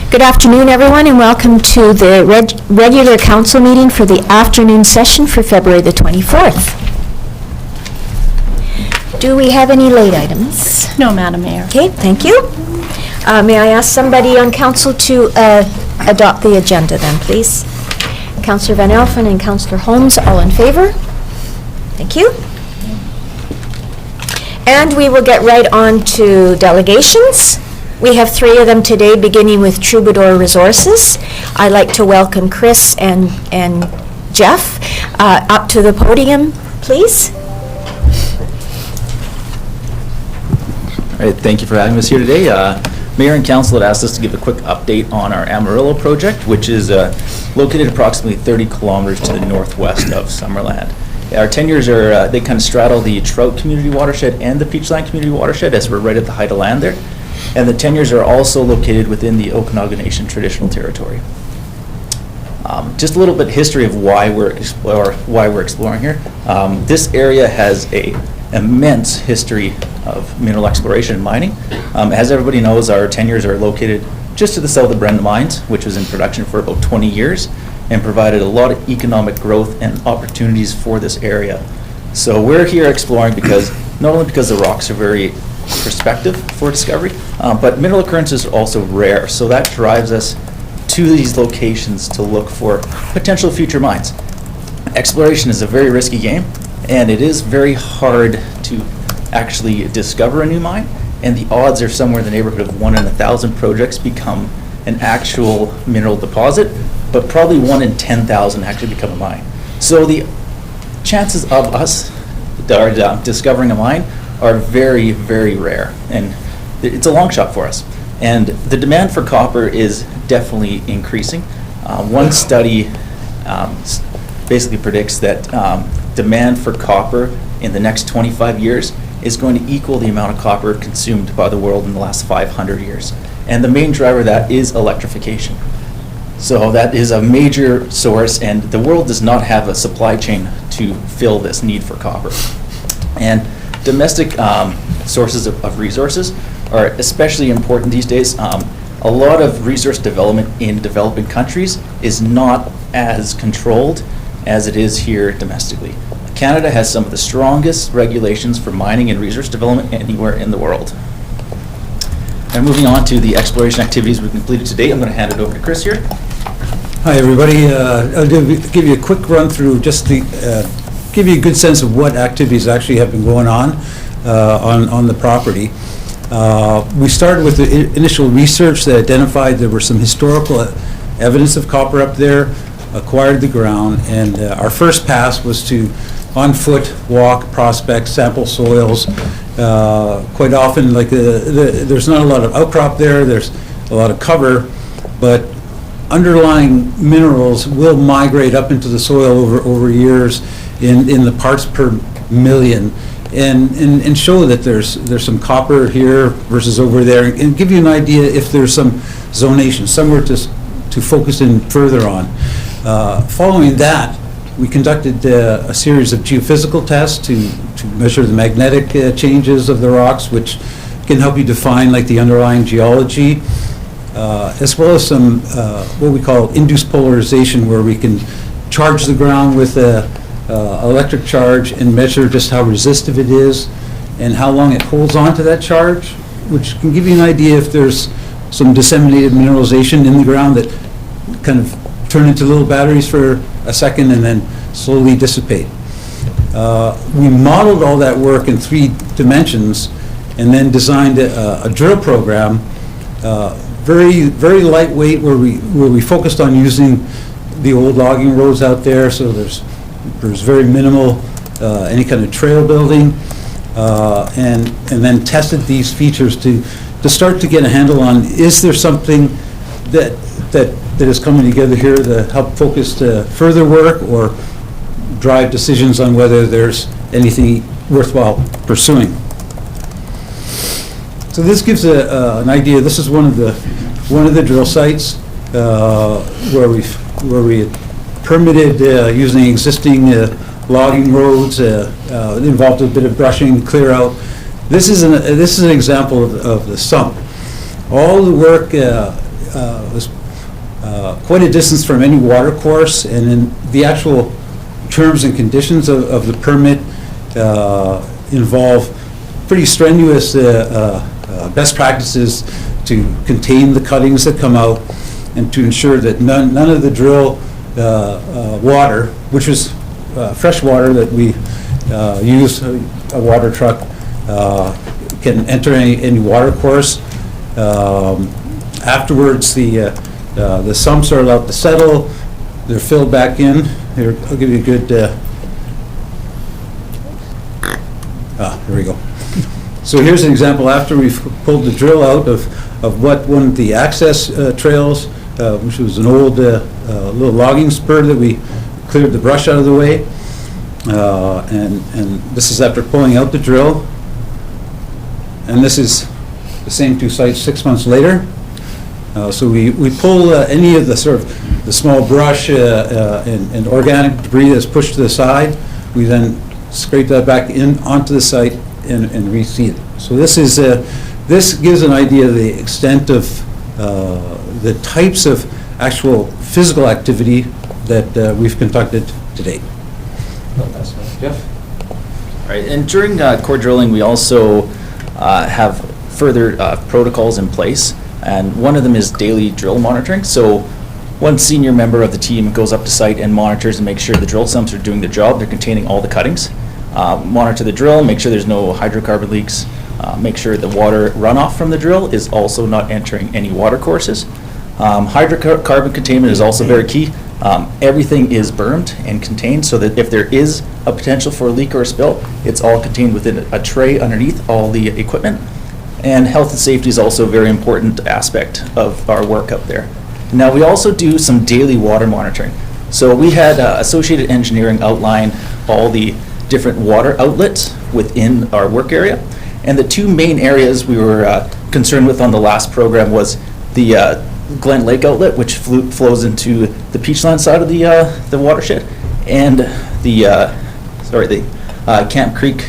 Good afternoon, everyone, and welcome to the regular council meeting for the afternoon session for February the 24th. Do we have any late items? No, Madam Mayor. Okay, thank you. May I ask somebody on council to adopt the agenda then, please? Councillor Van Elfen and Councillor Holmes, all in favor? Thank you. And we will get right on to delegations. We have 3 of them today, beginning with Troubadour Resources. I'd like to welcome Chris and Jeff up to the podium, please. All right, thank you for having us here today. Mayor and Council had asked us to give a quick update on our Amarillo project, which is located approximately 30 kilometers to the northwest of Summerland. Our tenures are, they kind of straddle the Trout Community Watershed and the Peachland Community Watershed, as we're right at the height of land there. And the tenures are also located within the Okanagan Nation traditional territory. Just a little bit history of why we're exploring here. This area has an immense history of mineral exploration and mining. As everybody knows, our tenures are located just to the south of Brenda Mines, which was in production for about 20 years and provided a lot of economic growth and opportunities for this area. So we're here exploring because, not only because the rocks are very prospective for discovery, but mineral occurrences are also rare. So that drives us to these locations to look for potential future mines. Exploration is a very risky game, and it is very hard to actually discover a new mine, and the odds are somewhere in the neighborhood of 1 in 1,000 projects become an actual mineral deposit, but probably 1 in 10,000 actually become a mine. So the chances of us discovering a mine are very, very rare, and it's a long shot for us. And the demand for copper is definitely increasing. One study basically predicts that demand for copper in the next 25 years is going to equal the amount of copper consumed by the world in the last 500 years. And the main driver of that is electrification. So that is a major source, and the world does not have a supply chain to fill this need for copper. And domestic sources of resources are especially important these days. A lot of resource development in developing countries is not as controlled as it is here domestically. Canada has some of the strongest regulations for mining and resource development anywhere in the world. And moving on to the exploration activities we've completed to date, I'm going to hand it over to Chris here. Hi everybody, I'll give you a quick run through just to give you a good sense of what activities actually have been going on the property. We started with the initial research that identified there were some historical evidence of copper up there, acquired the ground, and our first pass was to on foot walk, prospect, sample soils. Quite often, like there's not a lot of outcrop there, there's a lot of cover, but underlying minerals will migrate up into the soil over years in the parts per million, and show that there's some copper here versus over there, and give you an idea if there's some zonation, somewhere to focus in further on. Following that, we conducted a series of geophysical tests to measure the magnetic changes of the rocks, which can help you define like the underlying geology, as well as some what we call induced polarization, where we can charge the ground with electric charge and measure just how resistive it is and how long it holds on to that charge, which can give you an idea if there's some disseminated mineralization in the ground that kind of turn into little batteries for a second and then slowly dissipate. We modeled all that work in 3 dimensions and then designed a drill program, very, very lightweight, where we focused on using the old logging roads out there, so there's very minimal any kind of trail building, and then tested these features to start to get a handle on, is there something that is coming together here to help focus to further work or drive decisions on whether there's anything worthwhile pursuing. So this gives an idea. This is one of the drill sites where we permitted using existing logging roads. Involved a bit of brushing, clear out. This is an example of the sump. All the work was quite a distance from any water course, and then the actual terms and conditions of the permit involve pretty strenuous best practices to contain the cuttings that come out and to ensure that none of the drill water, which is fresh water that we use a water truck, can enter any water course. Afterwards, the sumps are allowed to settle. They're filled back in. Here, I'll give you a good. Here we go. So here's an example after we've pulled the drill out of what one of the access trails, which was an old little logging spur that we cleared the brush out of the way. And this is after pulling out the drill. And this is the same two sites 6 months later. So we pull any of the sort of the small brush and organic debris that's pushed to the side. We then scrape that back in onto the site and reseed it. So this gives an idea of the extent of the types of actual physical activity that we've conducted to date. Jeff? All right, and during core drilling, we also have further protocols in place, and one of them is daily drill monitoring. So one senior member of the team goes up to site and monitors and makes sure the drill sumps are doing the job, they're containing all the cuttings. Monitor the drill, make sure there's no hydrocarbon leaks, make sure the water runoff from the drill is also not entering any water courses. Hydrocarbon containment is also very key. Everything is bermed and contained so that if there is a potential for a leak or a spill, it's all contained within a tray underneath all the equipment. And health and safety is also a very important aspect of our work up there. Now, we also do some daily water monitoring. So we had Associated Engineering outline all the different water outlets within our work area. And the two main areas we were concerned with on the last program was the Glen Lake outlet, which flows into the Peachland side of the watershed, and the Camp Creek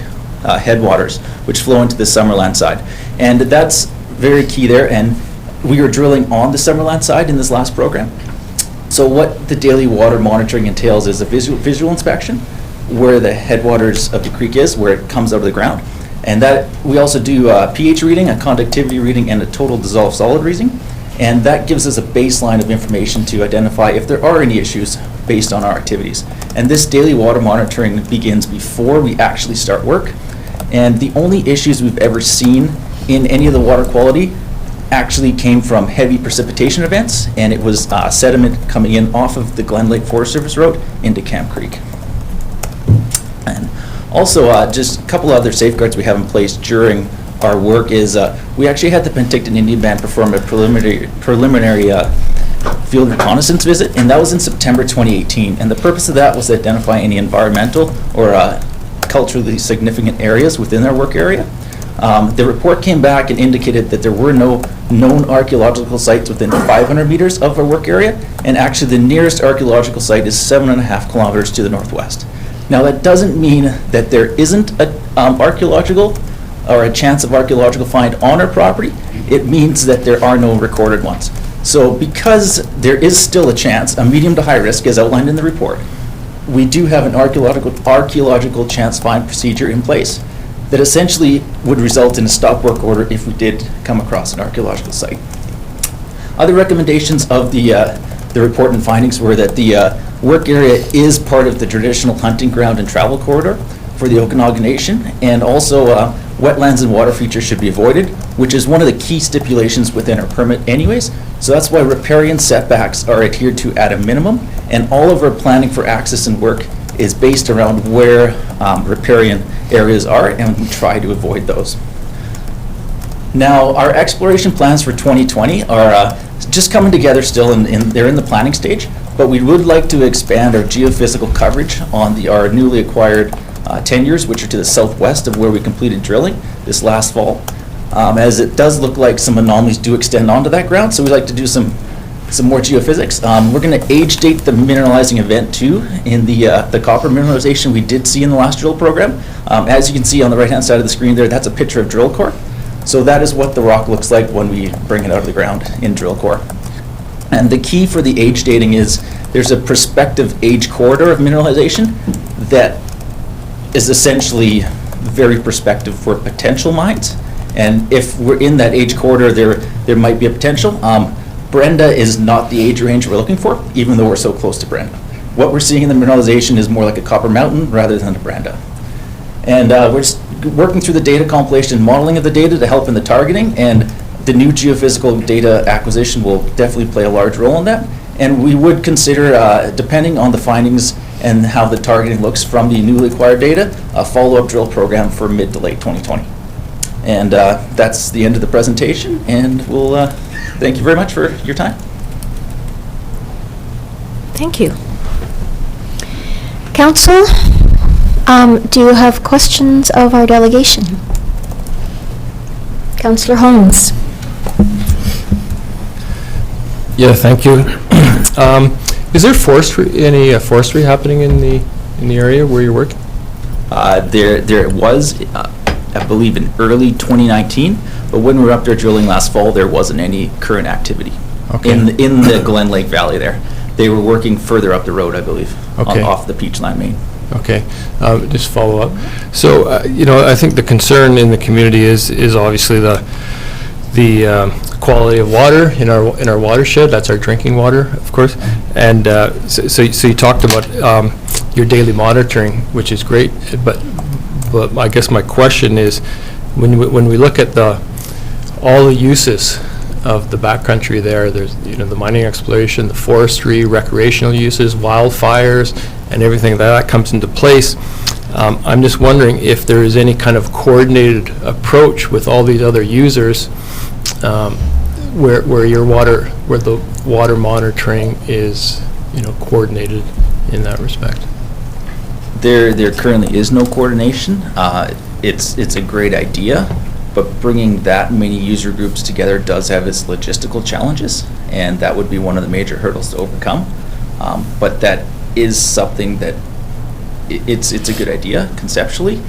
headwaters, which flow into the Summerland side. And that's very key there, and we were drilling on the Summerland side in this last program. So what the daily water monitoring entails is a visual inspection where the headwaters of the creek is, where it comes out of the ground. And that we also do a pH reading, a conductivity reading, and a total dissolved solid reading. And that gives us a baseline of information to identify if there are any issues based on our activities. And this daily water monitoring begins before we actually start work. And the only issues we've ever seen in any of the water quality actually came from heavy precipitation events, and it was sediment coming in off of the Glen Lake Forest Service Road into Camp Creek. And also, just a couple other safeguards we have in place during our work is we actually had the Penticton Indian Band perform a preliminary field reconnaissance visit, and that was in September 2018. And the purpose of that was to identify any environmental or culturally significant areas within our work area. The report came back and indicated that there were no known archaeological sites within 500 meters of our work area, and actually the nearest archaeological site is 7.5 kilometers to the northwest. Now, that doesn't mean that there isn't a archaeological or a chance of archaeological find on our property. It means that there are no recorded ones. So because there is still a chance, a medium to high risk as outlined in the report, we do have an archaeological chance find procedure in place that essentially would result in a stop work order if we did come across an archaeological site. Other recommendations of the report and findings were that the work area is part of the traditional hunting ground and travel corridor for the Okanagan Nation, and also wetlands and water features should be avoided, which is one of the key stipulations within our permit anyways. So that's why riparian setbacks are adhered to at a minimum, and all of our planning for access and work is based around where riparian areas are, and we try to avoid those. Now, our exploration plans for 2020 are just coming together still, and they're in the planning stage, but we would like to expand our geophysical coverage on our newly acquired tenures, which are to the southwest of where we completed drilling this last fall, as it does look like some anomalies do extend onto that ground, so we'd like to do some more geophysics. We're going to age date the mineralizing event too in the copper mineralization we did see in the last drill program. As you can see on the right-hand side of the screen there, that's a picture of drill core. So that is what the rock looks like when we bring it out of the ground in drill core. And the key for the age dating is there's a prospective age corridor of mineralization that is essentially very prospective for potential mines. And if we're in that age corridor, there might be a potential. Brenda is not the age range we're looking for, even though we're so close to Brenda. What we're seeing in the mineralization is more like a Copper Mountain rather than a Brenda. And we're just working through the data compilation and modeling of the data to help in the targeting, and the new geophysical data acquisition will definitely play a large role in that. And we would consider, depending on the findings and how the targeting looks from the newly acquired data, a follow-up drill program for mid to late 2020. And that's the end of the presentation, and we'll thank you very much for your time. Thank you. Council, do you have questions of our delegation? Councillor Holmes. Yeah, thank you. Is there any forestry happening in the area where you're working? There was, I believe, in early 2019, but when we were up there drilling last fall, there wasn't any current activity. Okay. In the Glen Lake Valley there. They were working further up the road, I believe, Okay. off the Peachland Main. Okay, just follow up. So, I think the concern in the community is obviously the quality of water in our watershed. That's our drinking water, of course. And so you talked about your daily monitoring, which is great. But I guess my question is, when we look at all the uses of the backcountry there's the mining exploration, the forestry, recreational uses, wildfires, and everything that comes into place. I'm just wondering if there is any kind of coordinated approach with all these other users where the water monitoring is coordinated in that respect. There currently is no coordination. It's a great idea, but bringing that many user groups together does have its logistical challenges, and that would be one of the major hurdles to overcome. But that is something that it's a good idea conceptually.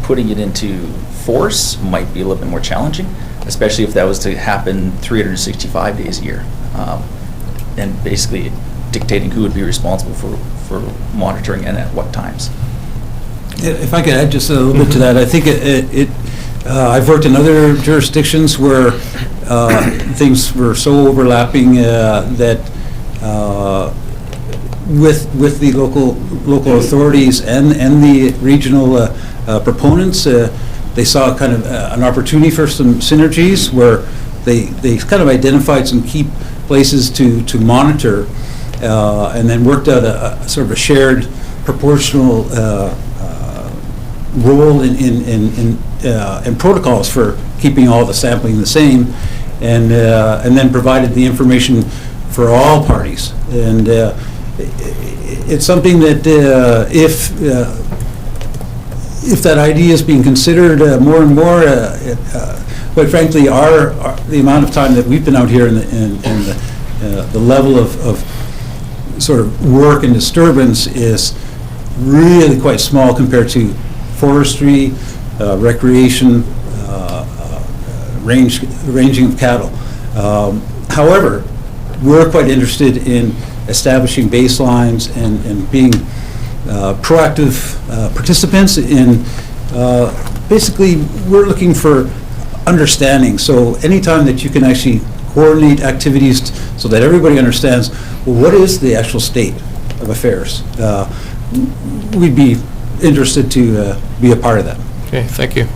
Putting it into force might be a little bit more challenging, especially if that was to happen 365 days a year, and basically dictating who would be responsible for monitoring and at what times. If I could add just a little bit to that, I think I've worked in other jurisdictions where things were so overlapping that with the local authorities and the regional proponents, they saw kind of an opportunity for some synergies where they kind of identified some key places to monitor, and then worked out a sort of a shared proportional role in protocols for keeping all the sampling the same, and then provided the information for all parties. And it's something that if that idea is being considered more and more, quite frankly, the amount of time that we've been out here and the level of sort of work and disturbance is really quite small compared to forestry, recreation, ranging of cattle. However, we're quite interested in establishing baselines and being proactive participants in, basically, we're looking for understanding. So anytime that you can actually coordinate activities so that everybody understands, well, what is the actual state of affairs? We'd be interested to be a part of that. Okay, thank you.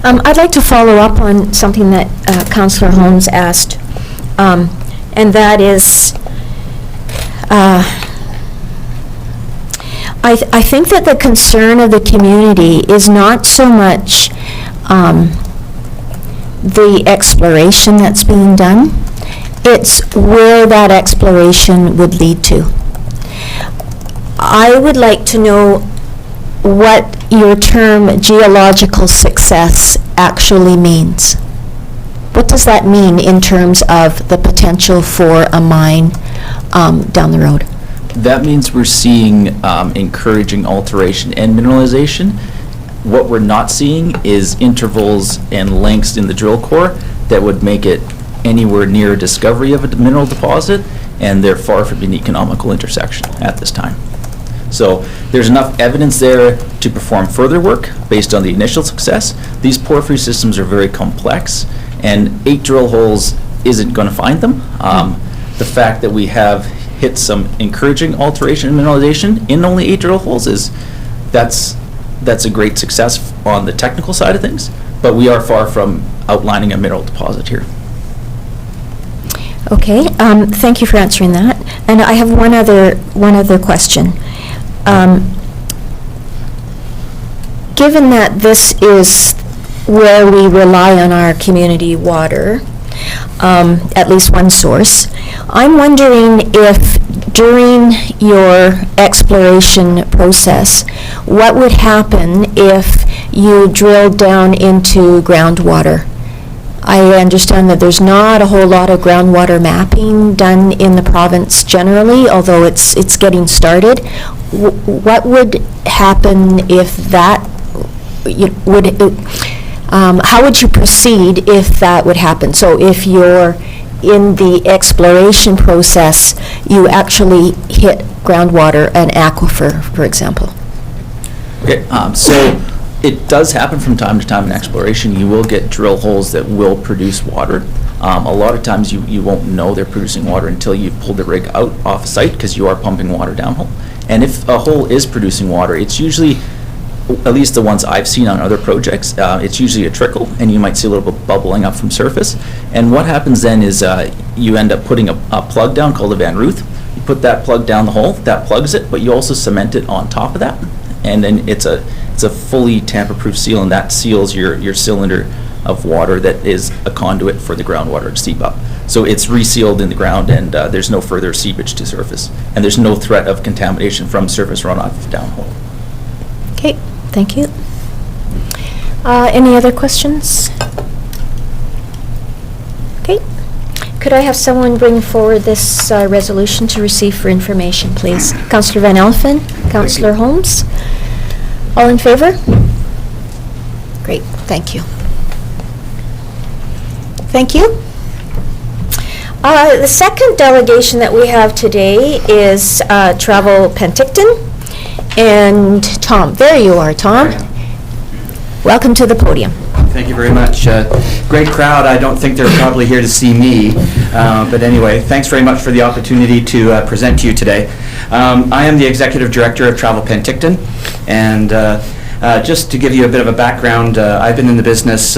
I'd like to follow up on something that Councillor Holmes asked, and that is, I think that the concern of the community is not so much the exploration that's being done, it's where that exploration would lead to. I would like to know what your term geological success actually means. What does that mean in terms of the potential for a mine down the road? That means we're seeing encouraging alteration and mineralization. What we're not seeing is intervals and lengths in the drill core that would make it anywhere near a discovery of a mineral deposit, and they're far from an economical intersection at this time. So there's enough evidence there to perform further work based on the initial success. These porphyry systems are very complex, and 8 drill holes isn't going to find them. The fact that we have hit some encouraging alteration and mineralization in only 8 drill holes that's a great success on the technical side of things, but we are far from outlining a mineral deposit here. Okay, thank you for answering that. And I have one other question. Given that this is where we rely on our community water, at least one source, I'm wondering if during your exploration process, what would happen if you drilled down into groundwater? I understand that there's not a whole lot of groundwater mapping done in the province generally, although it's getting started. What would happen if that how would you proceed if that would happen? So if you're in the exploration process, you actually hit groundwater, an aquifer, for example. Okay, so it does happen from time to time in exploration. You will get drill holes that will produce water. A lot of times you won't know they're producing water until you've pulled the rig out off site, because you are pumping water downhole. And if a hole is producing water, it's usually, at least the ones I've seen on other projects, it's usually a trickle, and you might see a little bit bubbling up from surface. And what happens then is you end up putting a plug down called a Van Ruth. You put that plug down the hole, that plugs it, but you also cement it on top of that. And then it's a fully tamper-proof seal, and that seals your cylinder of water that is a conduit for the groundwater to seep up. So it's resealed in the ground, and there's no further seepage to surface. And there's no threat of contamination from surface runoff downhole. Okay, thank you. Any other questions? Okay. Could I have someone bring forward this resolution to receive for information, please? Councillor Van Elfen, Councillor Holmes. All in favor? Great, thank you. Thank you. The second delegation that we have today is Travel Penticton. And Tom, there you are, Tom. Welcome to the podium. Thank you very much. Great crowd. I don't think they're probably here to see me. But anyway, thanks very much for the opportunity to present to you today. I am the Executive Director of Travel Penticton. And just to give you a bit of a background, I've been in the business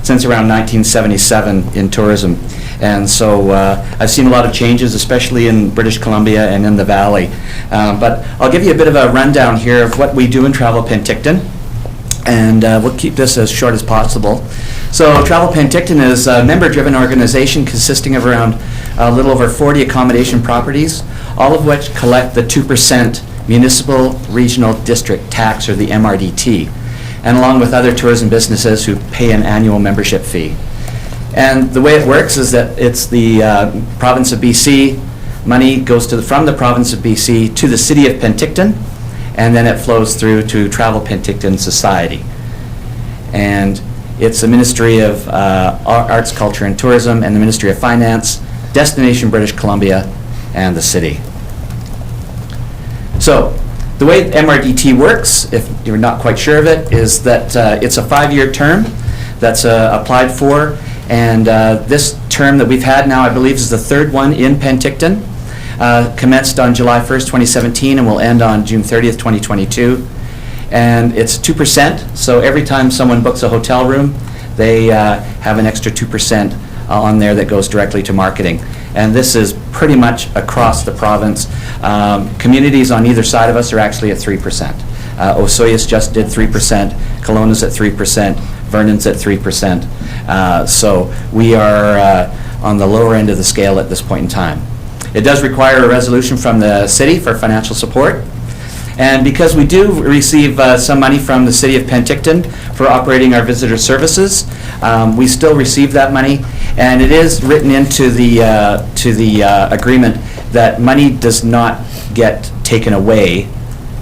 since around 1977 in tourism. And so I've seen a lot of changes, especially in British Columbia and in the Valley. But I'll give you a bit of a rundown here of what we do in Travel Penticton. And we'll keep this as short as possible. So Travel Penticton is a member-driven organization consisting of around a little over 40 accommodation properties, all of which collect the 2% Municipal Regional District Tax, or the MRDT, and along with other tourism businesses who pay an annual membership fee. And the way it works is that it's the province of BC, money goes from the province of BC to the city of Penticton, and then it flows through to Travel Penticton Society. And it's the Ministry of Arts, Culture and Tourism, and the Ministry of Finance, Destination British Columbia, and the city. So the way MRDT works, if you're not quite sure of it, is that it's a 5-year term that's applied for. And this term that we've had now, I believe, is the 3rd one in Penticton. Commenced on July 1st, 2017, and will end on June 30th, 2022. And it's 2%, so every time someone books a hotel room, they have an extra 2% on there that goes directly to marketing. And this is pretty much across the province. Communities on either side of us are actually at 3%. Osoyoos just did 3%, Kelowna's at 3%, Vernon's at 3%. So we are on the lower end of the scale at this point in time. It does require a resolution from the city for financial support. And because we do receive some money from the city of Penticton for operating our visitor services, we still receive that money. And it is written into the agreement that money does not get taken away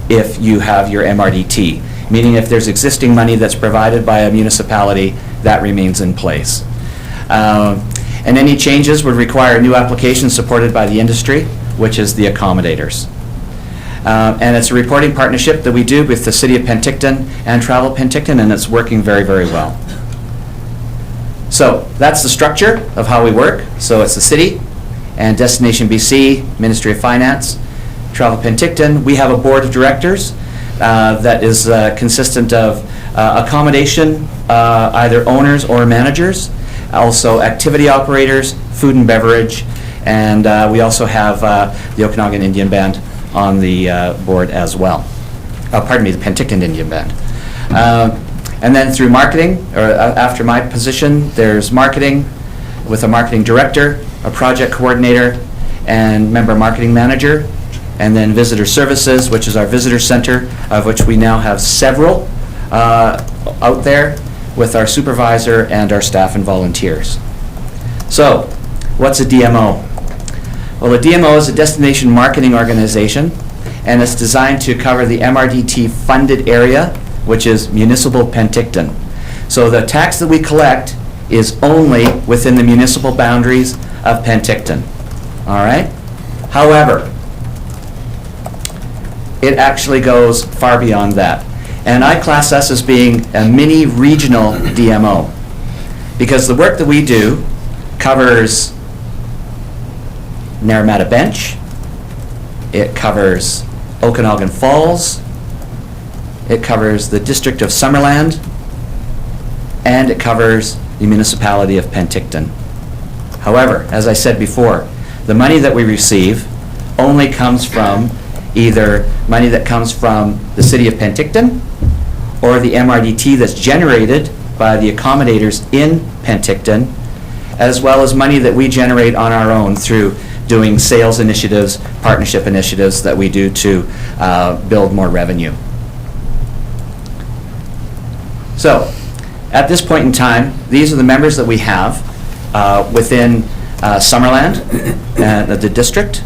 if you have your MRDT, meaning if there's existing money that's provided by a municipality, that remains in place. And any changes would require a new application supported by the industry, which is the accommodators. And it's a reporting partnership that we do with the City of Penticton and Travel Penticton, and it's working very, very well. So that's the structure of how we work. So it's the city and Destination BC, Ministry of Finance, Travel Penticton. We have a board of directors that is consistent of accommodation, either owners or managers, also activity operators, food and beverage, and we also have the Okanagan Indian Band on the board as well. Pardon me, the Penticton Indian Band. And then through marketing, or after my position, there's marketing with a marketing director, a project coordinator, and member marketing manager, and then visitor services, which is our visitor center, of which we now have several out there with our supervisor and our staff and volunteers. So, what's a DMO? Well, a DMO is a destination marketing organization, and it's designed to cover the MRDT funded area, which is municipal Penticton. So the tax that we collect is only within the municipal boundaries of Penticton. All right? However, it actually goes far beyond that. And I class us as being a mini regional DMO, because the work that we do covers Naramata Bench, it covers Okanagan Falls, it covers the district of Summerland, and it covers the municipality of Penticton. However, as I said before, the money that we receive only comes from either money that comes from the city of Penticton or the MRDT that's generated by the accommodators in Penticton, as well as money that we generate on our own through doing sales initiatives, partnership initiatives that we do to build more revenue. So, at this point in time, these are the members that we have within Summerland, the district.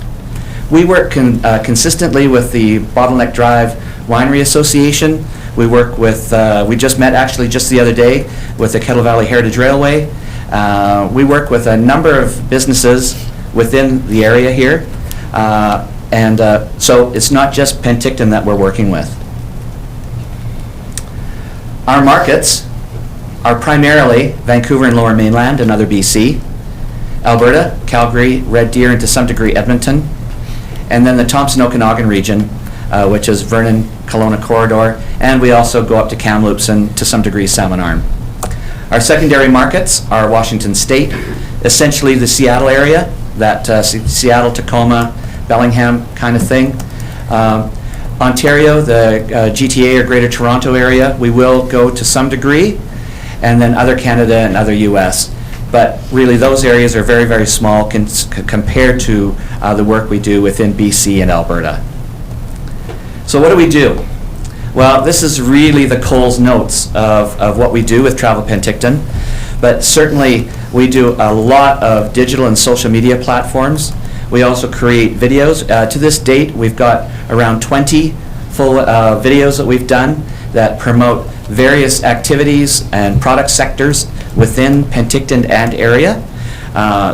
We work consistently with the Bottleneck Drive Winery Association. We work with, we just met actually just the other day with the Kettle Valley Heritage Railway. We work with a number of businesses within the area here. So it's not just Penticton that we're working with. Our markets are primarily Vancouver and Lower Mainland and other BC, Alberta, Calgary, Red Deer, and to some degree Edmonton, and then the Thompson-Okanagan region, which is Vernon, Kelowna corridor, and we also go up to Kamloops and to some degree Salmon Arm. Our secondary markets are Washington State, essentially the Seattle area, that Seattle, Tacoma, Bellingham kind of thing. Ontario, the GTA or Greater Toronto area, we will go to some degree, and then other Canada and other US. But really those areas are very, very small compared to the work we do within BC and Alberta. So what do we do? Well, this is really the Coles Notes of what we do with Travel Penticton, but certainly we do a lot of digital and social media platforms. We also create videos. To this date, we've got around 20 full videos that we've done that promote various activities and product sectors within Penticton and area.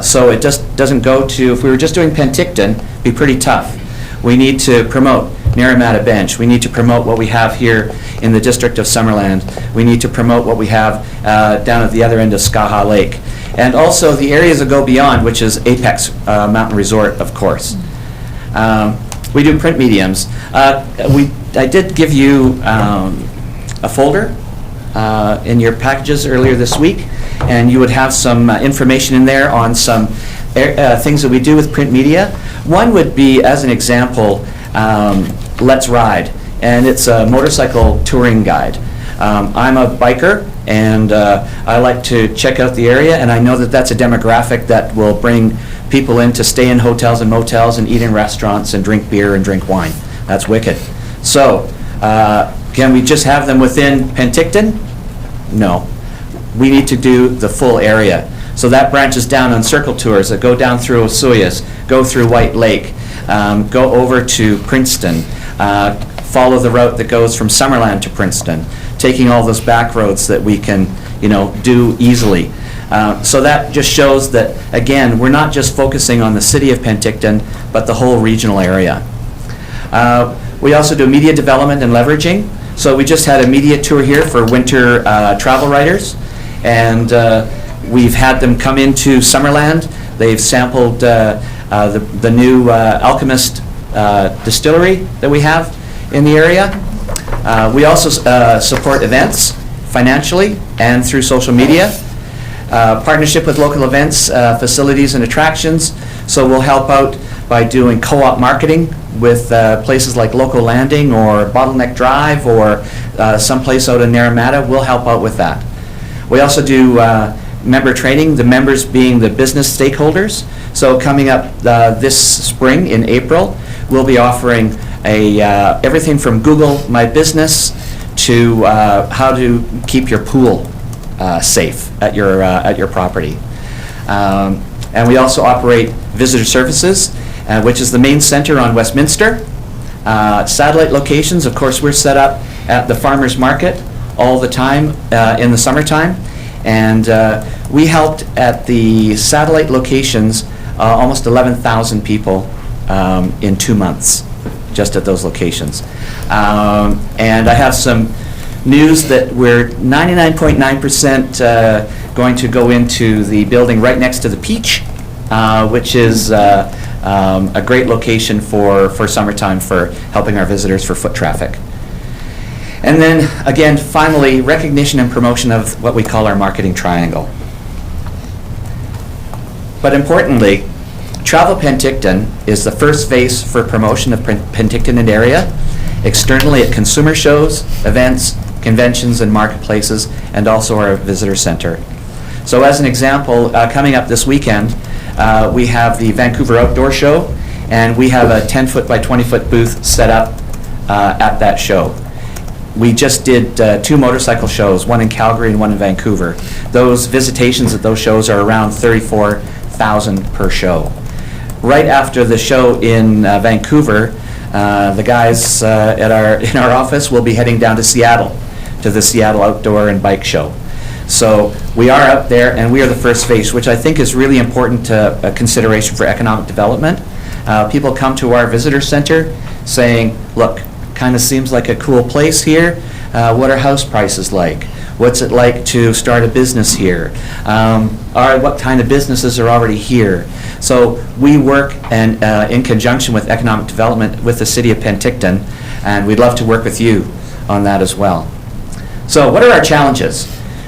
So it just doesn't go to, if we were just doing Penticton, it'd be pretty tough. We need to promote Naramata Bench. We need to promote what we have here in the district of Summerland. We need to promote what we have down at the other end of Skaha Lake. And also the areas that go beyond, which is Apex Mountain Resort, of course. We do print mediums. I did give you a folder in your packages earlier this week, and you would have some information in there on some things that we do with print media. One would be, as an example, Let's Ride, and it's a motorcycle touring guide. I'm a biker, and I like to check out the area, and I know that that's a demographic that will bring people in to stay in hotels and motels and eat in restaurants and drink beer and drink wine. That's wicked. So, can we just have them within Penticton? No. We need to do the full area. So that branches down on circle tours that go down through Osoyoos, go through White Lake, go over to Princeton, follow the route that goes from Summerland to Princeton, taking all those back roads that we can, do easily. So that just shows that, again, we're not just focusing on the city of Penticton, but the whole regional area. We also do media development and leveraging. So we just had a media tour here for winter travel writers, and we've had them come into Summerland. They've sampled the new Alchemist distillery that we have in the area. We also support events financially and through social media. Partnership with local events, facilities, and attractions. So we'll help out by doing co-op marketing with places like Local Landing or Bottleneck Drive or someplace out in Naramata. We'll help out with that. We also do member training, the members being the business stakeholders. So coming up this spring in April, we'll be offering everything from Google My Business to how to keep your pool safe at your property. And we also operate visitor services, which is the main center on Westminster. Satellite locations, of course, we're set up at the farmers market all the time in the summertime. And we helped at the satellite locations almost 11,000 people in 2 months, just at those locations. And I have some news that we're 99.9% going to go into the building right next to the Peach, which is a great location for summertime for helping our visitors for foot traffic. And then, again, finally, recognition and promotion of what we call our marketing triangle. But importantly, Travel Penticton is the first face for promotion of Penticton and area, externally at consumer shows, events, conventions, and marketplaces, and also our visitor center. So as an example, coming up this weekend, we have the Vancouver Outdoor Show, and we have a 10-foot by 20-foot booth set up at that show. We just did 2 motorcycle shows, one in Calgary and one in Vancouver. Those visitations at those shows are around 34,000 per show. Right after the show in Vancouver, the guys in our office will be heading down to Seattle, to the Seattle Outdoor and Bike Show. So we are out there, and we are the first face, which I think is really important consideration for economic development. People come to our visitor center saying, look, kind of seems like a cool place here. What are house prices like? What's it like to start a business here? What kind of businesses are already here? So we work in conjunction with economic development with the city of Penticton, and we'd love to work with you on that as well. So what are our challenges?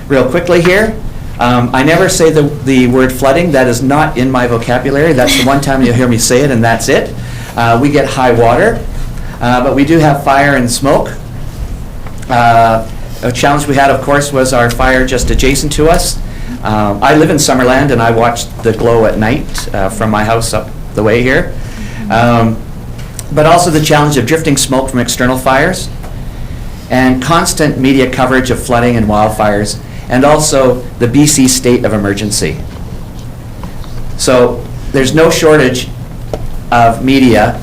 Real quickly here, I never say the word flooding. That is not in my vocabulary. That's the one time you'll hear me say it, and that's it. We get high water, but we do have fire and smoke. A challenge we had, of course, was our fire just adjacent to us. I live in Summerland, and I watch the glow at night from my house up the way here. But also the challenge of drifting smoke from external fires, and constant media coverage of flooding and wildfires, and also the BC state of emergency. So there's no shortage of media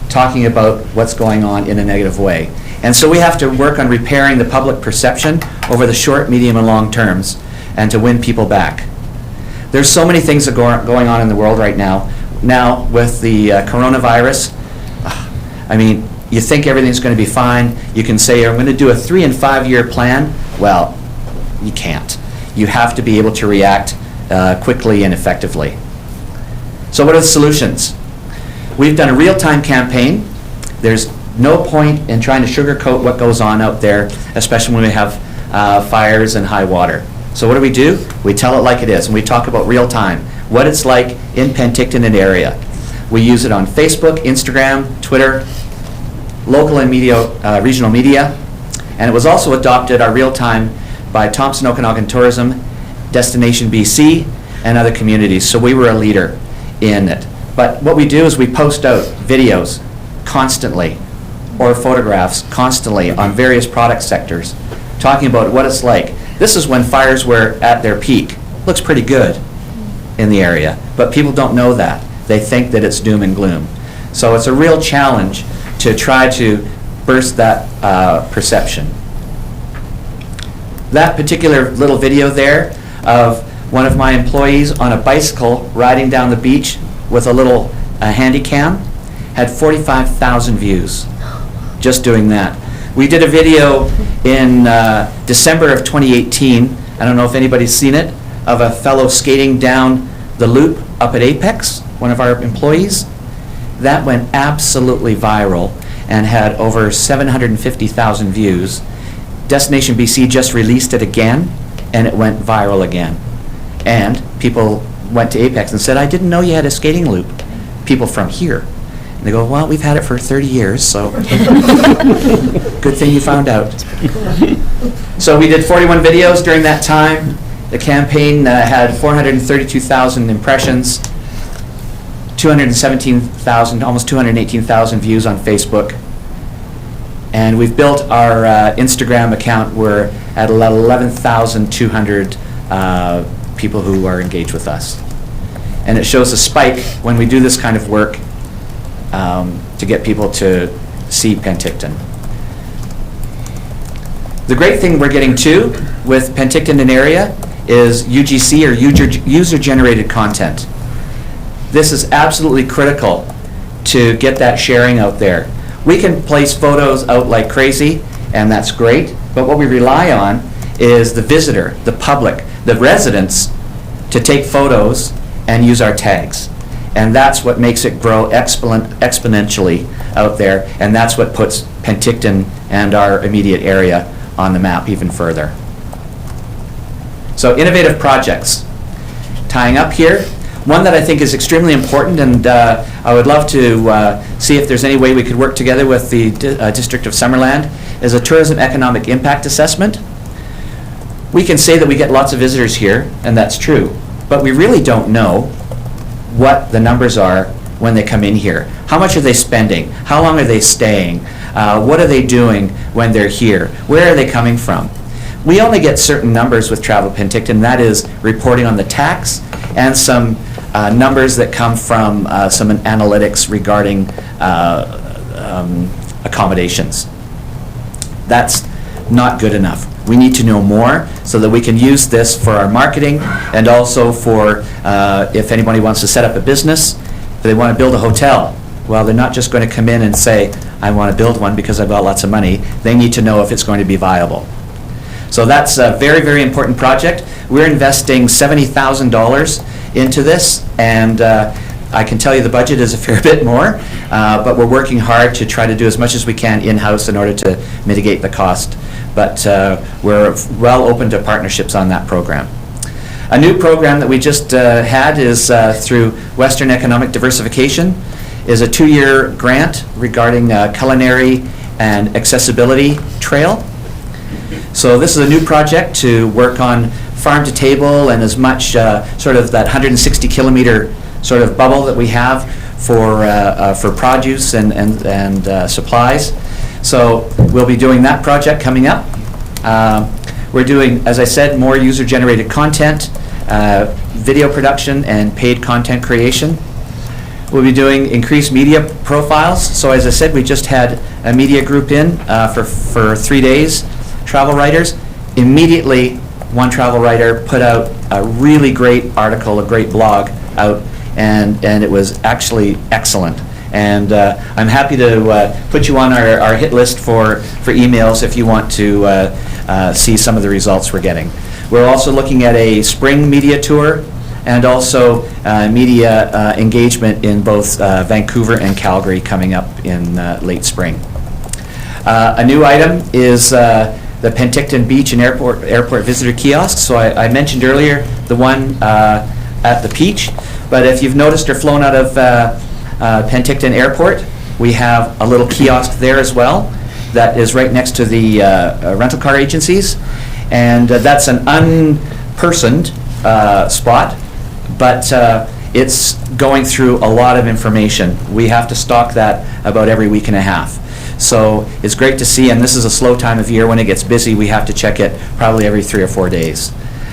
talking about what's going on in a negative way. And so we have to work on repairing the public perception over the short, medium, and long terms, and to win people back. There's so many things that are going on in the world right now. Now with the coronavirus, I mean, you think everything's going to be fine. You can say, I'm going to do a 3- and 5-year plan. Well, you can't. You have to be able to react quickly and effectively. So what are the solutions? We've done a real-time campaign. There's no point in trying to sugarcoat what goes on out there, especially when we have fires and high water. So what do? We tell it like it is, and we talk about real time, what it's like in Penticton and area. We use it on Facebook, Instagram, Twitter, local and regional media, and it was also adopted, our real time, by Thompson Okanagan Tourism, Destination BC, and other communities. So we were a leader in it. But what we do is we post out videos constantly, or photographs constantly on various product sectors, talking about what it's like. This is when fires were at their peak. Looks pretty good in the area, but people don't know that. They think that it's doom and gloom. So it's a real challenge to try to burst that perception. That particular little video there of one of my employees on a bicycle riding down the beach with a little handy cam had 45,000 views just doing that. We did a video in December of 2018, I don't know if anybody's seen it, of a fellow skating down the loop up at Apex, one of our employees. That went absolutely viral and had over 750,000 views. Destination BC just released it again, and it went viral again. And people went to Apex and said, I didn't know you had a skating loop. People from here. And they go, well, we've had it for 30 years, so good thing you found out. So we did 41 videos during that time. The campaign had 432,000 impressions, 217,000, almost 218,000 views on Facebook. And we've built our Instagram account. We're at 11,200 people who are engaged with us. And it shows a spike when we do this kind of work to get people to see Penticton. The great thing we're getting to with Penticton and area is UGC, or user-generated content. This is absolutely critical to get that sharing out there. We can place photos out like crazy, and that's great, but what we rely on is the visitor, the public, the residents to take photos and use our tags. And that's what makes it grow exponentially out there, and that's what puts Penticton and our immediate area on the map even further. So innovative projects. Tying up here, one that I think is extremely important, and I would love to see if there's any way we could work together with the District of Summerland, is a tourism economic impact assessment. We can say that we get lots of visitors here, and that's true, but we really don't know what the numbers are when they come in here. How much are they spending? How long are they staying? What are they doing when they're here? Where are they coming from? We only get certain numbers with Travel Penticton, that is reporting on the tax and some numbers that come from some analytics regarding accommodations. That's not good enough. We need to know more so that we can use this for our marketing, and also for if anybody wants to set up a business, if they want to build a hotel. Well, they're not just going to come in and say, I want to build one because I've got lots of money. They need to know if it's going to be viable. So that's a very, very important project. We're investing $70,000 into this, and I can tell you the budget is a fair bit more, but we're working hard to try to do as much as we can in-house in order to mitigate the cost. But we're well open to partnerships on that program. A new program that we just had is through Western Economic Diversification, is a 2-year grant regarding culinary and accessibility trail. So this is a new project to work on farm to table and as much sort of that 160 kilometer sort of bubble that we have for produce and supplies. So we'll be doing that project coming up. We're doing, as I said, more user-generated content, video production, and paid content creation. We'll be doing increased media profiles. So as I said, we just had a media group in for 3 days, travel writers. Immediately, one travel writer put out a really great article, a great blog out, and it was actually excellent. And I'm happy to put you on our hit list for emails if you want to see some of the results we're getting. We're also looking at a spring media tour, and also media engagement in both Vancouver and Calgary coming up in late spring. A new item is the Penticton Beach and Airport Visitor Kiosks. So I mentioned earlier the one at the Peach, but if you've noticed or flown out of Penticton Airport, we have a little kiosk there as well that is right next to the rental car agencies, and that's an unpersoned spot, but it's going through a lot of information. We have to stock that about every week and a half. So it's great to see, and this is a slow time of year. When it gets busy, we have to check it probably every 3 or 4 days.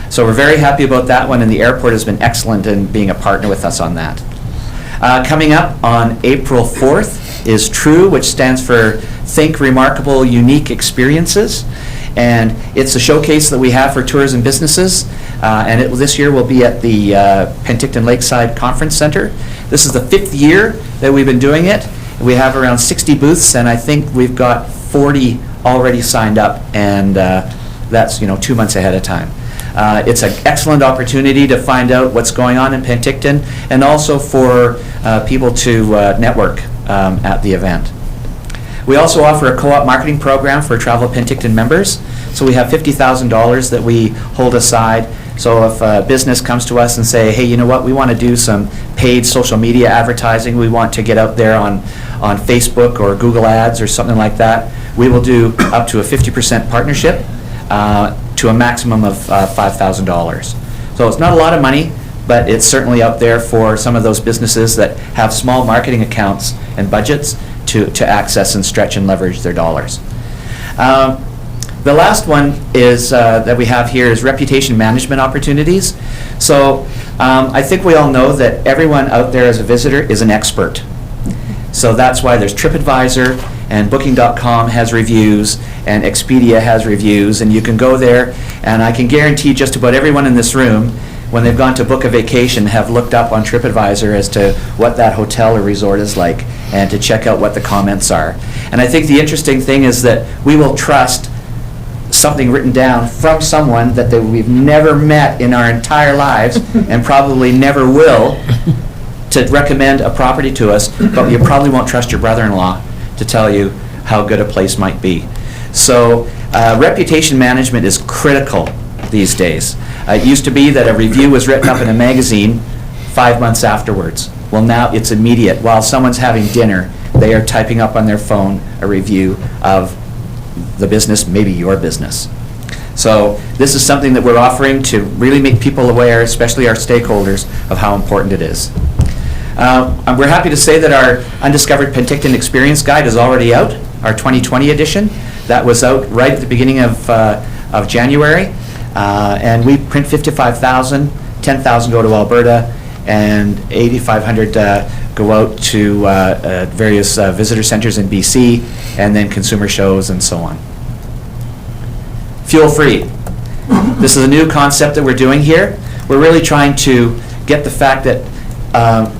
So we're very happy about that one, and the airport has been excellent in being a partner with us on that. Coming up on April 4th is TRUE, which stands for Think Remarkable Unique Experiences. And it's a showcase that we have for tourism businesses. This year will be at the Penticton Lakeside Conference Center. This is the 5th year that we've been doing it. We have around 60 booths, and I think we've got 40 already signed up, and that's 2 months ahead of time. It's an excellent opportunity to find out what's going on in Penticton, and also for people to network at the event. We also offer a co-op marketing program for Travel Penticton members. So we have $50,000 that we hold aside. So if a business comes to us and say, hey, you know what, we want to do some paid social media advertising, we want to get out there on Facebook or Google Ads or something like that, we will do up to a 50% partnership to a maximum of $5,000. So it's not a lot of money, but it's certainly out there for some of those businesses that have small marketing accounts and budgets to access and stretch and leverage their dollars. The last one is that we have here is reputation management opportunities. So I think we all know that everyone out there as a visitor is an expert. So that's why there's TripAdvisor, and Booking.com has reviews, and Expedia has reviews, and you can go there, and I can guarantee just about everyone in this room, when they've gone to book a vacation, have looked up on TripAdvisor as to what that hotel or resort is like, and to check out what the comments are. And I think the interesting thing is that we will trust something written down from someone that we've never met in our entire lives, and probably never will, to recommend a property to us, but you probably won't trust your brother-in-law to tell you how good a place might be. So reputation management is critical these days. It used to be that a review was written up in a magazine 5 months afterwards. Well, now it's immediate. While someone's having dinner, they are typing up on their phone a review of the business, maybe your business. So this is something that we're offering to really make people aware, especially our stakeholders, of how important it is. We're happy to say that our Undiscovered Penticton Experience Guide is already out, our 2020 edition. That was out right at the beginning of January. And we print 55,000, 10,000 go to Alberta, and 8,500 go out to various visitor centers in BC, and then consumer shows and so on. Fuel free. This is a new concept that we're doing here. We're really trying to get the fact that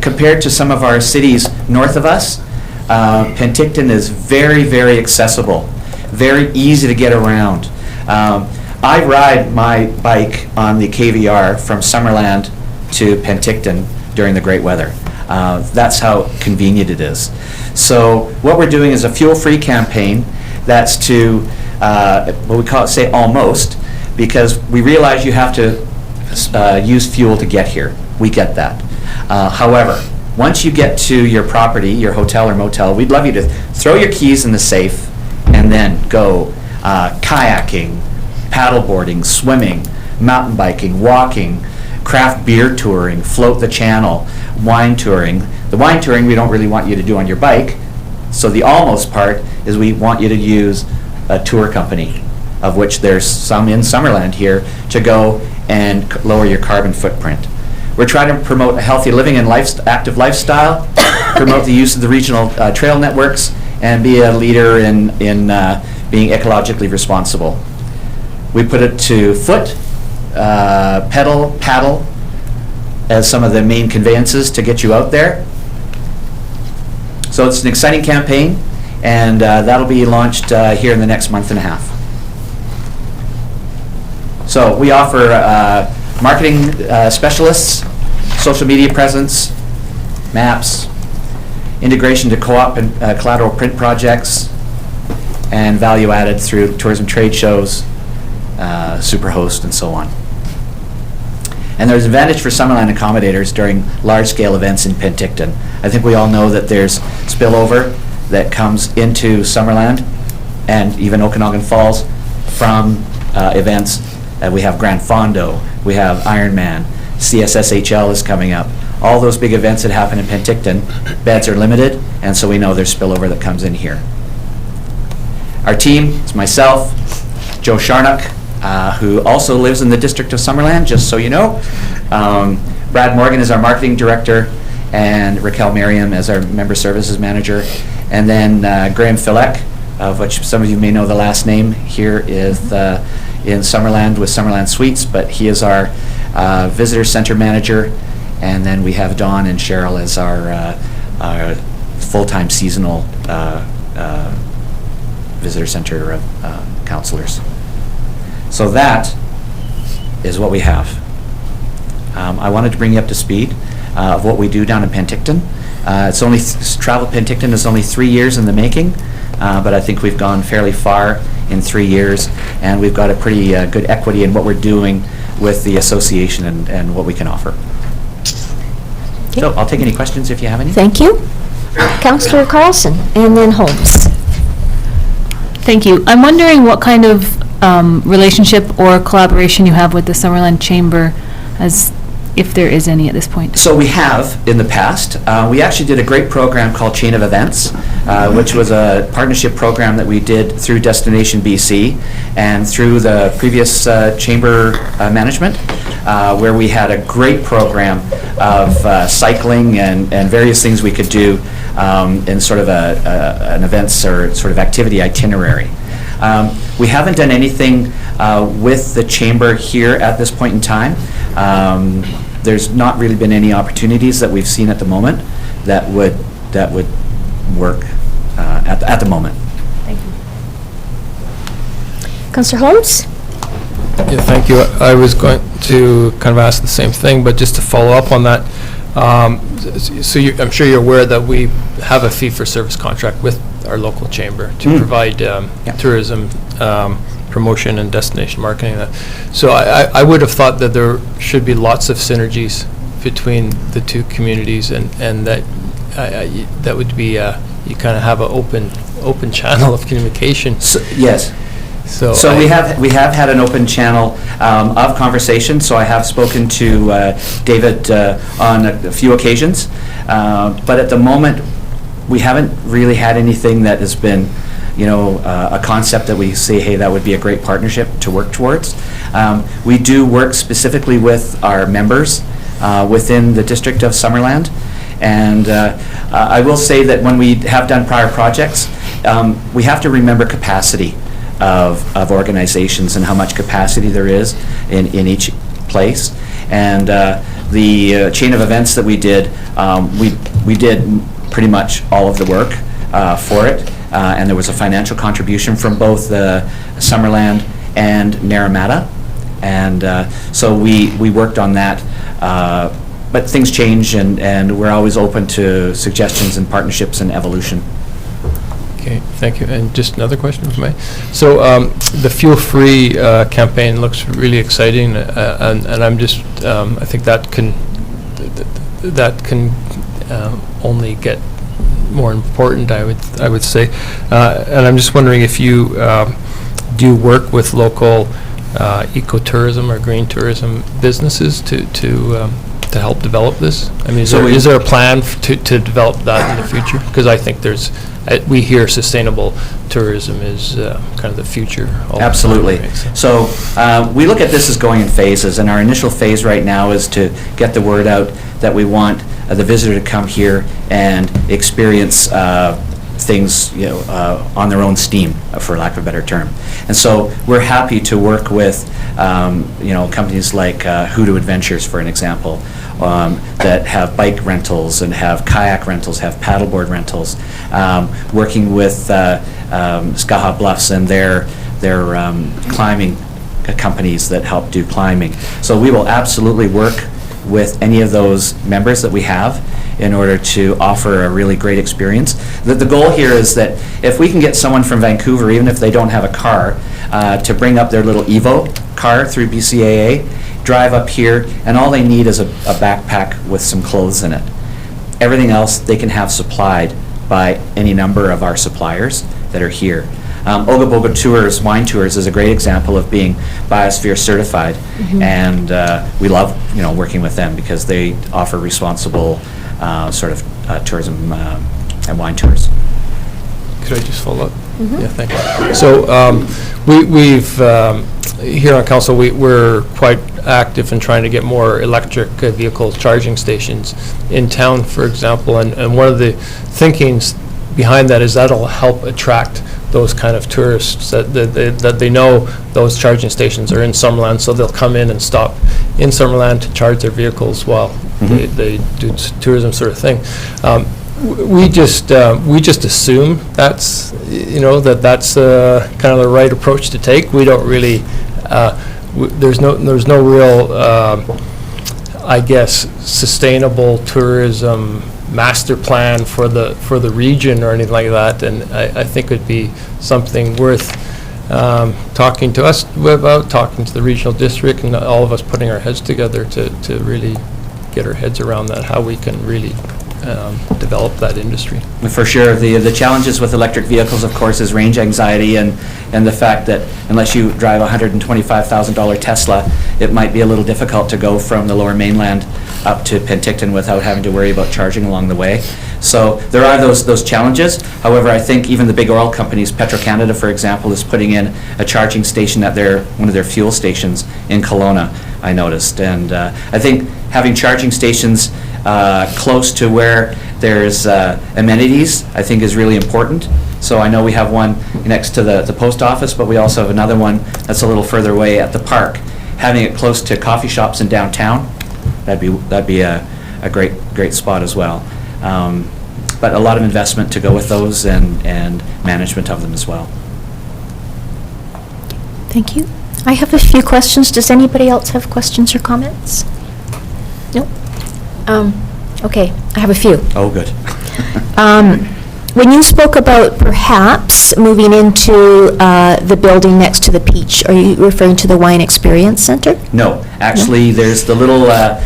compared to some of our cities north of us, Penticton is very, very accessible, very easy to get around. I ride my bike on the KVR from Summerland to Penticton during the great weather. That's how convenient it is. So what we're doing is a fuel-free campaign that's to, what we call it, say almost, because we realize you have to use fuel to get here. We get that. However, once you get to your property, your hotel or motel, we'd love you to throw your keys in the safe and then go kayaking, paddleboarding, swimming, mountain biking, walking, craft beer touring, float the channel, wine touring. The wine touring we don't really want you to do on your bike, so the almost part is we want you to use a tour company, of which there's some in Summerland here, to go and lower your carbon footprint. We're trying to promote a healthy living and active lifestyle, promote the use of the regional trail networks, and be a leader in being ecologically responsible. We put it to foot, pedal, paddle as some of the main conveyances to get you out there. So it's an exciting campaign, and that'll be launched here in the next month and a half. So we offer marketing specialists, social media presence, maps, integration to co-op and collateral print projects, and value added through tourism trade shows, Superhost, and so on. And there's advantage for Summerland accommodators during large-scale events in Penticton. I think we all know that there's spillover that comes into Summerland and even Okanagan Falls from events. We have Grand Fondo, we have Ironman, CSSHL is coming up. All those big events that happen in Penticton, beds are limited, and so we know there's spillover that comes in here. Our team is myself, Joe Sharnock, who also lives in the district of Summerland, just so you know. Brad Morgan is our marketing director, and Raquel Merriam as our member services manager. And then Graham Filek, of which some of you may know the last name here, is in Summerland with Summerland Suites, but he is our visitor center manager. And then we have Dawn and Cheryl as our full-time seasonal visitor center counselors. So that is what we have. I wanted to bring you up to speed of what we do down in Penticton. Travel Penticton is only 3 years in the making, but I think we've gone fairly far in 3 years, and we've got a pretty good equity in what we're doing with the association and what we can offer. So I'll take any questions if you have any. Thank you. Councillor Carlson, and then Holmes. Thank you. I'm wondering what kind of relationship or collaboration you have with the Summerland Chamber, as if there is any at this point. So we have in the past. We actually did a great program called Chain of Events, which was a partnership program that we did through Destination BC and through the previous chamber management, where we had a great program of cycling and various things we could do in sort of an events or sort of activity itinerary. We haven't done anything with the chamber here at this point in time. There's not really been any opportunities that we've seen at the moment that would work at the moment. Thank you. Councillor Holmes? Yeah, thank you. I was going to kind of ask the same thing, but just to follow up on that, so I'm sure you're aware that we have a fee-for-service contract with our local chamber to provide tourism promotion and destination marketing. So I would have thought that there should be lots of synergies between the two communities, and that that would be you kind of have an open channel of communication. Yes. So we have had an open channel of conversation. So I have spoken to David on a few occasions, but at the moment we haven't really had anything that has been, a concept that we say, hey, that would be a great partnership to work towards. We do work specifically with our members within the district of Summerland, and I will say that when we have done prior projects, we have to remember capacity of organizations and how much capacity there is in each place. And the chain of events that we did, we did pretty much all of the work for it, and there was a financial contribution from both Summerland and Naramata, and so we worked on that. But things change, and we're always open to suggestions and partnerships and evolution. Okay, thank you. And just another question, if I may. So the fuel-free campaign looks really exciting, and I'm just I think that can only get more important, I would say. And I'm just wondering if you do work with local ecotourism or green tourism businesses to help develop this? I mean, is there a plan to develop that in the future? Because I think we hear sustainable tourism is kind of the future. Absolutely. Right? So we look at this as going in phases, and our initial phase right now is to get the word out that we want the visitor to come here and experience things, on their own steam, for lack of a better term. And so we're happy to work with, companies like Hoodoo Adventures, for an example, that have bike rentals and have kayak rentals, have paddleboard rentals, working with Skaha Bluffs and their climbing companies that help do climbing. So we will absolutely work with any of those members that we have in order to offer a really great experience. The goal here is that if we can get someone from Vancouver, even if they don't have a car, to bring up their little Evo car through BCAA, drive up here, and all they need is a backpack with some clothes in it. Everything else they can have supplied by any number of our suppliers that are here. Ogobogo Tours, Wine Tours, is a great example of being Biosphere certified, and we love working with them because they offer responsible tourism and wine tours. Could I just follow up? Yeah, thank you. So we've here on council, we're quite active in trying to get more electric vehicle charging stations in town, for example, and one of the thinkings behind that is that'll help attract those kind of tourists, that they know those charging stations are in Summerland, so they'll come in and stop in Summerland to charge their vehicles while they do tourism sort of thing. We just assume that's, that's kind of the right approach to take. We don't really, there's no real, I guess, sustainable tourism master plan for the region or anything like that, and I think it'd be something worth talking to us about, talking to the regional district, and all of us putting our heads together to really get our heads around that, how we can really develop that industry. For sure. The challenges with electric vehicles, of course, is range anxiety and the fact that unless you drive a $125,000 Tesla, it might be a little difficult to go from the Lower Mainland up to Penticton without having to worry about charging along the way. So there are those challenges. However, I think even the big oil companies, Petro-Canada, for example, is putting in a charging station at one of their fuel stations in Kelowna, I noticed. And I think having charging stations close to where there's amenities, I think is really important. So I know we have one next to the post office, but we also have another one that's a little further away at the park. Having it close to coffee shops in downtown, that'd be a great spot as well. But a lot of investment to go with those and management of them as well. Thank you. I have a few questions. Does anybody else have questions or comments? No? Okay, I have a few. Oh, good. When you spoke about perhaps moving into the building next to the Peach, are you referring to the Wine Experience Center? No, actually, there's the little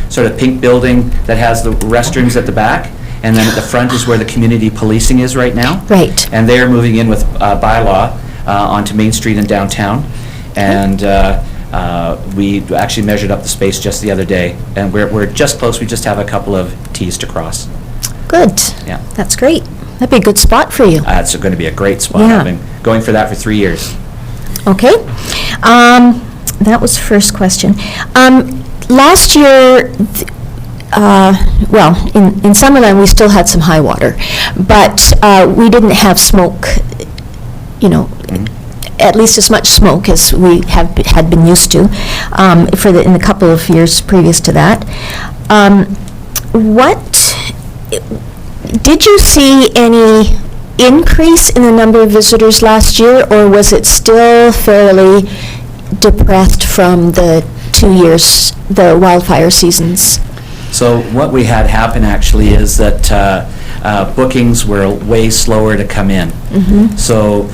sort of pink building that has the restrooms at the back, and then at the front is where the community policing is right now. Right. And they're moving in with bylaw onto Main Street in downtown, and we actually measured up the space just the other day, and we're just close. We just have a couple of T's to cross. Good. Yeah. That's great. That'd be a good spot for you. It's going to be a great spot. Yeah. I've been going for that for 3 years. Okay. That was the first question. Last year, in Summerland, we still had some high water, but we didn't have smoke, at least as much smoke as we had been used to in the couple of years previous to that. Did you see any increase in the number of visitors last year, or was it still fairly depressed from the 2 years, the wildfire seasons? So what we had happen actually is that bookings were way slower to come in. Mm-hmm. So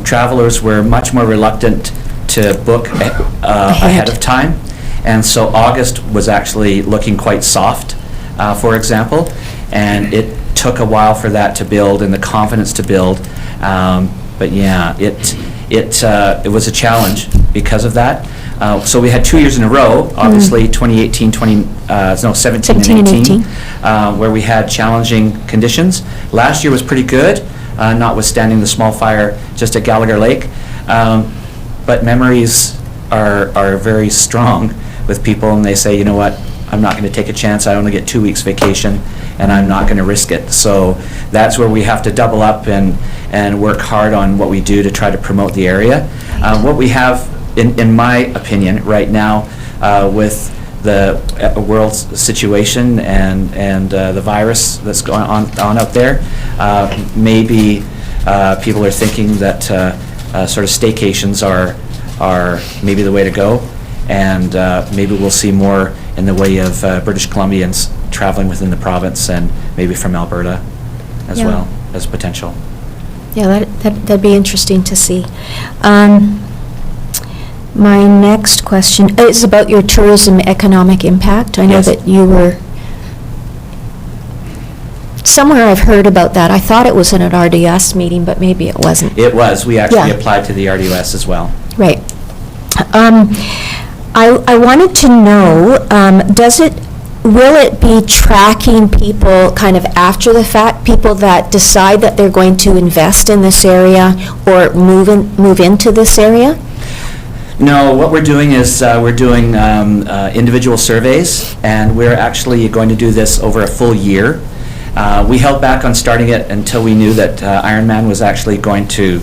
travelers were much more reluctant to book ahead of time. And so August was actually looking quite soft, for example. And it took a while for that to build and the confidence to build. But yeah, it was a challenge because of that. So we had 2 years in a row, obviously 2018, 17 and 18, where we had challenging conditions. Last year was pretty good, notwithstanding the small fire just at Gallagher Lake. But memories are very strong with people, and they say, you know what, I'm not going to take a chance. I only get 2 weeks vacation, and I'm not going to risk it. So that's where we have to double up and work hard on what we do to try to promote the area. What we have, in my opinion, right now, with the world situation and the virus that's going on out there, maybe people are thinking that sort of staycations are maybe the way to go, and maybe we'll see more in the way of British Columbians traveling within the province and maybe from Alberta as well as potential. Yeah, that'd be interesting to see. My next question is about your tourism economic impact. I know Yes. that you were, somewhere I've heard about that. I thought it was in an RDS meeting, but maybe it wasn't. It was. We actually Yeah. applied to the RDS as well. Right. I wanted to know, will it be tracking people kind of after the fact, people that decide that they're going to invest in this area or move into this area? No, what we're doing is we're doing individual surveys, and we're actually going to do this over a full year. We held back on starting it until we knew that Ironman was actually going to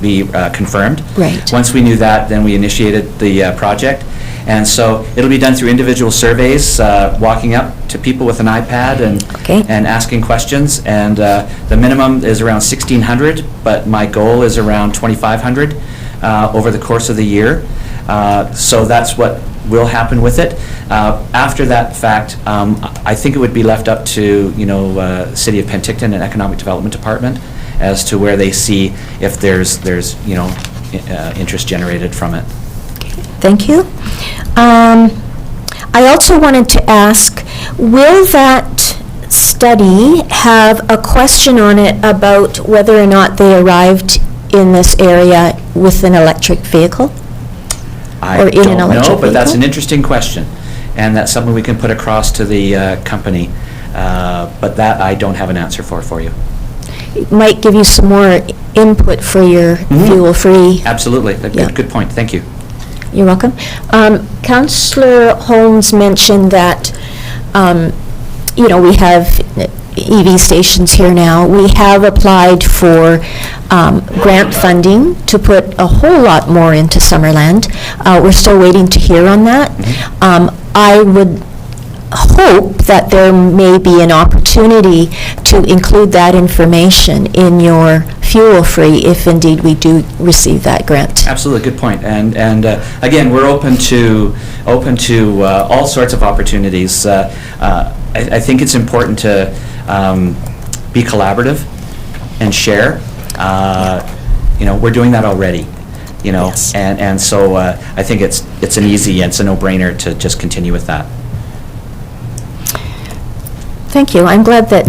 be confirmed. Right. Once we knew that, then we initiated the project. And so it'll be done through individual surveys, walking up to people with an iPad Okay. and asking questions. And the minimum is around 1,600, but my goal is around 2,500 over the course of the year. So that's what will happen with it. After that fact, I think it would be left up to, City of Penticton and Economic Development Department as to where they see if there's interest generated from it. Thank you. I also wanted to ask, will that study have a question on it about whether or not they arrived in this area with an electric vehicle? I Or in an don't know, electric but that's an vehicle? interesting question, and that's something we can put across to the company, but that I don't have an answer for you. It might give you some more input for your fuel-free. Absolutely, Yeah. good point, thank you. You're welcome. Councillor Holmes mentioned that, we have EV stations here now. We have applied for grant funding to put a whole lot more into Summerland. We're still waiting to hear on that. I would hope that there may be an opportunity to include that information in your fuel-free if indeed we do receive that grant. Absolutely, good point. And again, we're open to all sorts of opportunities. I think it's important to be collaborative and share. We're doing that already. Yes. And so I think it's an easy, it's a no-brainer to just continue with that. Thank you. I'm glad that,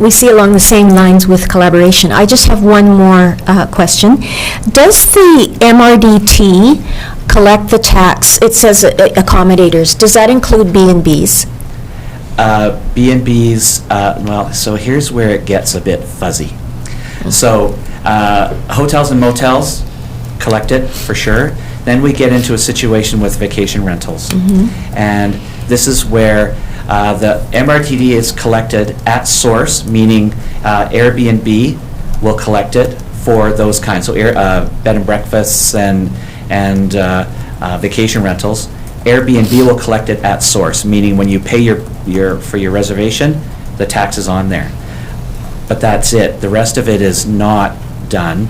we see along the same lines with collaboration. I just have one more question. Does the MRDT collect the tax? It says accommodators. Does that include B&Bs? B&Bs, so here's where it gets a bit fuzzy. So hotels and motels collect it for sure. Then we get into a situation with vacation rentals. And this is where the MRTD is collected at source, meaning Airbnb will collect it for those kinds. So bed and breakfasts and vacation rentals. Airbnb will collect it at source, meaning when you pay for your reservation, the tax is on there. But that's it. The rest of it is not done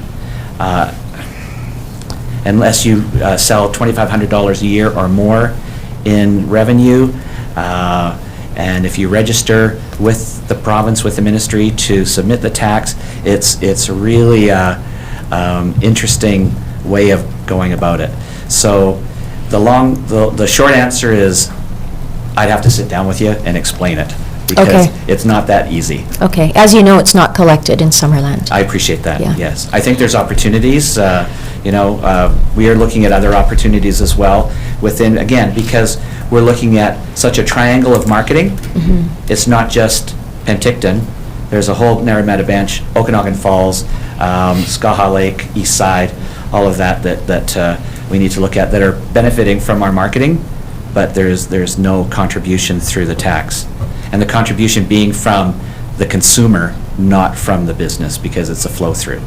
unless you sell $2,500 a year or more in revenue. And if you register with the province, with the ministry to submit the tax, it's really interesting way of going about it. So the short answer is I'd have to sit down with you and explain it because Okay. it's not that easy. Okay. As you know, it's not collected in Summerland. I appreciate that, Yeah. yes. I think there's opportunities, we are looking at other opportunities as well within, again, because we're looking at such a triangle of marketing. It's not just Penticton. There's a whole Narrometa Bench, Okanagan Falls, Skaha Lake, East Side, all of that we need to look at that are benefiting from our marketing, but there's no contribution through the tax. And the contribution being from the consumer, not from the business, because it's a flow-through.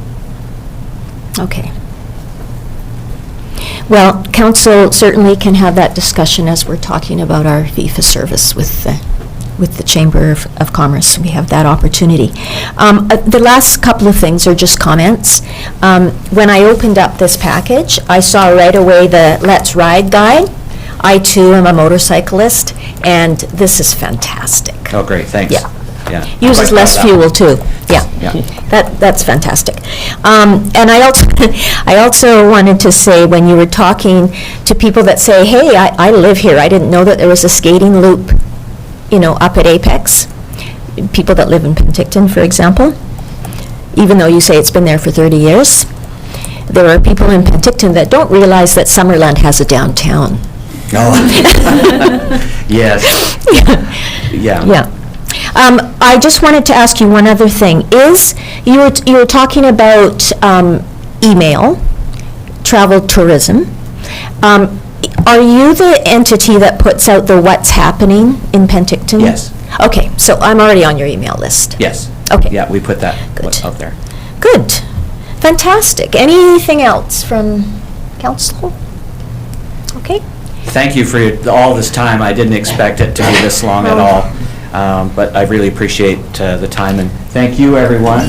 Okay. Well, council certainly can have that discussion as we're talking about our fee-for-service with the Chamber of Commerce. We have that opportunity. The last couple of things are just comments. When I opened up this package, I saw right away the Let's Ride guide. I too am a motorcyclist, and this is fantastic. Oh, great, thanks. Yeah. Yeah. Uses Quite less proud of fuel that. too. Yeah. Yeah. That's fantastic. And I also wanted to say, when you were talking to people that say, hey, I live here, I didn't know that there was a skating loop, up at Apex. People that live in Penticton, for example, even though you say it's been there for 30 years, there are people in Penticton that don't realize that Summerland has a downtown. Yes. Yeah. Yeah. I just wanted to ask you one other thing. You were talking about email, travel tourism. Are you the entity that puts out the what's happening in Penticton? Yes. Okay, so I'm already on your email list. Yes. Okay. Yeah, we put that Good. out there. Good. Fantastic. Anything else from council? Okay. Thank you for all this time. I didn't expect it to be this long at all, but I really appreciate the time, and thank you, everyone,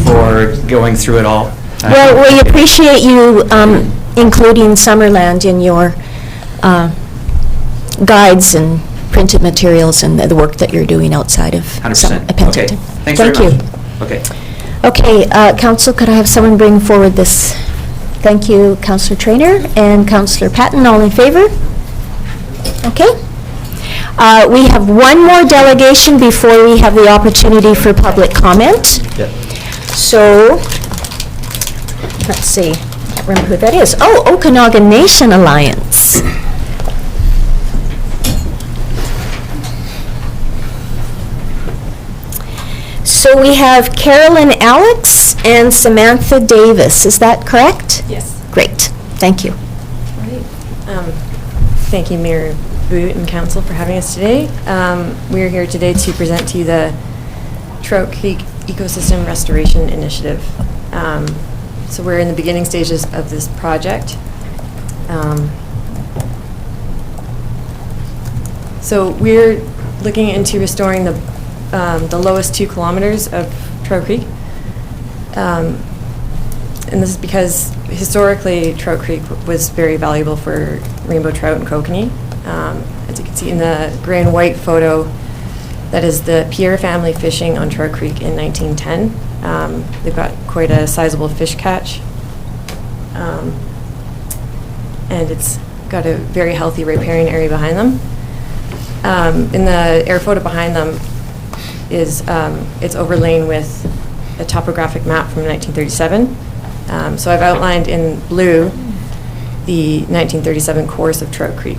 for going through it all. Well, we appreciate you including Summerland in your guides and printed materials and the work that you're doing outside of 100%. Okay, Penticton. thanks very Thank you. much. Okay. Okay, council, could I have someone bring forward this? Thank you, Councillor Traynor and Councillor Patton, all in favor? Okay. We have one more delegation before we have the opportunity for public comment. Yep. So, let's see, I can't remember who that is. Oh, Okanagan Nation Alliance. So we have Carolyn Alex and Samantha Davis, is that correct? Yes. Great, thank you. Thank you, Mayor Boot and Council, for having us today. We're here today to present to you the Trout Creek Ecosystem Restoration Initiative. So we're in the beginning stages of this project. So we're looking into restoring the lowest 2 kilometers of Trout Creek. And this is because historically Trout Creek was very valuable for rainbow trout and kokanee. As you can see in the gray and white photo, that is the Pierre family fishing on Trout Creek in 1910. They've got quite a sizable fish catch. And it's got a very healthy riparian area behind them. In the air photo behind them is it's overlain with a topographic map from 1937. So I've outlined in blue the 1937 course of Trout Creek.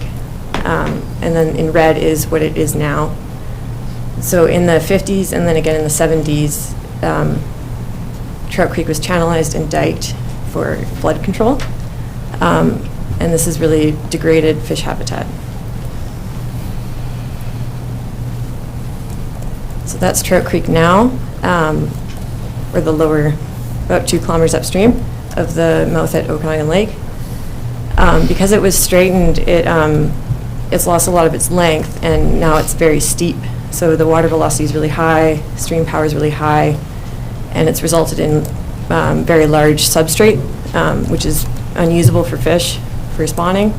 And then in red is what it is now. So in the 50s and then again in the 70s, Trout Creek was channelized and diked for flood control. And this has really degraded fish habitat. So that's Trout Creek now, or the lower, about 2 kilometers upstream of the mouth at Okanagan Lake. Because it was straightened, it's lost a lot of its length, and now it's very steep. So the water velocity is really high, stream power is really high, and it's resulted in very large substrate, which is unusable for fish for spawning.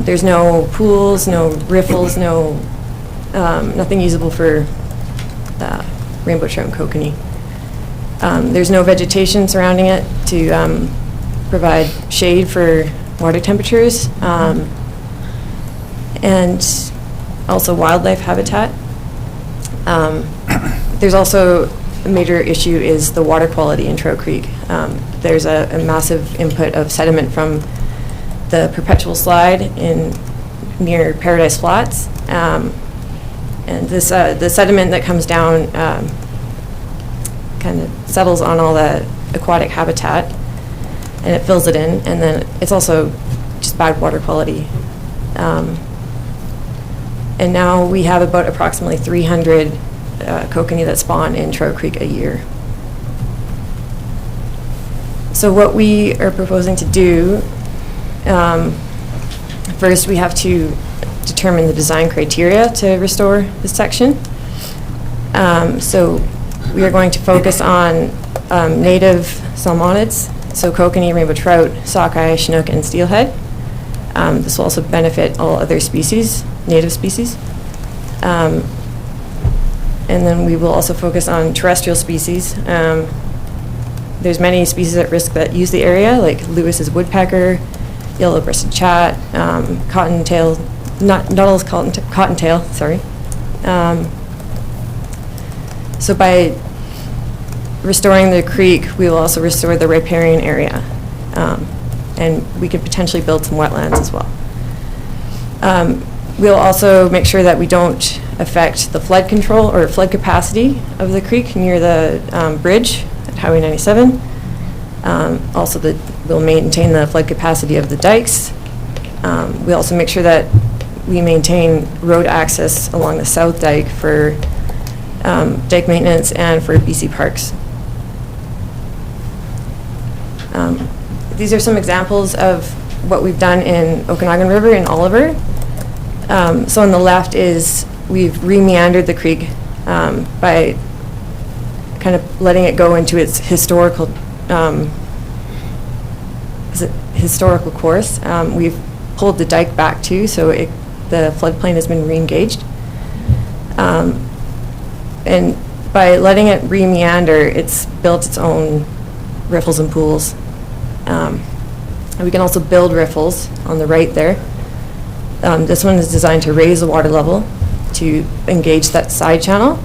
There's no pools, no riffles, nothing usable for rainbow trout and kokanee. There's no vegetation surrounding it to provide shade for water temperatures, and also wildlife habitat. There's also a major issue is the water quality in Trout Creek. There's a massive input of sediment from the perpetual slide near Paradise Flats. And this, the sediment that comes down kind of settles on all the aquatic habitat, and it fills it in, and then it's also just bad water quality. And now we have about approximately 300 kokanee that spawn in Trout Creek a year. So what we are proposing to do, first we have to determine the design criteria to restore this section. So we are going to focus on native salmonids, so kokanee, rainbow trout, sockeye, chinook, and steelhead. This will also benefit all other species, native species. And then we will also focus on terrestrial species. There's many species at risk that use the area, like Lewis's woodpecker, yellow-breasted chat, cottontail, Nautilus cottontail, sorry. So by restoring the creek, we will also restore the riparian area. And we could potentially build some wetlands as well. We'll also make sure that we don't affect the flood control or flood capacity of the creek near the bridge at Highway 97. Also, we'll maintain the flood capacity of the dikes. We also make sure that we maintain road access along the south dike for dike maintenance and for BC parks. these are some examples of what we've done in Okanagan River in Oliver. So on the left is we've re-meandered the creek by kind of letting it go into its historical course. We've pulled the dike back too, so the floodplain has been re-engaged. And by letting it re-meander, it's built its own riffles and pools. And we can also build riffles on the right there. This one is designed to raise the water level to engage that side channel.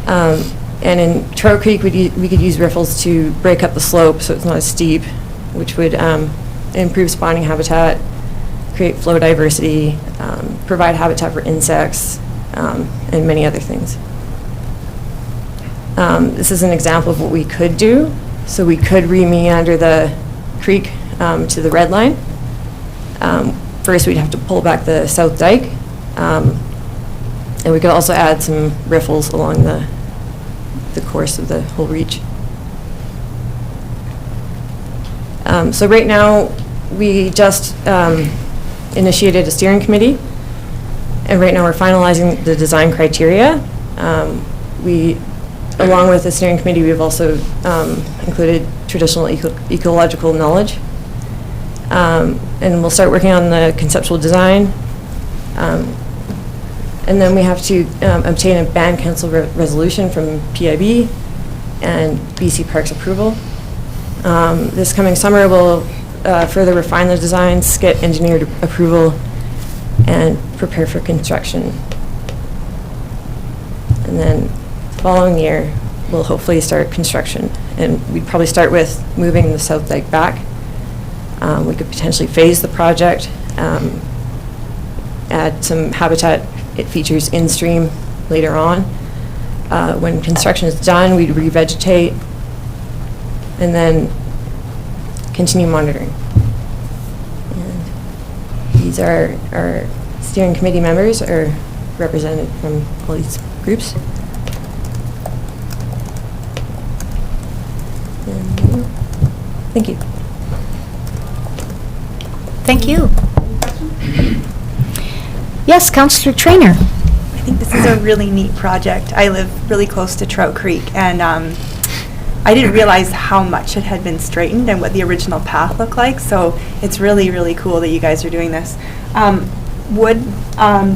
And in Trout Creek, we could use riffles to break up the slope so it's not as steep, which would improve spawning habitat, create flow diversity, provide habitat for insects, and many other things. This is an example of what we could do. So we could re-meander the creek to the red line. First, we'd have to pull back the south dike. And we could also add some riffles along the course of the whole reach. So right now, we just initiated a steering committee, and right now we're finalizing the design criteria. Along with the steering committee, we've also included traditional ecological knowledge. And we'll start working on the conceptual design. And then we have to obtain a band council resolution from PIB and BC Parks approval. This coming summer, we'll further refine the designs, get engineered approval, and prepare for construction. And then following year, we'll hopefully start construction. And we'd probably start with moving the south dike back. We could potentially phase the project, add some habitat features in stream later on. When construction is done, we'd revegetate and then continue monitoring. And these are our steering committee members, are represented from all these groups. And thank you. Thank you. Yes, Councillor Traynor. I think this is a really neat project. I live really close to Trout Creek, and I didn't realize how much it had been straightened and what the original path looked like, so it's really, really cool that you guys are doing this. Would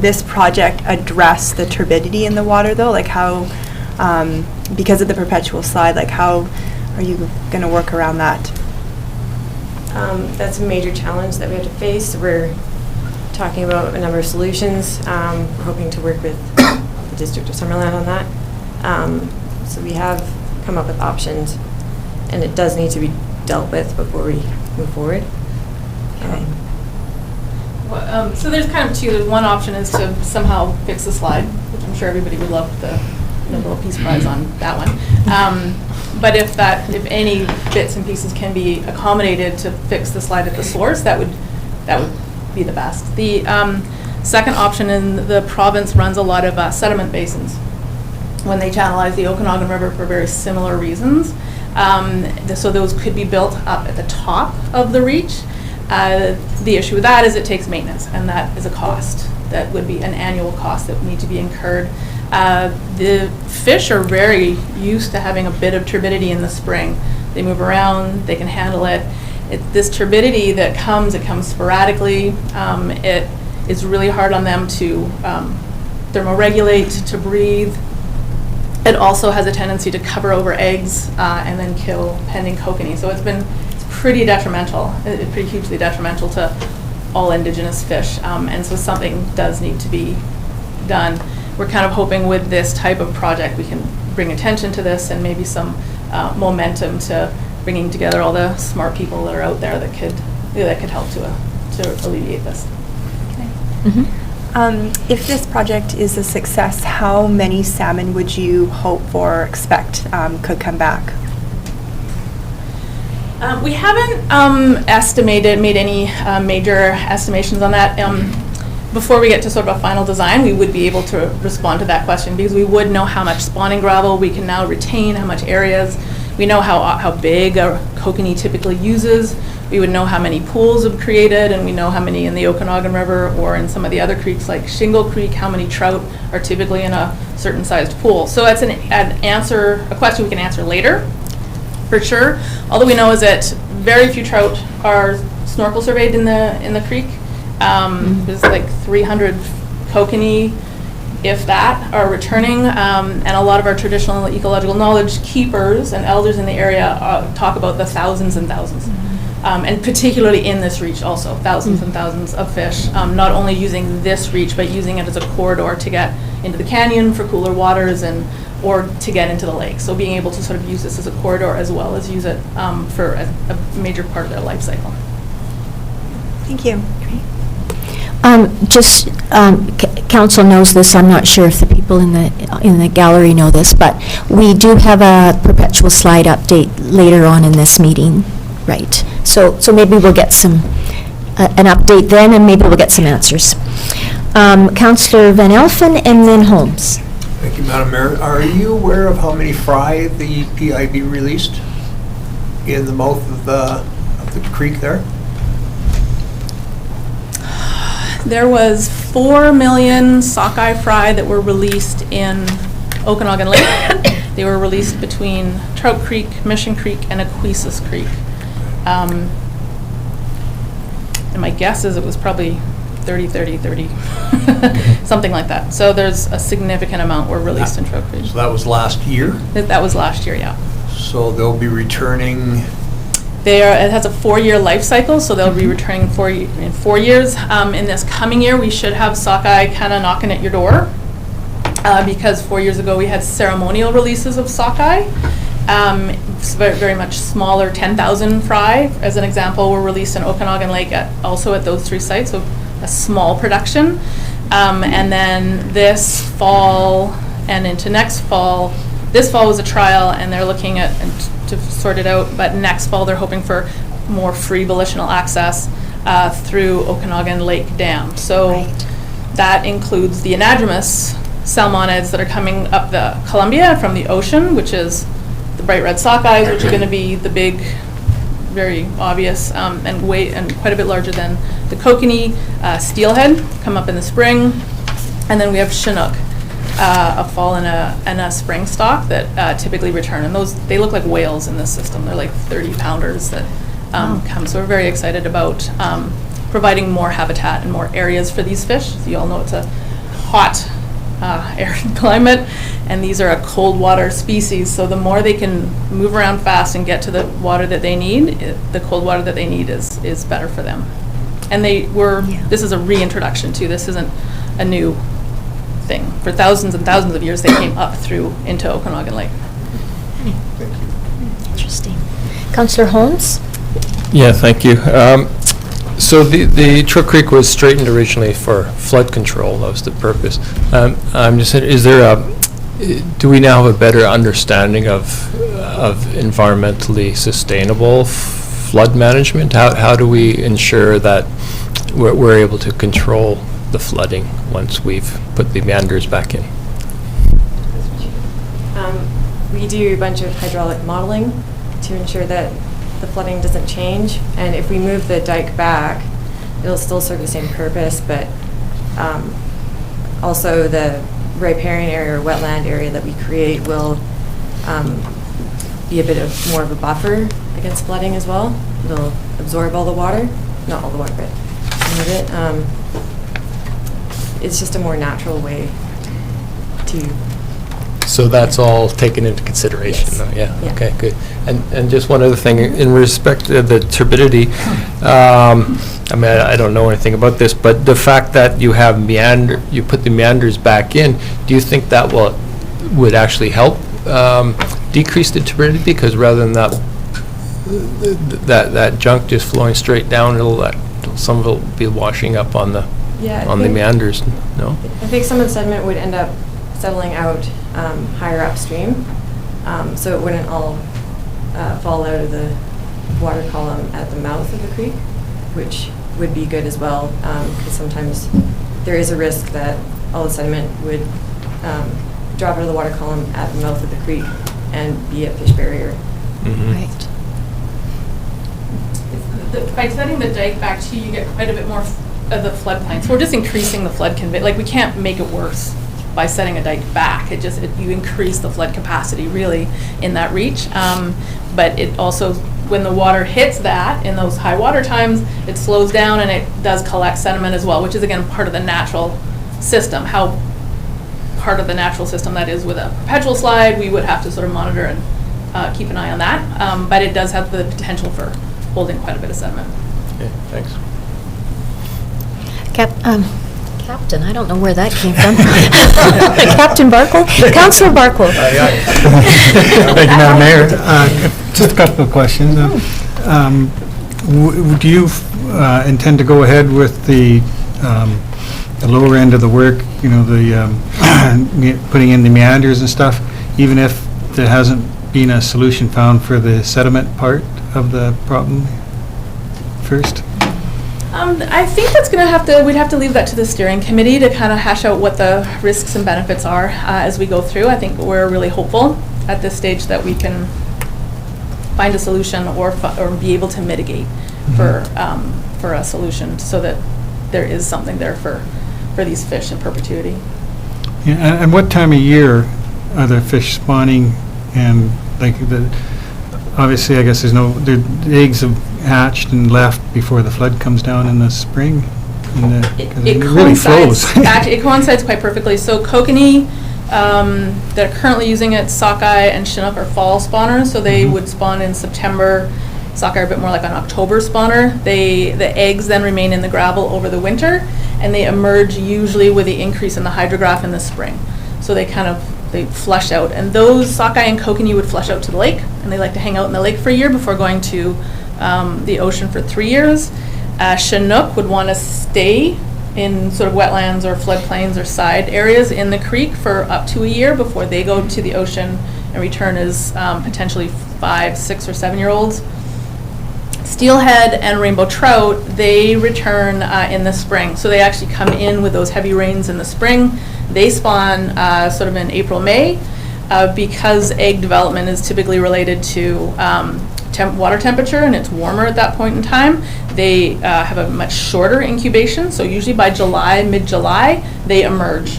this project address the turbidity in the water, though? Like how, because of the perpetual slide, like how are you going to work around that? That's a major challenge that we have to face. We're talking about a number of solutions. We're hoping to work with the District of Summerland on that. So we have come up with options, and it does need to be dealt with before we move forward. Okay. So there's kind of two. There's one option is to somehow fix the slide, which I'm sure everybody would love the Nobel Peace Prize on that one. But if any bits and pieces can be accommodated to fix the slide at the source, that would be the best. The second option, in the province runs a lot of sediment basins when they channelize the Okanagan River for very similar reasons. So those could be built up at the top of the reach. The issue with that is it takes maintenance, and that is a cost. That would be an annual cost that would need to be incurred. The fish are very used to having a bit of turbidity in the spring. They move around, they can handle it. This turbidity that comes, it comes sporadically. It is really hard on them to thermoregulate, to breathe. It also has a tendency to cover over eggs and then kill pending kokanee. So it's pretty detrimental, pretty hugely detrimental to all indigenous fish. And so something does need to be done. We're kind of hoping with this type of project we can bring attention to this and maybe some momentum to bringing together all the smart people that are out there that could help to alleviate this. Okay. Mm-hmm. If this project is a success, how many salmon would you hope for or expect could come back? We haven't made any major estimations on that. Before we get to sort of a final design, we would be able to respond to that question because we would know how much spawning gravel we can now retain, how much areas. We know how big a kokanee typically uses. We would know how many pools have created, and we know how many in the Okanagan River or in some of the other creeks like Shingle Creek, how many trout are typically in a certain sized pool. So that's a question we can answer later, for sure. All that we know is that very few trout are snorkel surveyed in the creek. There's like 300 kokanee, if that, are returning, and a lot of our traditional ecological knowledge keepers and elders in the area talk about the thousands and thousands. And particularly in this reach also, thousands and thousands of fish, not only using this reach, but using it as a corridor to get into the canyon for cooler waters or to get into the lake. So being able to sort of use this as a corridor as well as use it for a major part of their life cycle. Thank you. Council knows this, I'm not sure if the people in the gallery know this, but we do have a perpetual slide update later on in this meeting, right? So maybe we'll get an update then, and maybe we'll get some answers. Councillor Van Elfen and then Holmes. Thank you, Madam Mayor. Are you aware of how many fry the PIB released in the mouth of the creek there? There was 4 million sockeye fry that were released in Okanagan Lake. They were released between Trout Creek, Mission Creek, and Aquesus Creek. And my guess is it was probably 30, something like that. So there's a significant amount were released in Trout Creek. So that was last year? That was last year, yeah. So they'll be returning? It has a 4-year life cycle, so they'll be returning in 4 years. In this coming year, we should have sockeye kind of knocking at your door, because 4 years ago we had ceremonial releases of sockeye. Very, very much smaller, 10,000 fry, as an example, were released in Okanagan Lake also at those 3 sites, so a small production. And then this fall and into next fall, this fall was a trial, and they're looking at to sort it out, but next fall they're hoping for more free volitional access through Okanagan Lake Dam. So that includes the anadromous salmonids that are coming up the Columbia from the ocean, which is the bright red sockeyes, which are going to be the big, very obvious, and quite a bit larger than the kokanee. Steelhead come up in the spring, and then we have Chinook, a fall and a spring stock that typically return, and they look like whales in this system. They're like 30-pounders that come. So we're very excited about providing more habitat and more areas for these fish. So you all know it's a hot, arid climate, and these are a cold water species. So the more they can move around fast and get to the water that they need, the cold water that they need is better for them. And this is a reintroduction too. This isn't a new thing. For thousands and thousands of years, they came up through into Okanagan Lake. Thank you. Interesting. Councillor Holmes? Yeah, thank you. So the Trout Creek was straightened originally for flood control. That was the purpose. I'm just saying, do we now have a better understanding of environmentally sustainable flood management? How do we ensure that we're able to control the flooding once we've put the meanders back in? We do a bunch of hydraulic modeling to ensure that the flooding doesn't change, and if we move the dike back, it'll still serve the same purpose, but also the riparian area or wetland area that we create will be a bit more of a buffer against flooding as well. It'll absorb all the water, not all the water, but some of it. It's just a more natural way to. So that's all taken into consideration, Yes. though? Yeah. Yeah. Okay, good. And just one other thing, in respect to the turbidity, I mean, I don't know anything about this, but the fact that you have you put the meanders back in, do you think that would actually help decrease the turbidity? Because rather than that junk just flowing straight down, some of it will be washing up on the meanders. No? I think some of the sediment would end up settling out higher upstream, so it wouldn't all fall out of the water column at the mouth of the creek, which would be good as well, because sometimes there is a risk that all the sediment would drop out of the water column at the mouth of the creek and be a fish barrier Right. By setting the dike back to you get quite a bit more of the floodplain. So we're just increasing the flood like we can't make it worse by setting a dike back. You increase the flood capacity really in that reach. But it also, when the water hits that in those high water times, it slows down and it does collect sediment as well, which is again part of the natural system. How part of the natural system that is with a perpetual slide, we would have to sort of monitor and keep an eye on that. But it does have the potential for holding quite a bit of sediment. Okay, thanks. Captain, I don't know where that came from. Captain Barkle? Councillor Barkle? Thank you, Madam Mayor. Just a couple of questions. Do you intend to go ahead with the lower end of the work, you know, the putting in the meanders and stuff, even if there hasn't been a solution found for the sediment part of the problem first? I think that's going to we'd have to leave that to the steering committee to kind of hash out what the risks and benefits are as we go through. I think we're really hopeful at this stage that we can find a solution or be able to mitigate for a solution so that there is something there for these fish in perpetuity. Yeah, and what time of year are the fish spawning? And like obviously, I guess the eggs have hatched and left before the flood comes down in the spring. It really flows. Actually, it coincides quite perfectly. So kokanee, they're currently using it. Sockeye and Chinook are fall spawners, so they would spawn in September. Sockeye are a bit more like an October spawner. The eggs then remain in the gravel over the winter, and they emerge usually with the increase in the hydrograph in the spring. So they flush out, and those sockeye and kokanee would flush out to the lake, and they like to hang out in the lake for a year before going to the ocean for 3 years. Chinook would want to stay in sort of wetlands or floodplains or side areas in the creek for up to a year before they go to the ocean and return as potentially 5, 6, or 7-year-olds. Steelhead and rainbow trout, they return in the spring. So they actually come in with those heavy rains in the spring. They spawn sort of in April, May, because egg development is typically related to water temperature, and it's warmer at that point in time. They have a much shorter incubation, so usually by July, mid-July, they emerge.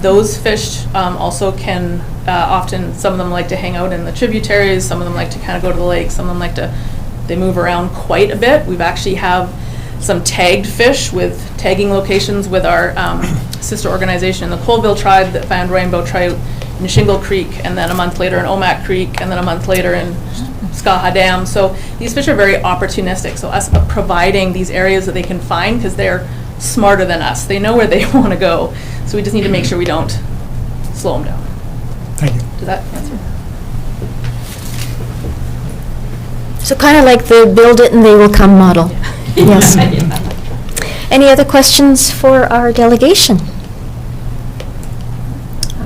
Those fish also can often, some of them like to hang out in the tributaries, some of them like to kind of go to the lake, some of them they move around quite a bit. We've actually have some tagged fish with tagging locations with our sister organization, the Colville tribe, that found rainbow trout in Shingle Creek, and then a month later in Omak Creek, and then a month later in Skaha Dam. So these fish are very opportunistic. So us providing these areas that they can find, because they're smarter than us. They know where they want to go. So we just need to make sure we don't slow them down. Thank you. Does that answer? So kind of like the build it and they will come model. Yes. Any other questions for our delegation?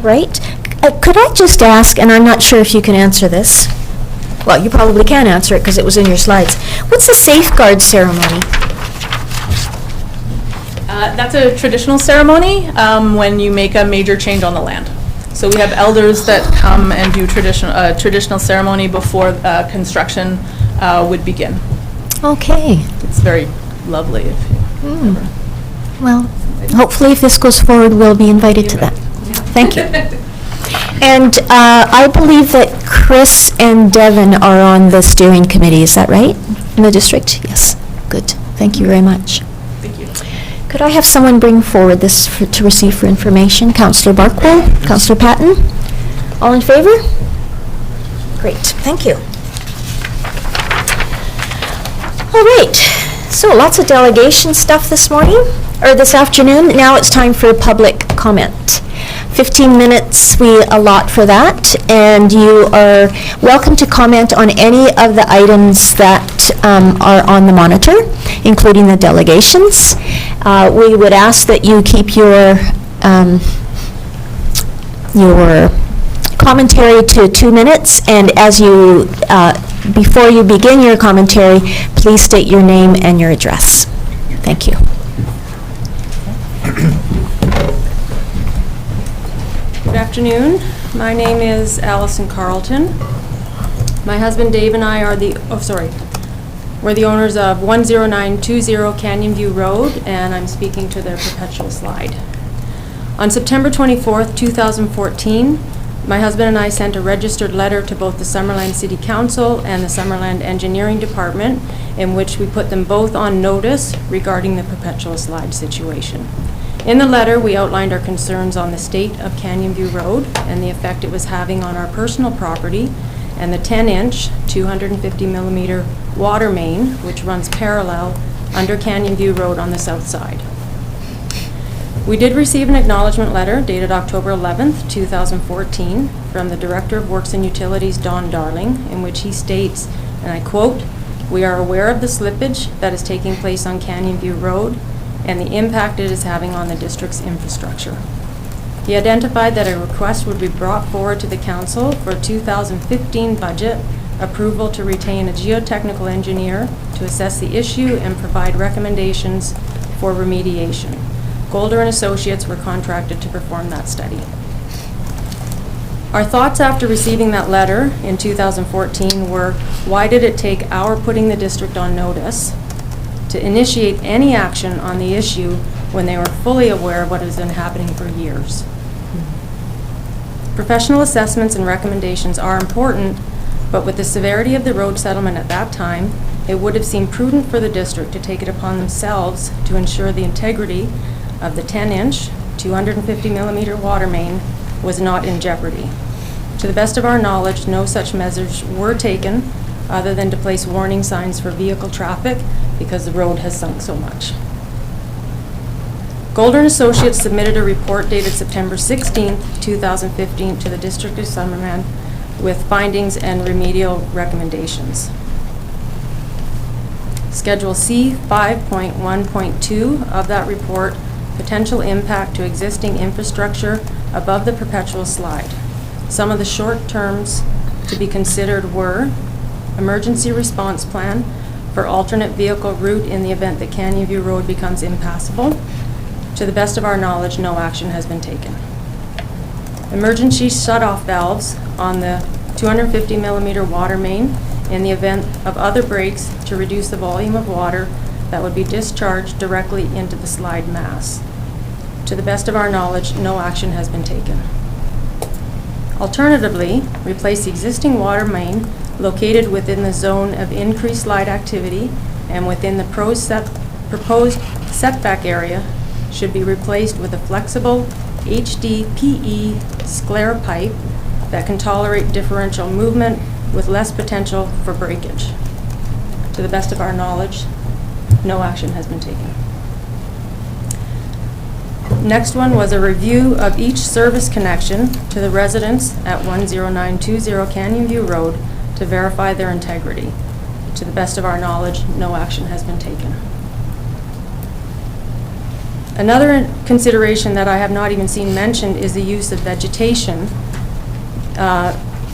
Right. Could I just ask, and I'm not sure if you can answer this. Well, you probably can answer it because it was in your slides. What's the safeguard ceremony? That's a traditional ceremony when you make a major change on the land. So we have elders that come and do traditional ceremony before construction would begin. Okay. It's very lovely if you ever. Well, hopefully if this goes forward, we'll be invited to that. Thank you. And I believe that Chris and Devin are on the steering committee, is that right? In the district? Yes. Good. Thank you very much. Thank you. Could I have someone bring forward this to receive for information? Councillor Barkwell? Councillor Patton? All in favor? Great. Thank you. All right. So lots of delegation stuff this morning, or this afternoon. Now it's time for public comment. 15 minutes we allot for that, and you are welcome to comment on any of the items that are on the monitor, including the delegations. We would ask that you keep your commentary to 2 minutes, and as you before you begin your commentary, please state your name and your address. Thank you. Good afternoon. My name is Allison Carlton. My husband Dave and I are we're the owners of 10920 Canyon View Road, and I'm speaking to their perpetual slide. On September 24th, 2014, my husband and I sent a registered letter to both the Summerland City Council and the Summerland Engineering Department, in which we put them both on notice regarding the perpetual slide situation. In the letter, we outlined our concerns on the state of Canyon View Road and the effect it was having on our personal property, and the 10-inch, 250-millimeter water main, which runs parallel under Canyon View Road on the south side. We did receive an acknowledgement letter dated October 11th, 2014, from the Director of Works and Utilities, Don Darling, in which he states, and I quote, "We are aware of the slippage that is taking place on Canyon View Road and the impact it is having on the district's infrastructure." He identified that a request would be brought forward to the Council for a 2015 budget approval to retain a geotechnical engineer to assess the issue and provide recommendations for remediation. Golder and Associates were contracted to perform that study. Our thoughts after receiving that letter in 2014 were, why did it take our putting the district on notice to initiate any action on the issue when they were fully aware of what has been happening for years? Professional assessments and recommendations are important, but with the severity of the road settlement at that time, it would have seemed prudent for the district to take it upon themselves to ensure the integrity of the 10-inch, 250-millimeter water main was not in jeopardy. To the best of our knowledge, no such measures were taken other than to place warning signs for vehicle traffic because the road has sunk so much. Golder and Associates submitted a report dated September 16th, 2015 to the District of Summerland with findings and remedial recommendations. Schedule C 5.1.2 of that report, potential impact to existing infrastructure above the perpetual slide. Some of the short terms to be considered were emergency response plan for alternate vehicle route in the event that Canyon View Road becomes impassable. To the best of our knowledge, no action has been taken. Emergency shut-off valves on the 250-millimeter water main in the event of other breaks to reduce the volume of water that would be discharged directly into the slide mass. To the best of our knowledge, no action has been taken. Alternatively, replace the existing water main located within the zone of increased slide activity and within the proposed setback area should be replaced with a flexible HDPE sclare pipe that can tolerate differential movement with less potential for breakage. To the best of our knowledge, no action has been taken. Next one was a review of each service connection to the residents at 10920 Canyon View Road to verify their integrity. To the best of our knowledge, no action has been taken. Another consideration that I have not even seen mentioned is the use of vegetation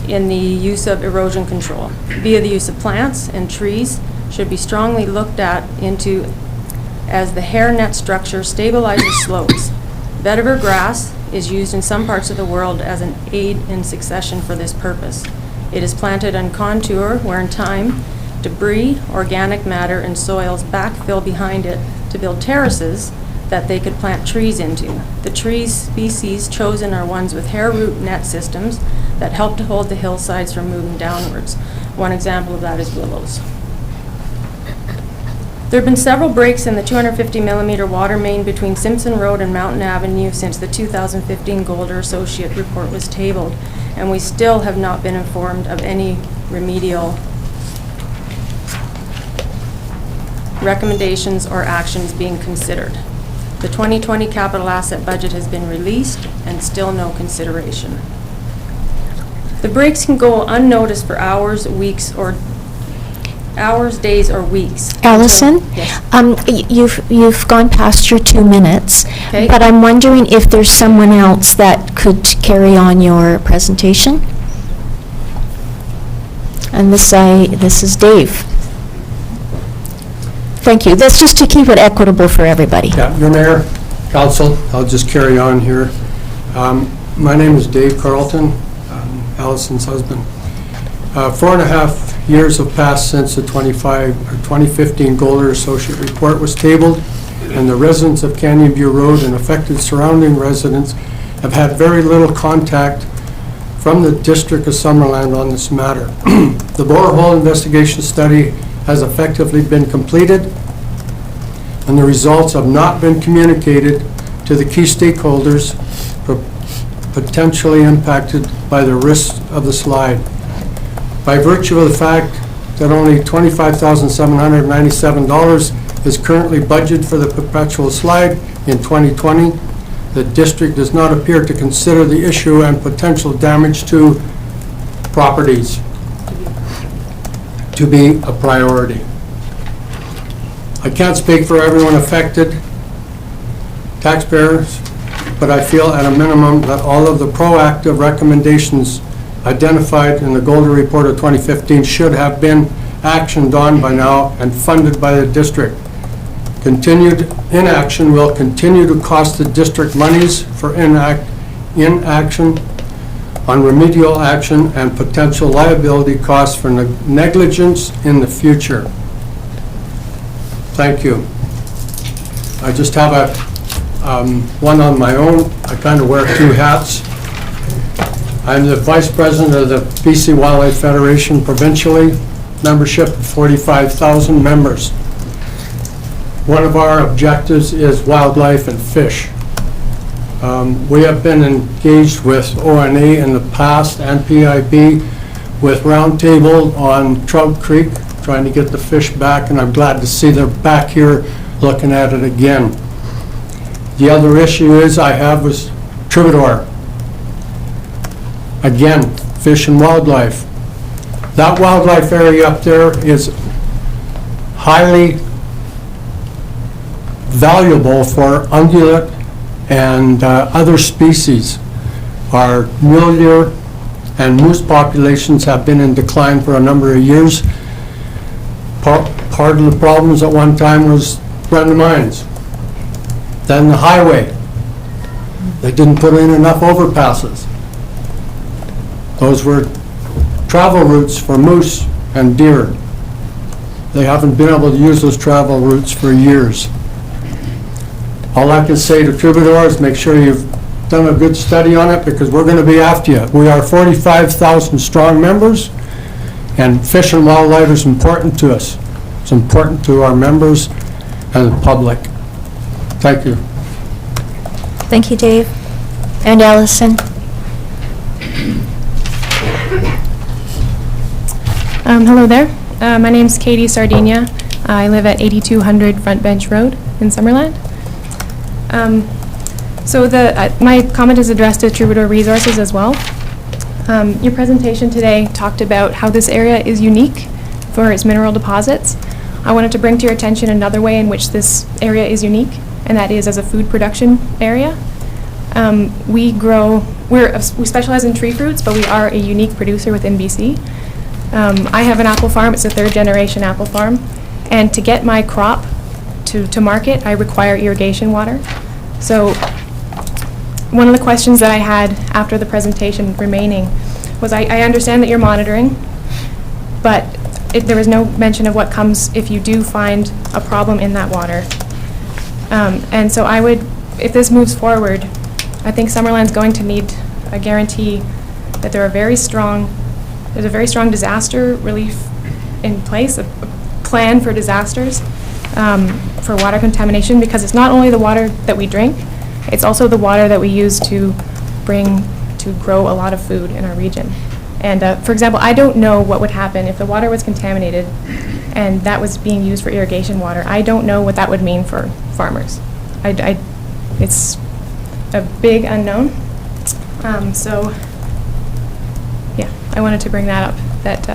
in the use of erosion control. Via the use of plants and trees should be strongly looked at into as the hairnet structure stabilizes slopes. Vetiver grass is used in some parts of the world as an aid in succession for this purpose. It is planted on contour where in time, debris, organic matter, and soils backfill behind it to build terraces that they could plant trees into. The tree species chosen are ones with hair root net systems that help to hold the hillsides from moving downwards. One example of that is willows. There have been several breaks in the 250-millimeter water main between Simpson Road and Mountain Avenue since the 2015 Golder Associate report was tabled, and we still have not been informed of any remedial recommendations or actions being considered. The 2020 capital asset budget has been released and still no consideration. The breaks can go unnoticed for hours, days, or weeks. Allison? Yes. You've gone past your 2 minutes, Okay. but I'm wondering if there's someone else that could carry on your presentation? And this is Dave. Thank you. That's just to keep it equitable for everybody. Yeah, your mayor, council, I'll just carry on here. My name is Dave Carlton, Allison's husband. 4.5 years have passed since the 2015 Golder Associate Report was tabled, and the residents of Canyon View Road and affected surrounding residents have had very little contact from the District of Summerland on this matter. The borehole investigation study has effectively been completed, and the results have not been communicated to the key stakeholders potentially impacted by the risks of the slide. By virtue of the fact that only $25,797 is currently budgeted for the perpetual slide in 2020, the district does not appear to consider the issue and potential damage to properties to be a priority. I can't speak for everyone affected, taxpayers, but I feel at a minimum that all of the proactive recommendations identified in the Golder Report of 2015 should have been actioned on by now and funded by the district. Continued inaction will continue to cost the district monies for inaction on remedial action and potential liability costs for negligence in the future. Thank you. I just have one on my own. I kind of wear two hats. I'm the Vice President of the BC Wildlife Federation provincially, membership of 45,000 members. One of our objectives is wildlife and fish. We have been engaged with ONA in the past and PIB with roundtable on Trout Creek, trying to get the fish back, and I'm glad to see they're back here looking at it again. The other issue I have was Troubadour. Again, fish and wildlife. That wildlife area up there is highly valuable for ungulate and other species. Our mule deer and moose populations have been in decline for a number of years. Part of the problems at one time was run mines. Then the highway. They didn't put in enough overpasses. Those were travel routes for moose and deer. They haven't been able to use those travel routes for years. All I can say to Troubadour is make sure you've done a good study on it, because we're going to be after you. We are 45,000 strong members, and fish and wildlife is important to us. It's important to our members and the public. Thank you. Thank you, Dave. And Allison? Hello there. My name's Katie Sardinia. I live at 8200 Front Bench Road in Summerland. My comment is addressed to Troubadour Resources as well. Your presentation today talked about how this area is unique for its mineral deposits. I wanted to bring to your attention another way in which this area is unique, and that is as a food production area. We specialize in tree fruits, but we are a unique producer within BC. I have an apple farm. It's a third-generation apple farm, and to get my crop to market, I require irrigation water. So one of the questions that I had after the presentation remaining was, I understand that you're monitoring, but there was no mention of what comes if you do find a problem in that water. And so I would, if this moves forward, I think Summerland's going to need a guarantee that there's a very strong disaster relief in place, a plan for disasters, for water contamination, because it's not only the water that we drink, it's also the water that we use to grow a lot of food in our region. And for example, I don't know what would happen if the water was contaminated and that was being used for irrigation water. I don't know what that would mean for farmers. It's a big unknown. So yeah, I wanted to bring that up, that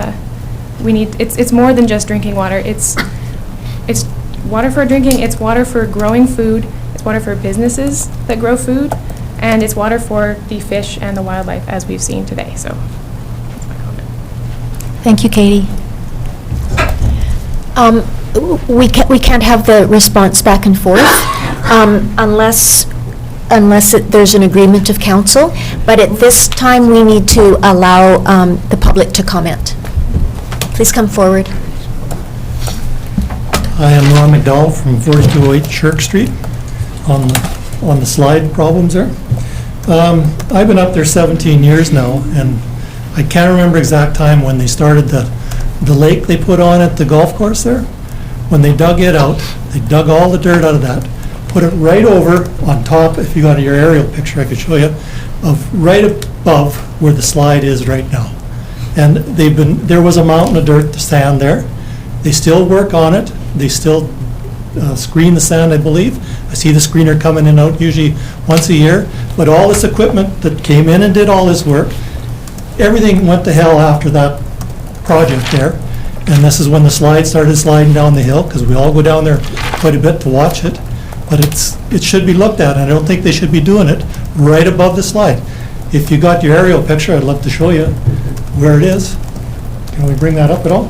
it's more than just drinking water. It's water for drinking, it's water for growing food, it's water for businesses that grow food, and it's water for the fish and the wildlife, as we've seen today. So that's my comment. Thank you, Katie. We can't have the response back and forth unless there's an agreement of council. But at this time, we need to allow the public to comment. Please come forward. I am Ron McDowell from 4208 Shirk Street on the slide problems there. I've been up there 17 years now, and I can't remember exact time when they started the lake they put on at the golf course there. When they dug it out, they dug all the dirt out of that, put it right over on top, if you got your aerial picture I could show you, of right above where the slide is right now. And there was a mountain of dirt, sand there. They still work on it. They still screen the sand, I believe. I see the screener coming in and out usually once a year. But all this equipment that came in and did all this work, everything went to hell after that project there. And this is when the slide started sliding down the hill, because we all go down there quite a bit to watch it. But it should be looked at, and I don't think they should be doing it right above the slide. If you got your aerial picture, I'd love to show you where it is. Can we bring that up at all?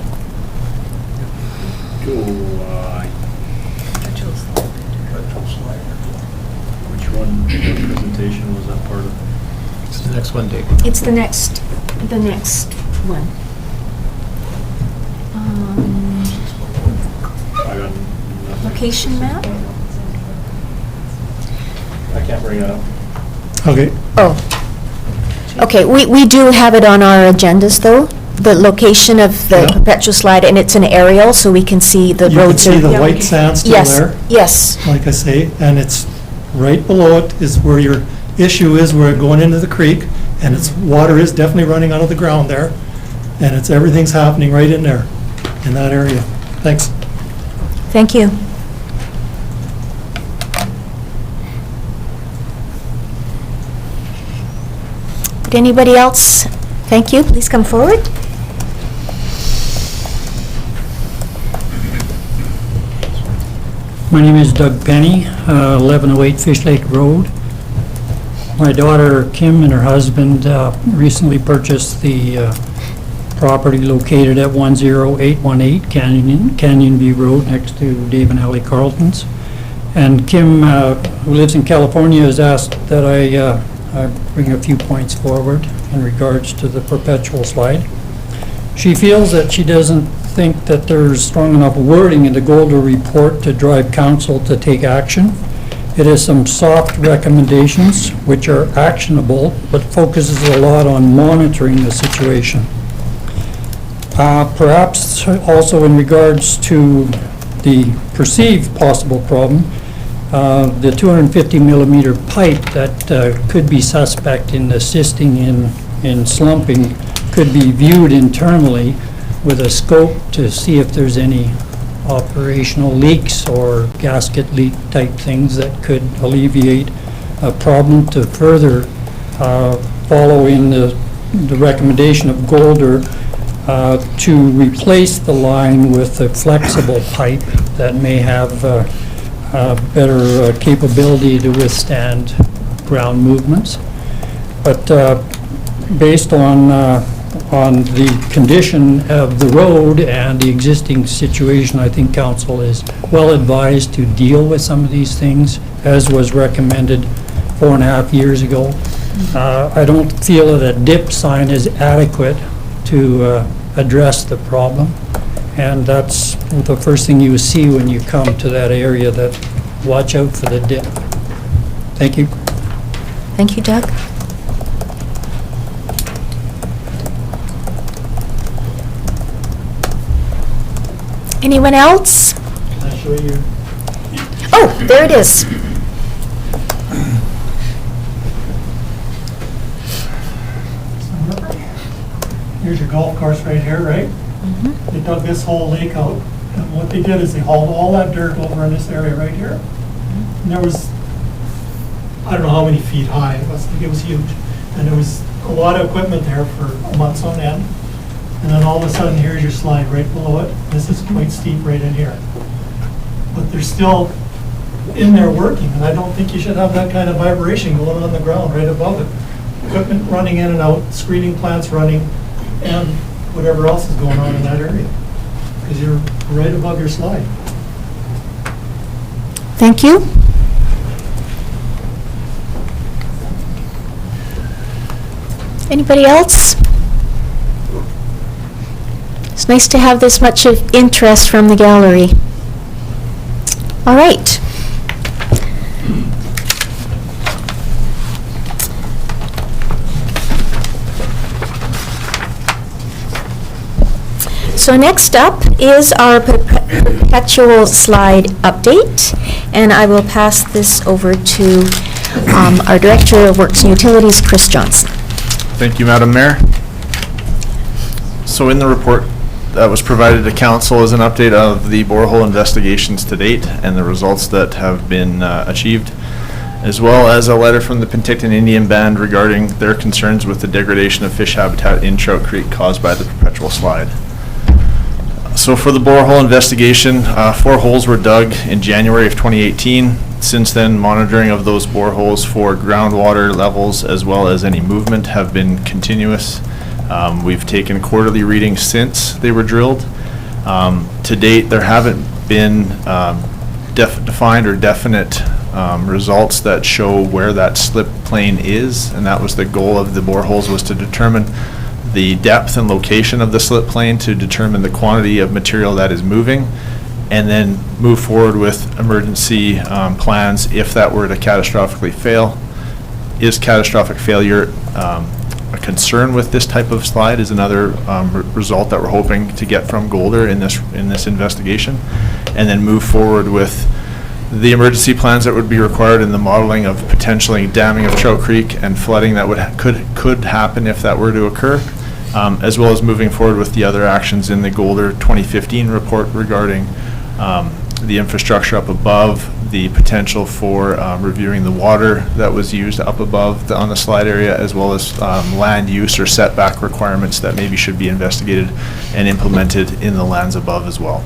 Which one, what presentation was that part of? It's the next one, Dave. It's the next one. I got nothing. Location map? I can't bring it up. Okay. Oh. Okay, we do have it on our agendas, though, the location of the Yeah. perpetual slide, and it's an aerial, so we can see the You can roads. see are- the white sand still Yes, there, yes. like I say, and it's right below it is where your issue is, where going into the creek, and it's, water is definitely running out of the ground there, and everything's happening right in there, in that area. Thanks. Thank you. Would anybody else? Thank you. Please come forward. My name is Doug Penny, 1108 Fish Lake Road. My daughter Kim and her husband recently purchased the property located at 10818 Canyon View Road next to Dave and Ellie Carlton's. And Kim, who lives in California, has asked that I bring a few points forward in regards to the perpetual slide. She feels that she doesn't think that there's strong enough wording in the Golder report to drive council to take action. It has some soft recommendations which are actionable, but focuses a lot on monitoring the situation. Perhaps also in regards to the perceived possible problem, the 250 millimeter pipe that could be suspect in assisting in slumping could be viewed internally with a scope to see if there's any operational leaks or gasket leak type things that could alleviate a problem, to further follow in the recommendation of Golder to replace the line with a flexible pipe that may have better capability to withstand ground movements. But based on the condition of the road and the existing situation, I think council is well advised to deal with some of these things, as was recommended 4.5 years ago. I don't feel that a dip sign is adequate to address the problem, and that's the first thing you see when you come to that area, that watch out for the dip. Thank you. Thank you, Doug. Anyone else? Can I show you? Oh, there it is. Here's your golf course right here, right? They dug this whole lake out, and what they did is they hauled all that dirt over in this area right here. And there was, I don't know how many feet high, it was huge. And there was a lot of equipment there for months on end. And then all of a sudden, here's your slide right below it. This is quite steep right in here. But they're still in there working, and I don't think you should have that kind of vibration going on the ground right above it. Equipment running in and out, screening plants running, and whatever else is going on in that area, because you're right above your slide. Thank you. Anybody else? There's nice to have this much of interest from the gallery. All right. So next up is our perpetual slide update, and I will pass this over to our Director of Works and Utilities, Chris Johnson. Thank you, Madam Mayor. So in the report that was provided to council is an update of the borehole investigations to date and the results that have been achieved, as well as a letter from the Penticton Indian Band regarding their concerns with the degradation of fish habitat in Trout Creek caused by the perpetual slide. So for the borehole investigation, 4 holes were dug in January of 2018. Since then, monitoring of those boreholes for groundwater levels as well as any movement have been continuous. We've taken quarterly readings since they were drilled. To date, there haven't been defined or definite results that show where that slip plane is, and that was the goal of the boreholes, was to determine the depth and location of the slip plane to determine the quantity of material that is moving, and then move forward with emergency plans if that were to catastrophically fail. Is catastrophic failure a concern with this type of slide is another result that we're hoping to get from Golder in this investigation, and then move forward with the emergency plans that would be required in the modeling of potentially damming of Trout Creek and flooding that could happen if that were to occur, as well as moving forward with the other actions in the Golder 2015 report regarding the infrastructure up above, the potential for reviewing the water that was used up above on the slide area, as well as land use or setback requirements that maybe should be investigated and implemented in the lands above as well.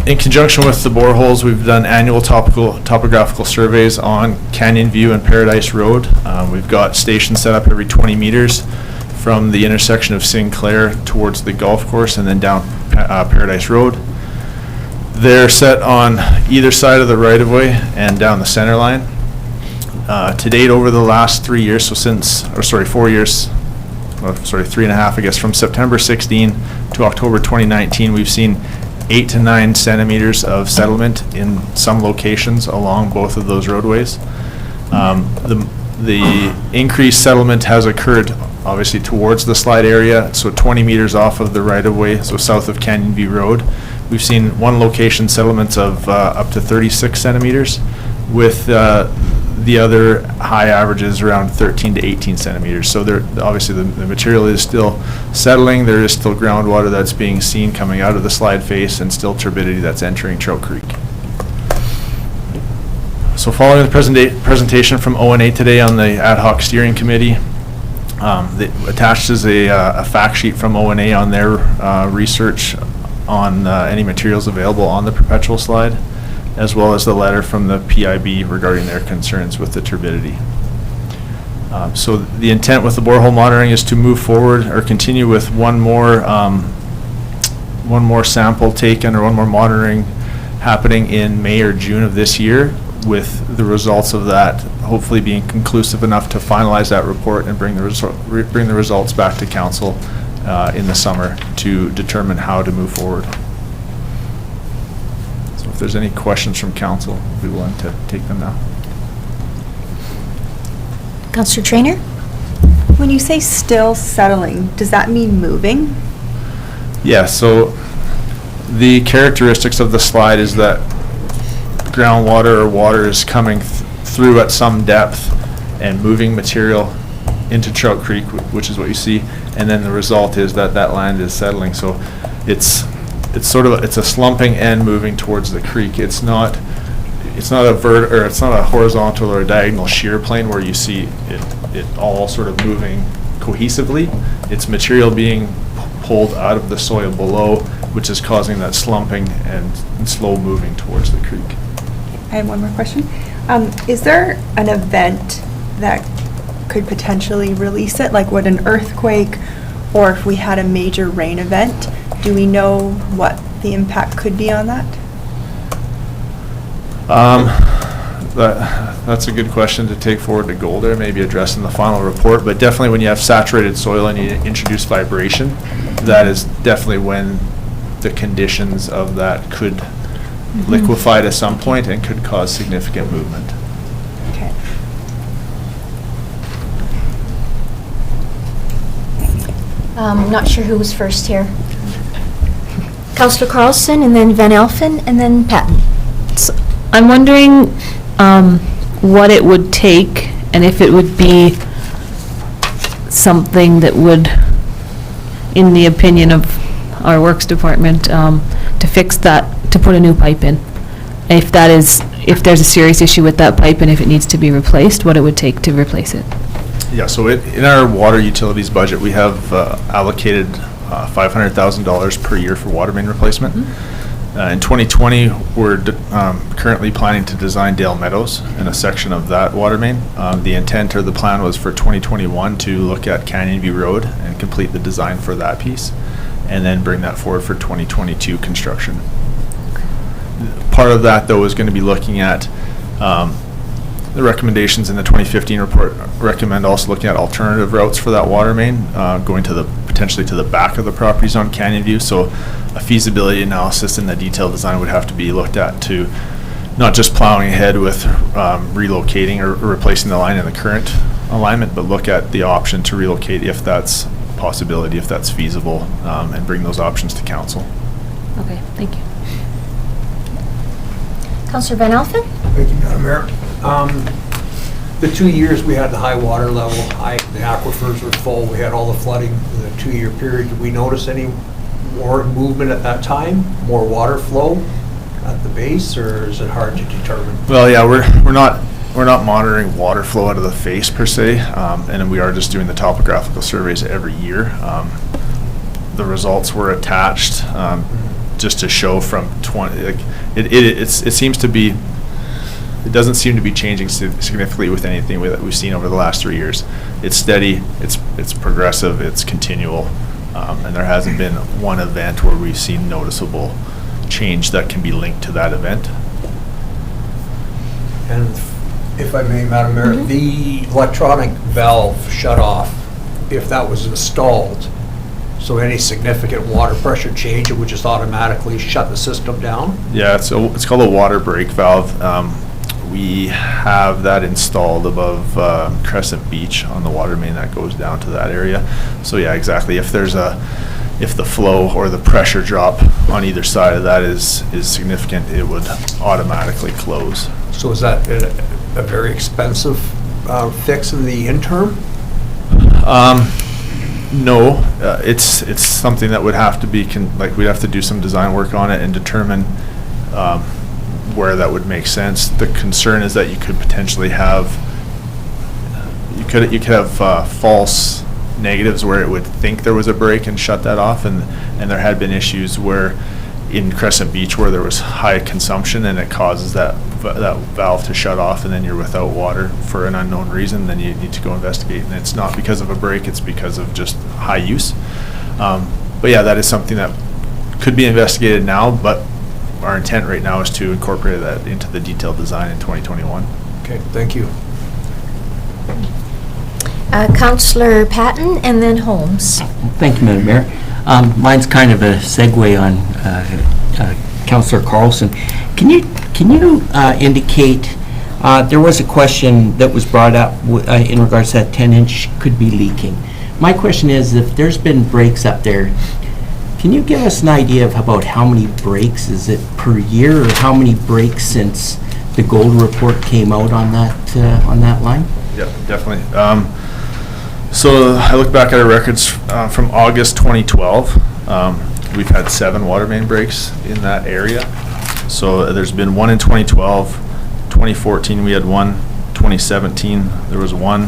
In conjunction with the boreholes, we've done annual topographical surveys on Canyon View and Paradise Road. We've got stations set up every 20 meters from the intersection of Sinclair towards the golf course and then down Paradise Road. They're set on either side of the right-of-way and down the center line. To date, over the last 3 years, so 4 years, 3.5, I guess, from September 16 to October 2019, we've seen 8 to 9 centimeters of settlement in some locations along both of those roadways. The increased settlement has occurred obviously towards the slide area, so 20 meters off of the right-of-way, so south of Canyon View Road. We've seen one location settlements of up to 36 centimeters, with the other high averages around 13 to 18 centimeters. So obviously the material is still settling. There is still groundwater that's being seen coming out of the slide face, and still turbidity that's entering Trout Creek. So following the presentation from ONA today on the ad hoc steering committee, attached is a fact sheet from ONA on their research on any materials available on the perpetual slide, as well as the letter from the PIB regarding their concerns with the turbidity. So the intent with the borehole monitoring is to move forward or continue with one more sample taken or one more monitoring happening in May or June of this year, with the results of that hopefully being conclusive enough to finalize that report and bring the results back to council in the summer to determine how to move forward. So if there's any questions from council, I'll be willing to take them now. Councillor Traynor? When you say still settling, does that mean moving? Yeah, so the characteristics of the slide is that groundwater or water is coming through at some depth and moving material into Trout Creek, which is what you see, and then the result is that land is settling. So it's a slumping and moving towards the creek. It's not a horizontal or a diagonal shear plane where you see it all sort of moving cohesively. It's material being pulled out of the soil below, which is causing that slumping and slow moving towards the creek. I have one more question. Is there an event that could potentially release it? Like, would an earthquake, or if we had a major rain event, do we know what the impact could be on that? That's a good question to take forward to Golder, maybe address in the final report, but definitely when you have saturated soil and you introduce vibration, that is definitely when the conditions of that could liquefy at some point and could cause significant movement. Okay. Not sure who was first here. Councillor Carlson, and then Van Elfen, and then Patton. I'm wondering what it would take, and if it would be something that would, in the opinion of our Works Department, to fix that, to put a new pipe in. If there's a serious issue with that pipe and if it needs to be replaced, what it would take to replace it. Yeah, so in our water utilities budget, we have allocated $500,000 per year for water main replacement. In 2020, we're currently planning to design Dale Meadows in a section of that water main. The intent or the plan was for 2021 to look at Canyon View Road and complete the design for that piece, and then bring that forward for 2022 construction. Part of that, though, is going to be looking at the recommendations in the 2015 report recommend also looking at alternative routes for that water main, going to potentially to the back of the properties on Canyon View. So a feasibility analysis in the detailed design would have to be looked at to not just plowing ahead with relocating or replacing the line in the current alignment, but look at the option to relocate if that's a possibility, if that's feasible, and bring those options to council. Okay, thank you. Councillor Van Elfen? Thank you, Madam Mayor. The 2 years we had the high water level, the aquifers were full, we had all the flooding in the 2-year period. Did we notice any more movement at that time? More water flow at the base, or is it hard to determine? Well, yeah, we're not monitoring water flow out of the face per se, and we are just doing the topographical surveys every year. The results were attached just to show from 20. Like, it seems to be. It doesn't seem to be changing significantly with anything that we've seen over the last 3 years. It's steady, it's progressive, it's continual, and there hasn't been one event where we've seen noticeable change that can be linked to that event. And if I may, Madam Mayor, the electronic valve shut off, if that was installed, so any significant water pressure change, it would just automatically shut the system down? Yeah, it's called a water break valve. We have that installed above Crescent Beach on the water main that goes down to that area. So yeah, exactly. If the flow or the pressure drop on either side of that is significant, it would automatically close. So is that a very expensive fix in the interim? No, it's something that would have to be we'd have to do some design work on it and determine where that would make sense. The concern is that you could potentially have false negatives where it would think there was a break and shut that off, and there had been issues where in Crescent Beach where there was high consumption and it causes that valve to shut off, and then you're without water for an unknown reason. Then you need to go investigate, and it's not because of a break, it's because of just high use. But yeah, that is something that could be investigated now, but our intent right now is to incorporate that into the detailed design in 2021. Okay, thank you. Councillor Patton, and then Holmes. Thank you, Madam Mayor. Mine's kind of a segue on Councillor Carlson. Can you indicate, there was a question that was brought up in regards to that 10-inch could be leaking. My question is, if there's been breaks up there, can you give us an idea of about how many breaks? Is it per year, or how many breaks since the gold report came out on that line? Yeah, definitely. So I look back at our records from August 2012. We've had 7 water main breaks in that area. So there's been 1 in 2012, 2014 we had 1, 2017 there was 1,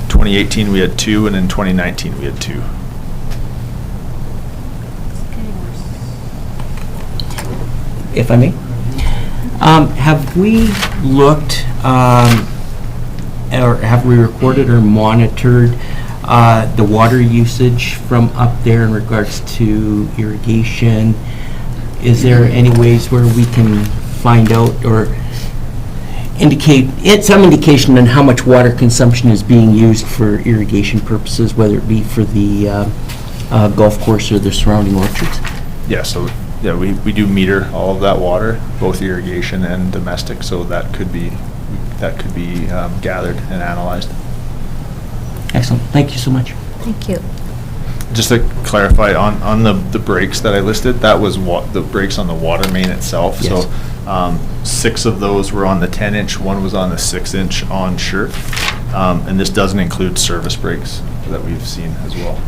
2018 we had 2, and in 2019 we had 2. If I may, have we looked, or have we recorded or monitored the water usage from up there in regards to irrigation? Is there any ways where we can find out or indicate, some indication on how much water consumption is being used for irrigation purposes, whether it be for the golf course or the surrounding orchards? Yeah, so, yeah, we do meter all of that water, both irrigation and domestic, so that could be gathered and analyzed. Excellent. Thank you so much. Thank you. Just to clarify, on the breaks that I listed, that was the breaks on the water main itself. Yes. So 6 of those were on the 10-inch, 1 was on the 6-inch on SHIRT. And this doesn't include service breaks that we've seen as well.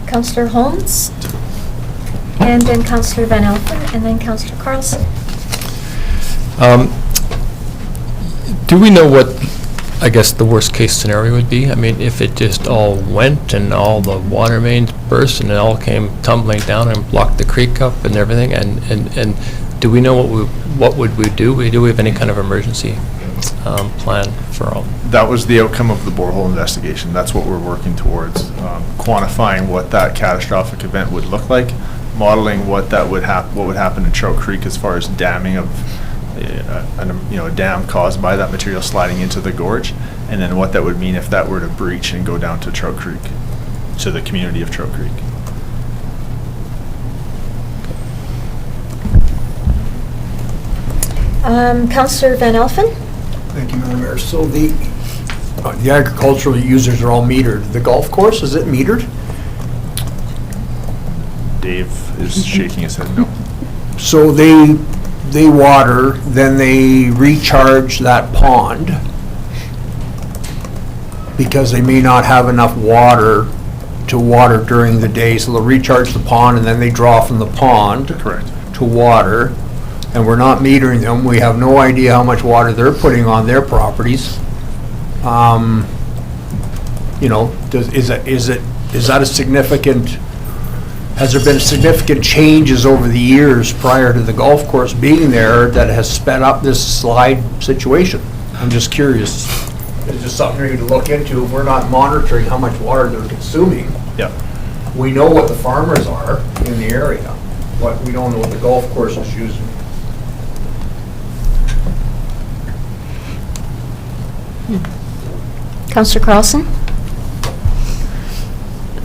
Councillor Holmes, and then Councillor Van Elfen, and then Councillor Carlson. Do we know what, I guess, the worst-case scenario would be? I mean, if it just all went and all the water mains burst and it all came tumbling down and blocked the creek up and everything, and do we know what would we do? Do we have any kind of emergency plan for all? That was the outcome of the borehole investigation. That's what we're working towards, quantifying what that catastrophic event would look like, modeling what would happen in Trout Creek as far as damming of a dam caused by that material sliding into the gorge, and then what that would mean if that were to breach and go down to Trout Creek, to the community of Trout Creek. Councillor Van Elfen? Thank you, Madam Mayor. So the agricultural users are all metered. The golf course, is it metered? Dave is shaking his head no. So they water, then they recharge that pond because they may not have enough water to water during the day, so they'll recharge the pond and then they draw from the pond. Correct. To water, and we're not metering them. We have no idea how much water they're putting on their properties. Is that a significant? Has there been significant changes over the years prior to the golf course being there that has sped up this slide situation? I'm just curious. It's just something we need to look into. If we're not monitoring how much water they're consuming, Yeah. we know what the farmers are in the area, but we don't know what the golf course is using. Councillor Carlson?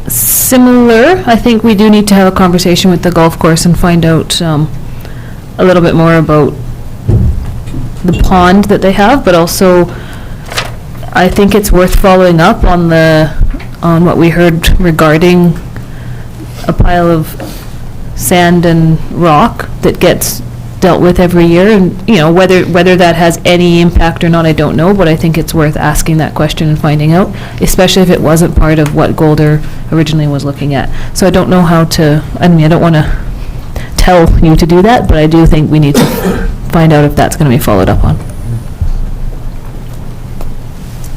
Similar, I think we do need to have a conversation with the golf course and find out a little bit more about the pond that they have, but also I think it's worth following up on what we heard regarding a pile of sand and rock that gets dealt with every year, and whether that has any impact or not, I don't know, but I think it's worth asking that question and finding out, especially if it wasn't part of what Golder originally was looking at. So I don't know how to, I don't want to tell you to do that, but I do think we need to find out if that's going to be followed up on.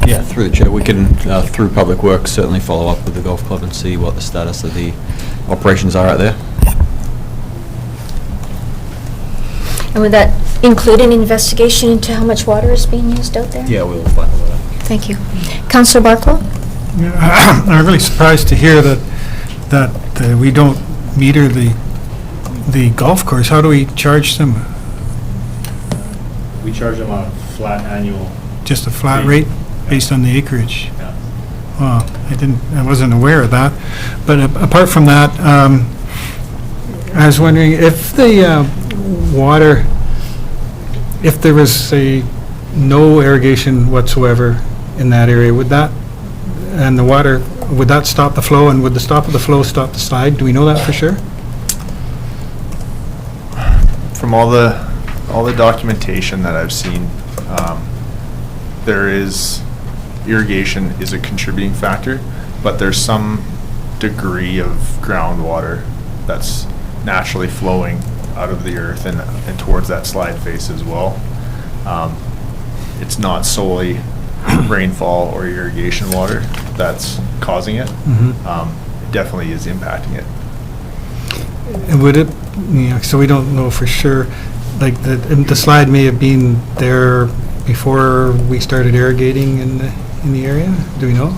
Yeah, through the chair, we can, through Public Works, certainly follow up with the golf club and see what the status of the operations are out there. And would that include an investigation into how much water is being used out there? Yeah, we'll find all that out. Thank you. Councillor Barklow? I'm really surprised to hear that we don't meter the golf course. How do we charge them? We charge them a flat annual. Just a flat fee. rate based on the acreage? Yeah. Well, I wasn't aware of that. But apart from that, I was wondering if the water, if there was no irrigation whatsoever in that area, would that stop the flow, and would the stop of the flow stop the slide? Do we know that for sure? From all the documentation that I've seen, there is irrigation is a contributing factor, but there's some degree of groundwater that's naturally flowing out of the earth and towards that slide face as well. It's not solely rainfall or irrigation water that's causing it. It definitely is impacting it. And would it, so we don't know for sure, like the slide may have been there before we started irrigating in the area? Do we know?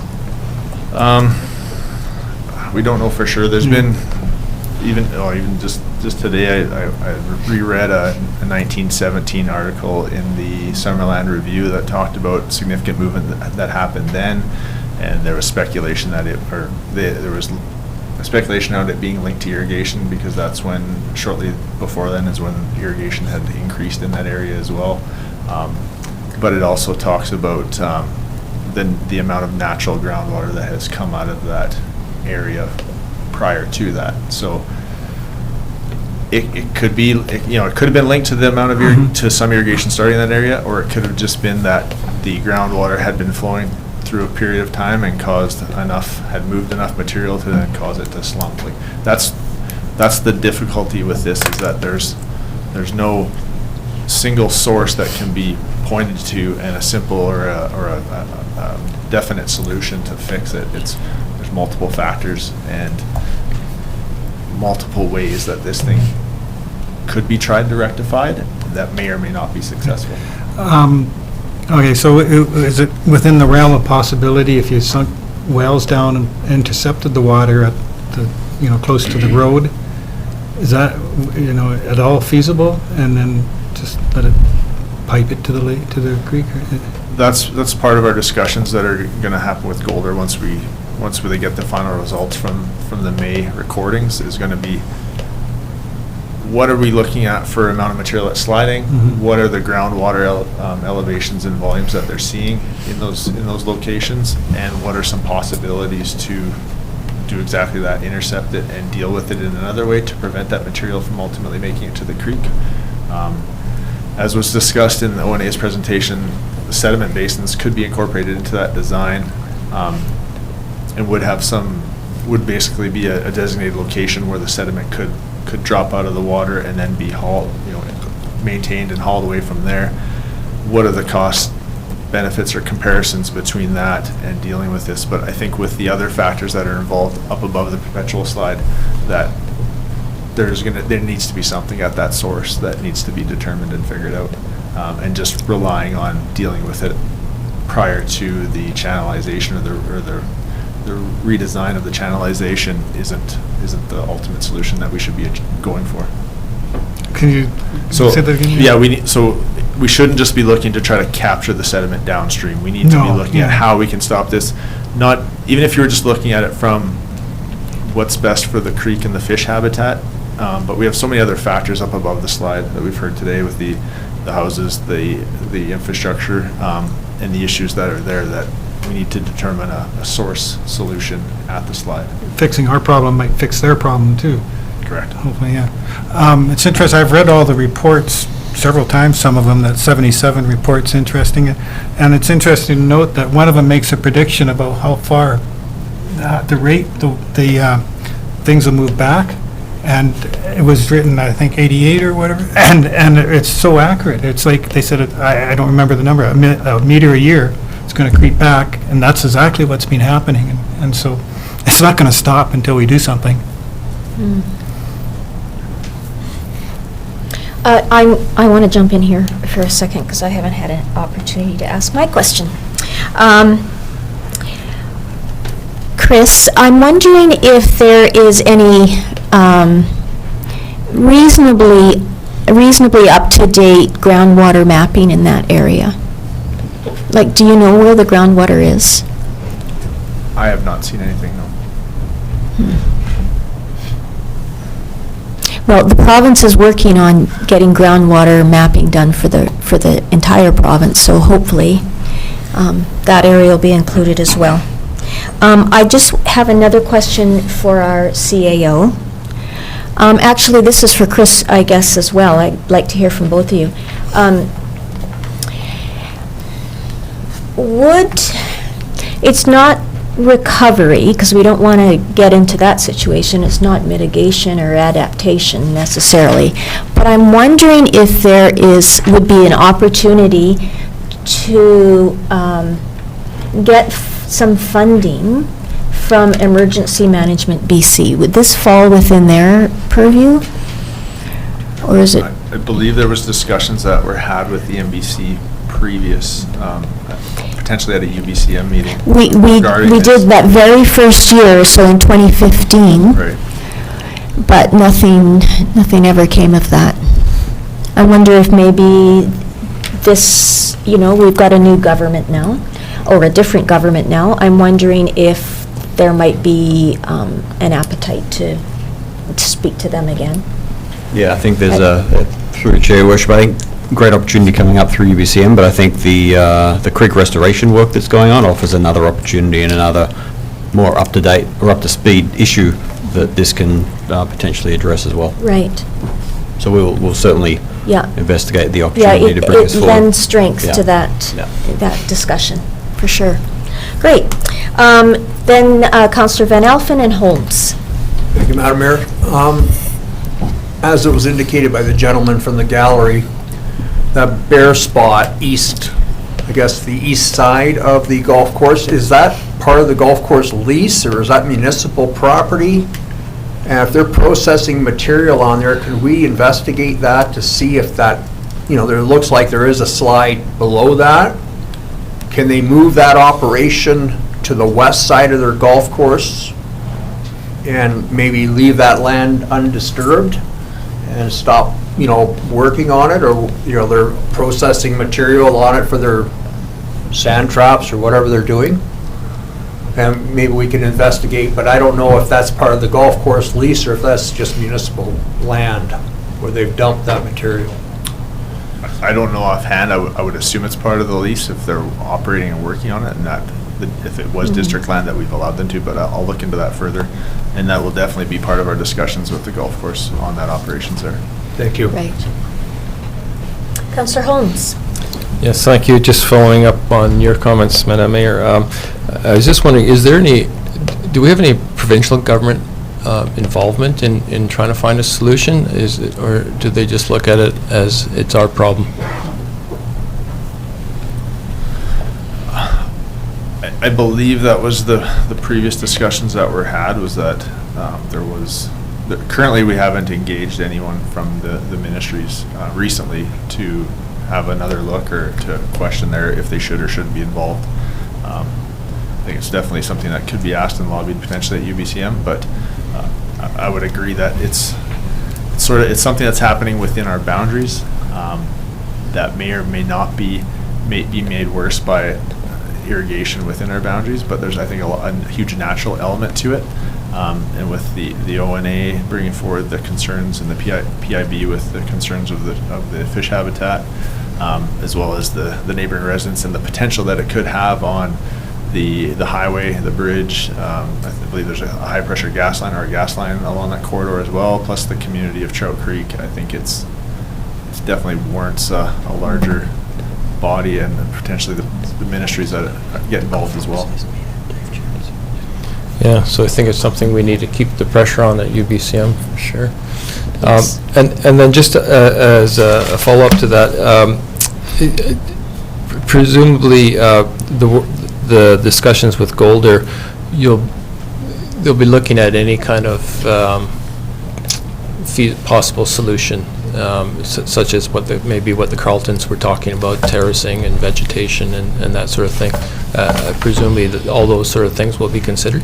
We don't know for sure. There's been, even just today, I reread a a 1917 article in the Summerland Review that talked about significant movement that happened then, and there was speculation that there was speculation around it being linked to irrigation, because that's when, shortly before then, is when irrigation had increased in that area as well. But it also talks about the amount of natural groundwater that has come out of that area prior to that. So it could be, it could have been linked to the amount of to some irrigation starting in that area, or it could have just been that the groundwater had been flowing through a period of time and had moved enough material to then cause it to slump. Like that's the difficulty with this, is that there's no single source that can be pointed to and a simple or a definite solution to fix it. There's multiple factors and multiple ways that this thing could be tried to rectify that may or may not be successful. Okay, so is it within the realm of possibility, if you sunk wells down and intercepted the water at the, close to the road, is that, at all feasible? And then just let it pipe it to the lake, to the creek? That's part of our discussions that are going to happen with Golder once they get the final results from the May recordings, is going to be, what are we looking at for amount of material that's sliding? What are the groundwater elevations and volumes that they're seeing in those locations? And what are some possibilities to do exactly that, intercept it and deal with it in another way to prevent that material from ultimately making it to the creek? As was discussed in the ONA's presentation, the sediment basins could be incorporated into that design, and would basically be a designated location where the sediment could drop out of the water and then be hauled, maintained and hauled away from there. What are the cost benefits or comparisons between that and dealing with this? But I think with the other factors that are involved up above the perpetual slide, that there needs to be something at that source that needs to be determined and figured out, and just relying on dealing with it prior to the channelization or the redesign of the channelization isn't the ultimate solution that we should be going for. Can you say that again? Yeah, we shouldn't just be looking to try to capture the sediment downstream. We need to be looking at how we can stop this. Not even if you were just looking at it from what's best for the creek and the fish habitat, but we have so many other factors up above the slide that we've heard today with the houses, the infrastructure, and the issues that are there, that we need to determine a source solution at the slide. Fixing our problem might fix their problem too. Correct. Hopefully, yeah. It's interesting, I've read all the reports several times, some of them, that 77 report's interesting, and it's interesting to note that one of them makes a prediction about how far the things will move back, and it was written, I think, 88 or whatever, and it's so accurate. It's like, they said, I don't remember the number, a meter a year, it's going to creep back, and that's exactly what's been happening, and so it's not going to stop until we do something. I want to jump in here for a second, because I haven't had an opportunity to ask my question. Chris, I'm wondering if there is any reasonably up-to-date groundwater mapping in that area. Like, do you know where the groundwater is? I have not seen anything, no. Well, the province is working on getting groundwater mapping done for the entire province, so hopefully that area will be included as well. I just have another question for our CAO. Actually, this is for Chris, I guess, as well. I'd like to hear from both of you. It's not recovery, because we don't want to get into that situation. It's not mitigation or adaptation necessarily. But I'm wondering if there would be an opportunity to get some funding from Emergency Management BC. Would this fall within their purview? Or is it? I believe there was discussions that were had with the MBC previous, potentially at a UBCM meeting. We did that very first year, so in 2015. Right. But nothing ever came of that. I wonder if maybe this, we've got a new government now, or a different government now. I'm wondering if there might be an appetite to speak to them again. Yeah, I think there's through the Chair, Your Worship, I think great opportunity coming up through UBCM, but I think the creek restoration work that's going on offers another opportunity and another more up-to-date or up-to-speed issue that this can potentially address as well. Right. So we'll certainly investigate the Yeah, opportunity to bring this it forward. lends strength to that discussion, for sure. Great. Then Councillor Van Alphen and Holmes. Thank you, Madam Mayor. As it was indicated by the gentleman from the gallery, that bare spot east, I guess the east side of the golf course, is that part of the golf course lease, or is that municipal property? And if they're processing material on there, can we investigate that to see if that, there looks like there is a slide below that? Can they move that operation to the west side of their golf course and maybe leave that land undisturbed and stop, working on it, or, they're processing material on it for their sand traps or whatever they're doing? And maybe we can investigate, but I don't know if that's part of the golf course lease or if that's just municipal land where they've dumped that material. I don't know offhand. I would assume it's part of the lease if they're operating and working on it, and that if it was district land that we've allowed them to, but I'll look into that further. And that will definitely be part of our discussions with the golf course on that operations there. Thank you. Right. Councillor Holmes. Yes, thank you. Just following up on your comments, Madam Mayor. I was just wondering, do we have any provincial government involvement in trying to find a solution? Or do they just look at it as it's our problem? I believe that was the previous discussions that were had, was that currently we haven't engaged anyone from the ministries recently to have another look or to question if they should or shouldn't be involved. I think it's definitely something that could be asked and lobbied potentially at UBCM, but I would agree that it's something that's happening within our boundaries that may or may not be made worse by irrigation within our boundaries, but there's, I think, a huge natural element to it. And with the ONA bringing forward the concerns and the PIB with the concerns of the fish habitat, as well as the neighboring residents and the potential that it could have on the highway, the bridge. I believe there's a high pressure gas line or a gas line along that corridor as well, plus the community of Trout Creek. I think it's definitely warrants a larger body and potentially the ministries that get involved as well. Yeah, so I think it's something we need to keep the pressure on at UBCM, for sure. Yes. And then just as a follow-up to that, presumably the discussions with Golder, they'll be looking at any kind of possible solution, such as maybe what the Carltons were talking about, terracing and vegetation and that sort of thing. Presumably all those sort of things will be considered?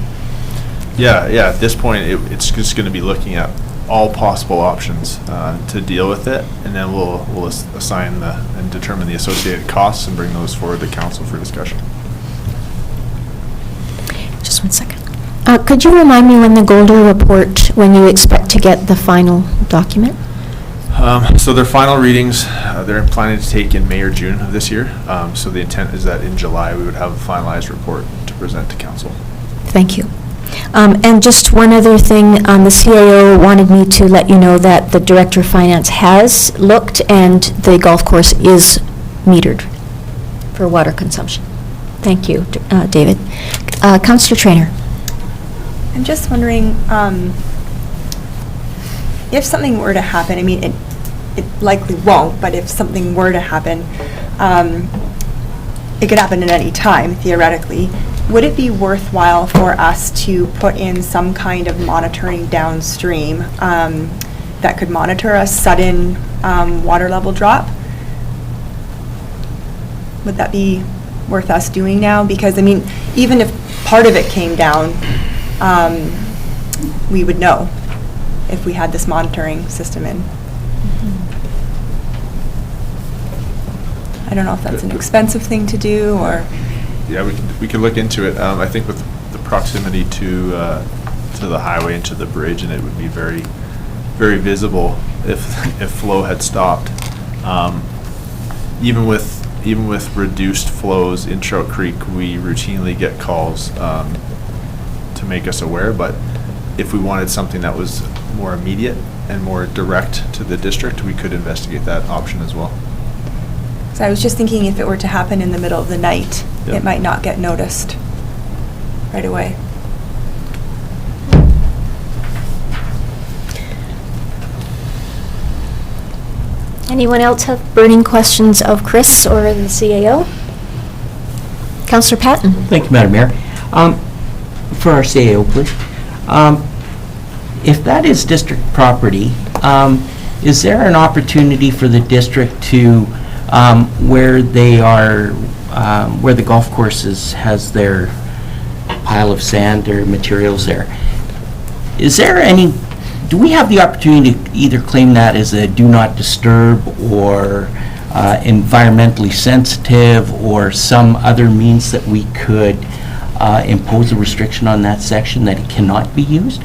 Yeah. At this point, it's just going to be looking at all possible options to deal with it, and then we'll assign and determine the associated costs and bring those forward to council for discussion. Just 1 second. Could you remind me when when you expect to get the final document? So their final readings, they're planning to take in May or June of this year. So the intent is that in July, we would have a finalized report to present to council. Thank you. And just one other thing, the CAO wanted me to let you know that the Director of Finance has looked and the golf course is metered for water consumption. Thank you, David. Councillor Traynor. I'm just wondering if something were to happen. I mean, it likely won't, but if something were to happen, it could happen at any time, theoretically. Would it be worthwhile for us to put in some kind of monitoring downstream that could monitor a sudden water level drop? Would that be worth us doing now? Because, I mean, even if part of it came down, we would know if we had this monitoring system in. I don't know if that's an expensive thing to do, or... Yeah, we could look into it. I think with the proximity to the highway and to the bridge, and it would be very, very visible if flow had stopped. Even with reduced flows in Trout Creek, we routinely get calls to make us aware, but if we wanted something that was more immediate and more direct to the district, we could investigate that option as well. So I was just thinking if it were to happen in the middle of the night, Yeah. it might not get noticed right away. Anyone else have burning questions of Chris or the CAO? Councillor Patton? Thank you, Madam Mayor. For our CAO, please. If that is district property, is there an opportunity for the district to, where they are, where the golf courses has their pile of sand or materials there, is there any, do we have the opportunity to either claim that as a do not disturb or environmentally sensitive or some other means that we could impose a restriction on that section that it cannot be used?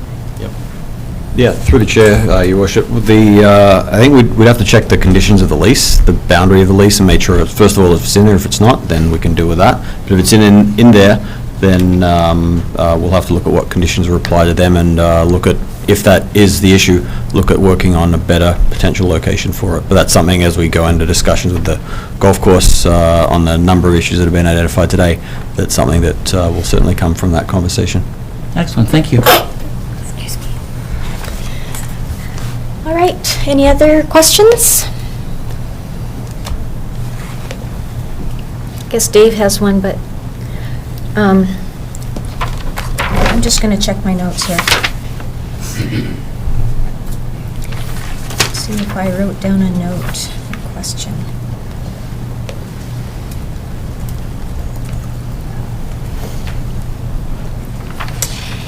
Yeah, through the chair, Your Worship. I think we'd have to check the conditions of the lease, the boundary of the lease, and make sure, first of all, if it's in there. If it's not, then we can deal with that. But if it's in there, then we'll have to look at what conditions are applied to them and look at, if that is the issue, look at working on a better potential location for it. But that's something, as we go into discussions with the golf course on the number of issues that have been identified today, that's something that will certainly come from that conversation. Excellent, thank you. Excuse me. All right, any other questions? I guess Dave has one, but I'm just going to check my notes here. See if I wrote down a note, a question.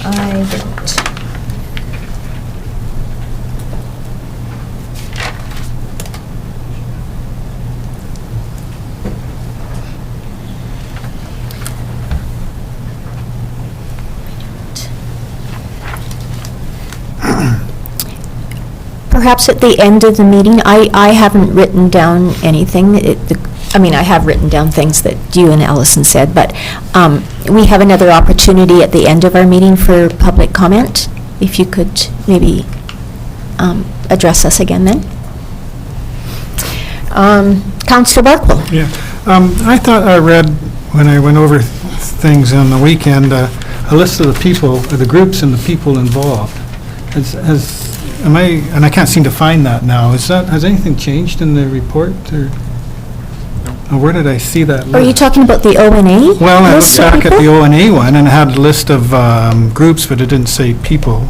I didn't. Perhaps at the end of the meeting, I haven't written down anything. I have written down things that you and Allison said, but we have another opportunity at the end of our meeting for public comment. If you could maybe address us again then. Councillor Barkle. Yeah. I thought I read, when I went over things on the weekend, a list of the people, the groups and the people involved. And I can't seem to find that now. Has anything changed in the report, or where did I see that list? Are you talking about the O&A? Well, I looked back at the O&A one, and it had a list of groups, but it didn't say people.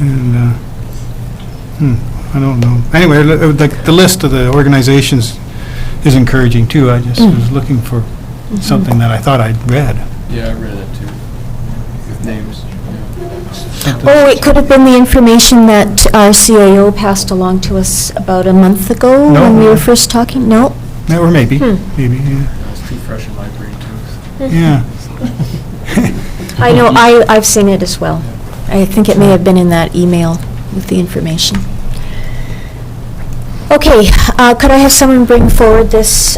And, I don't know. Anyway, the list of the organizations is encouraging, too. I just was looking for something that I thought I'd read. Yeah, I read it too, with names. Oh, it could have been the information that our CAO passed along to us about a month ago No. when we were first talking? No? Or maybe, maybe, yeah. It's too fresh in my brain too. Yeah. I know, I've seen it as well. I think it may have been in that email with the information. Okay, could I have someone bring forward this,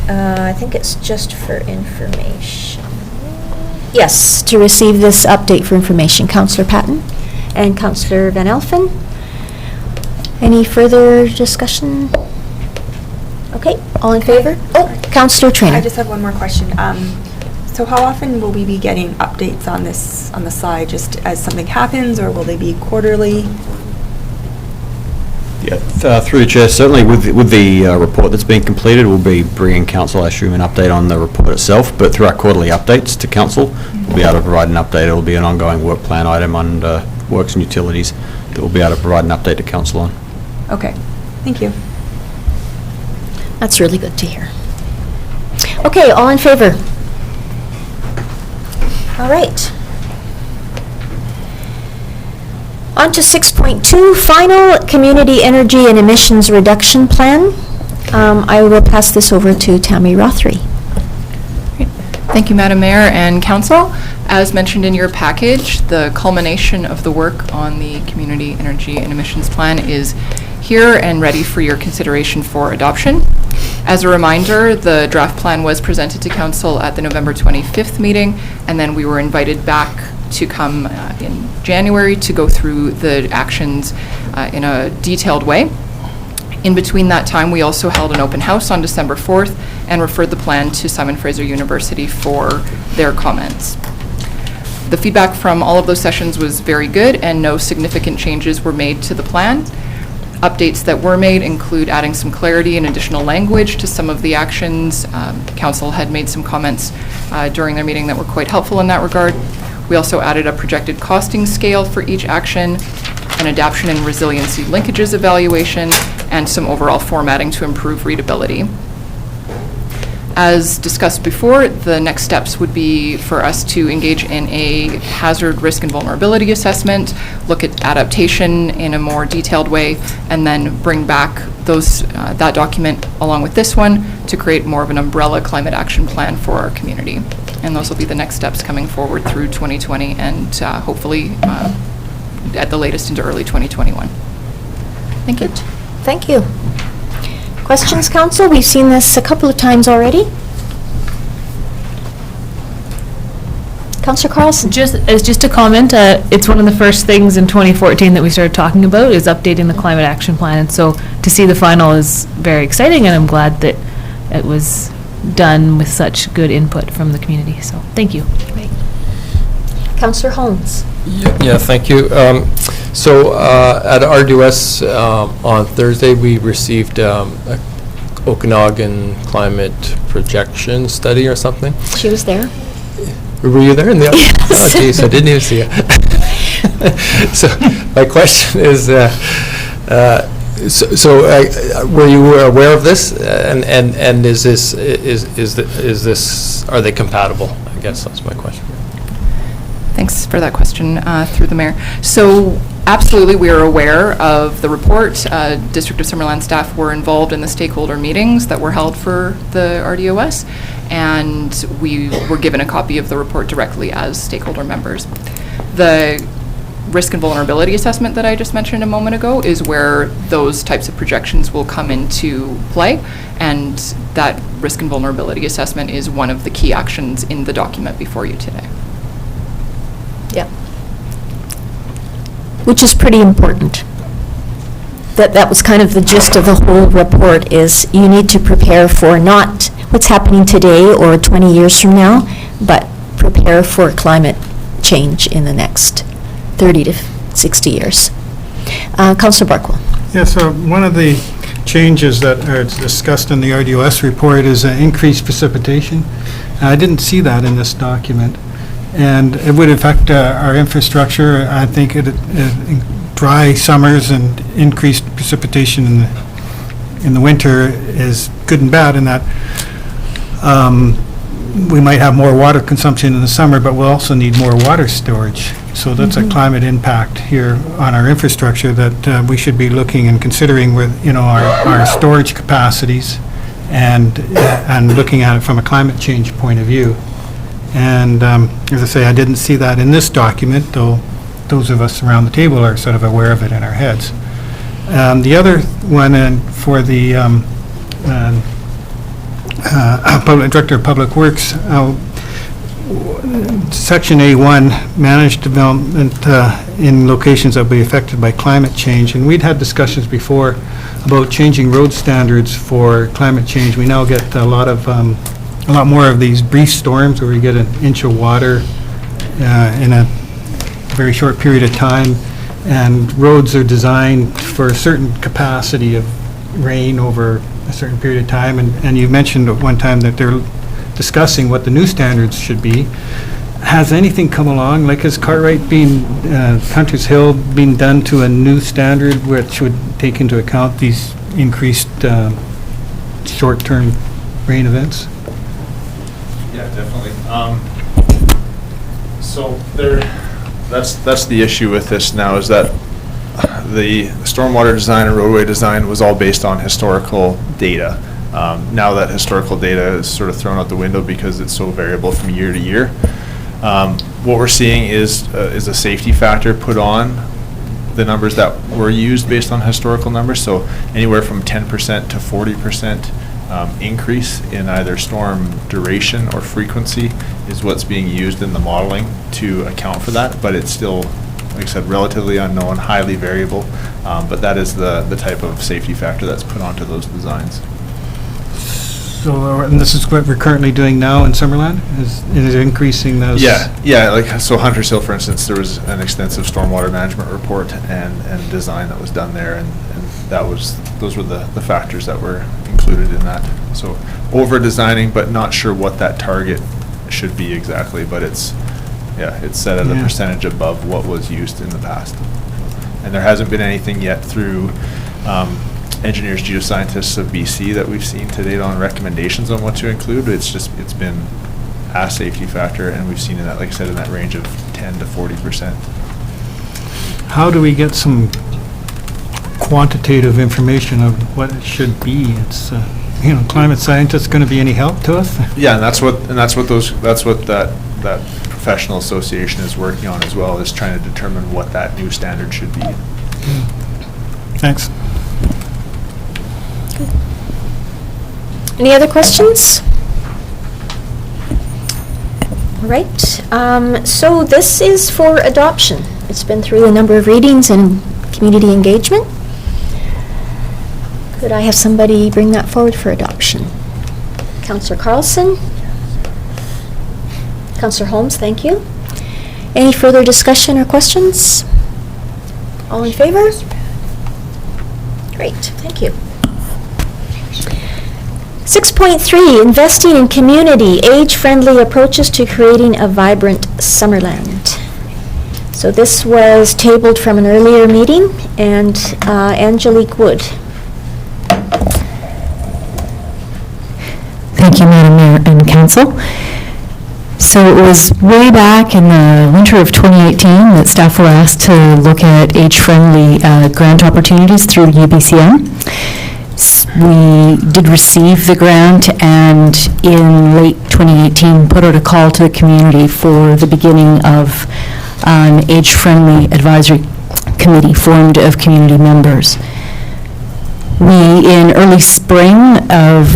I think it's just for information. Yes, to receive this update for information. Councillor Patton and Councillor Van Elfen. Any further discussion? Okay, all in favor? Oh, Councillor Traynor. I just have one more question. So how often will we be getting updates on this, on the side, just as something happens, or will they be quarterly? Yeah, through the chair, certainly with the report that's being completed, we'll be bringing council, I assume, an update on the report itself, but through our quarterly updates to council, we'll be able to provide an update. It'll be an ongoing work plan item under works and utilities that we'll be able to provide an update to council on. Okay, thank you. That's really good to hear. Okay, all in favor? All right. On to 6.2, final community energy and emissions reduction plan. I will pass this over to Tammy Rothery. Thank you, Madam Mayor and Council. As mentioned in your package, the culmination of the work on the Community Energy and Emissions Plan is here and ready for your consideration for adoption. As a reminder, the draft plan was presented to Council at the November 25th meeting, and then we were invited back to come in January to go through the actions in a detailed way. In between that time, we also held an open house on December 4th and referred the plan to Simon Fraser University for their comments. The feedback from all of those sessions was very good, and no significant changes were made to the plan. Updates that were made include adding some clarity and additional language to some of the actions. Council had made some comments during their meeting that were quite helpful in that regard. We also added a projected costing scale for each action, an adaptation and resiliency linkages evaluation, and some overall formatting to improve readability. As discussed before, the next steps would be for us to engage in a hazard, risk, and vulnerability assessment, look at adaptation in a more detailed way, and then bring back those that document along with this one to create more of an umbrella climate action plan for our community. And those will be the next steps coming forward through 2020 and hopefully at the latest into early 2021. Thank you. Thank you. Questions, Council? We've seen this a couple of times already. Councillor Carlson? Just a comment, it's one of the first things in 2014 that we started talking about is updating the climate action plan. And so to see the final is very exciting, and I'm glad that it was done with such good input from the community. So thank you. Great. Councillor Holmes? Yeah, thank you. So at RDS on Thursday, we received Okanagan climate projection study or something. She was there. Were you there in the Yes. Oh, geez, I didn't even see it. So my question is, were you aware of this? And is this are they compatible? I guess that's my question. Thanks for that question through the mayor. So absolutely, we are aware of the report. District of Summerland staff were involved in the stakeholder meetings that were held for the RDOS, and we were given a copy of the report directly as stakeholder members. The risk and vulnerability assessment that I just mentioned a moment ago is where those types of projections will come into play, and that risk and vulnerability assessment is one of the key actions in the document before you today. Yeah. Which is pretty important. That was kind of the gist of the whole report, is you need to prepare for not what's happening today or 20 years from now, but prepare for climate change in the next 30 to 60 years. Councillor Barkwell. Yeah, so one of the changes that are discussed in the RDOS report is increased precipitation. I didn't see that in this document. And it would affect our infrastructure. I think dry summers and increased precipitation in the winter is good and bad in that we might have more water consumption in the summer, but we'll also need more water storage. So that's a climate impact here on our infrastructure that we should be looking and considering with, our storage capacities and looking at it from a climate change point of view. And as I say, I didn't see that in this document, though those of us around the table are sort of aware of it in our heads. The other one for the Director of Public Works, Section A1, managed development in locations that will be affected by climate change. And we'd had discussions before about changing road standards for climate change. We now get a lot more of these brief storms where we get an inch of water in a very short period of time, and roads are designed for a certain capacity of rain over a certain period of time, and you mentioned at one time that they're discussing what the new standards should be. Has anything come along, like has Cartwright Hunter's Hill been done to a new standard which would take into account these increased short-term rain events? Yeah, definitely. So that's the issue with this now, is that the stormwater design and roadway design was all based on historical data. Now that historical data is sort of thrown out the window because it's so variable from year to year. What we're seeing is a safety factor put on the numbers that were used based on historical numbers. So anywhere from 10% to 40% increase in either storm duration or frequency is what's being used in the modeling to account for that. But it's still, like I said, relatively unknown, highly variable. But that is the type of safety factor that's put onto those designs. So, and this is what we're currently doing now in Summerland, is increasing those? Yeah, like, so Hunters Hill, for instance, there was an extensive stormwater management report and design that was done there, and those were the factors that were included in that. So over-designing, but not sure what that target should be exactly, but it's set at a percentage above what was used in the past. And there hasn't been anything yet through engineers, geoscientists of BC that we've seen to date on recommendations on what to include. It's been a safety factor, and we've seen in that, like I said, in that range of 10 to 40%. How do we get some quantitative information of what it should be? It's, climate scientists going to be any help to us? Yeah, and that's what that professional association is working on as well, is trying to determine what that new standard should be. Thanks. Any other questions? All right, so this is for adoption. It's been through a number of readings and community engagement. Could I have somebody bring that forward for adoption? Councillor Carlson? Councillor Holmes, thank you. Any further discussion or questions? All in favor? Great, thank you. 6.3, investing in community, age-friendly approaches to creating a vibrant Summerland. So this was tabled from an earlier meeting, and Angelique Wood. Thank you, Madam Mayor and Council. So it was way back in the winter of 2018 that staff were asked to look at age-friendly grant opportunities through UBCM. We did receive the grant, and in late 2018 put out a call to the community for the beginning of an age-friendly advisory committee formed of community members. We, in early spring of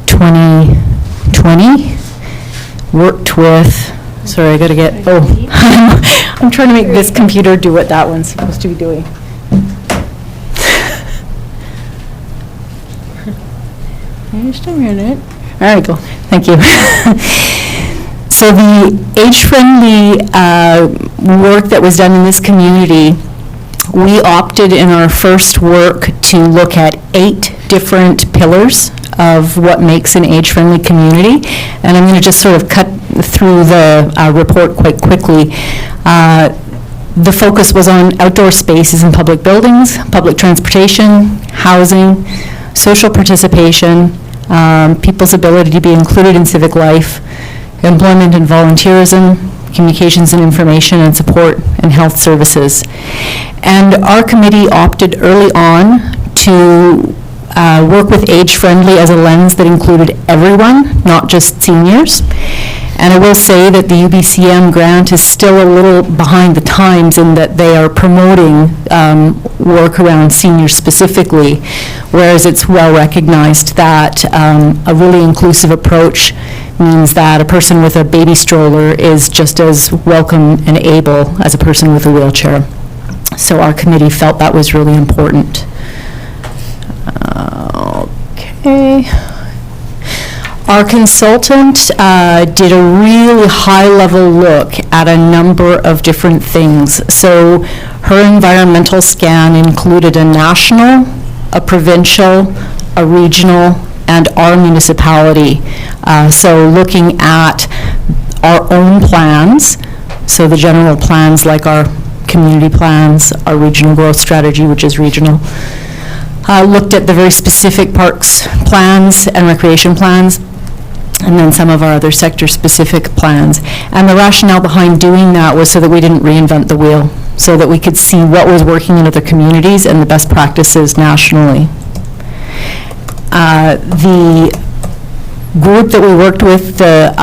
2020, worked with, sorry, I gotta get, I'm trying to make this computer do what that one's supposed to be doing. Just a minute. All right, cool. Thank you. So the age-friendly work that was done in this community, we opted in our first work to look at 8 different pillars of what makes an age-friendly community. And I'm going to just sort of cut through the report quite quickly. The focus was on outdoor spaces and public buildings, public transportation, housing, social participation, people's ability to be included in civic life, employment and volunteerism, communications and information and support, and health services. And our committee opted early on to work with age-friendly as a lens that included everyone, not just seniors. And I will say that the UBCM grant is still a little behind the times in that they are promoting work around seniors specifically, whereas it's well recognized that a really inclusive approach means that a person with a baby stroller is just as welcome and able as a person with a wheelchair. So our committee felt that was really important. Okay. Our consultant did a really high-level look at a number of different things. So her environmental scan included a national, a provincial, a regional, and our municipality. So looking at our own plans, so the general plans like our community plans, our regional growth strategy, which is regional, looked at the very specific parks plans and recreation plans, and then some of our other sector-specific plans. And the rationale behind doing that was so that we didn't reinvent the wheel. so that we could see what was working in other communities and the best practices nationally. The group that we worked with, the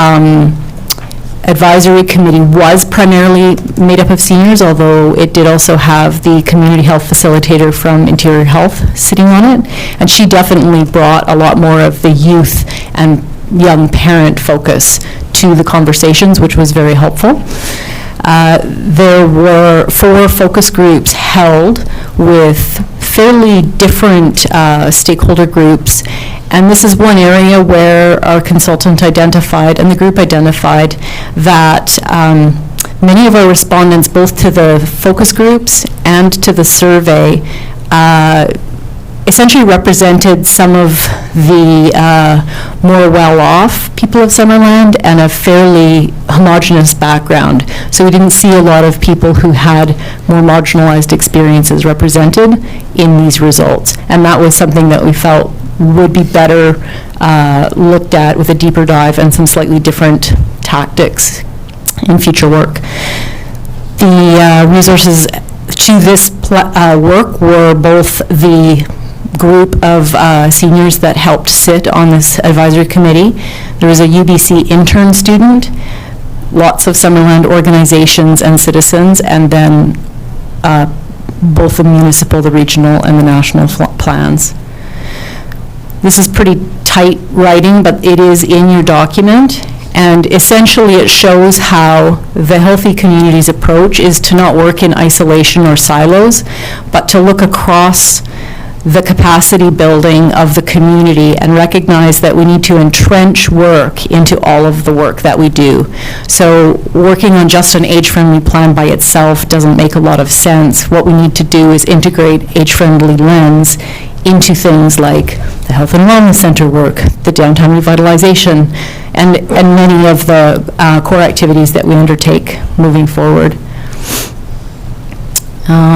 advisory committee, was primarily made up of seniors, although it did also have the community health facilitator from Interior Health sitting on it. And she definitely brought a lot more of the youth and young parent focus to the conversations, which was very helpful. There were 4 focus groups held with fairly different stakeholder groups, and this is one area where our consultant identified and the group identified that many of our respondents, both to the focus groups and to the survey, essentially represented some of the more well-off people of Summerland and a fairly homogenous background. So we didn't see a lot of people who had more marginalized experiences represented in these results. And that was something that we felt would be better looked at with a deeper dive and some slightly different tactics in future work. The resources to this work were both the group of seniors that helped sit on this advisory committee. There was a UBC intern student, lots of Summerland organizations and citizens, and then both the municipal, the regional, and the national plans. This is pretty tight writing, but it is in your document. And essentially it shows how the Healthy Communities approach is to not work in isolation or silos, but to look across the capacity building of the community and recognize that we need to entrench work into all of the work that we do. So working on just an age-friendly plan by itself doesn't make a lot of sense. What we need to do is integrate age-friendly lens into things like the Health and Wellness Center work, the downtown revitalization, and many of the core activities that we undertake moving forward.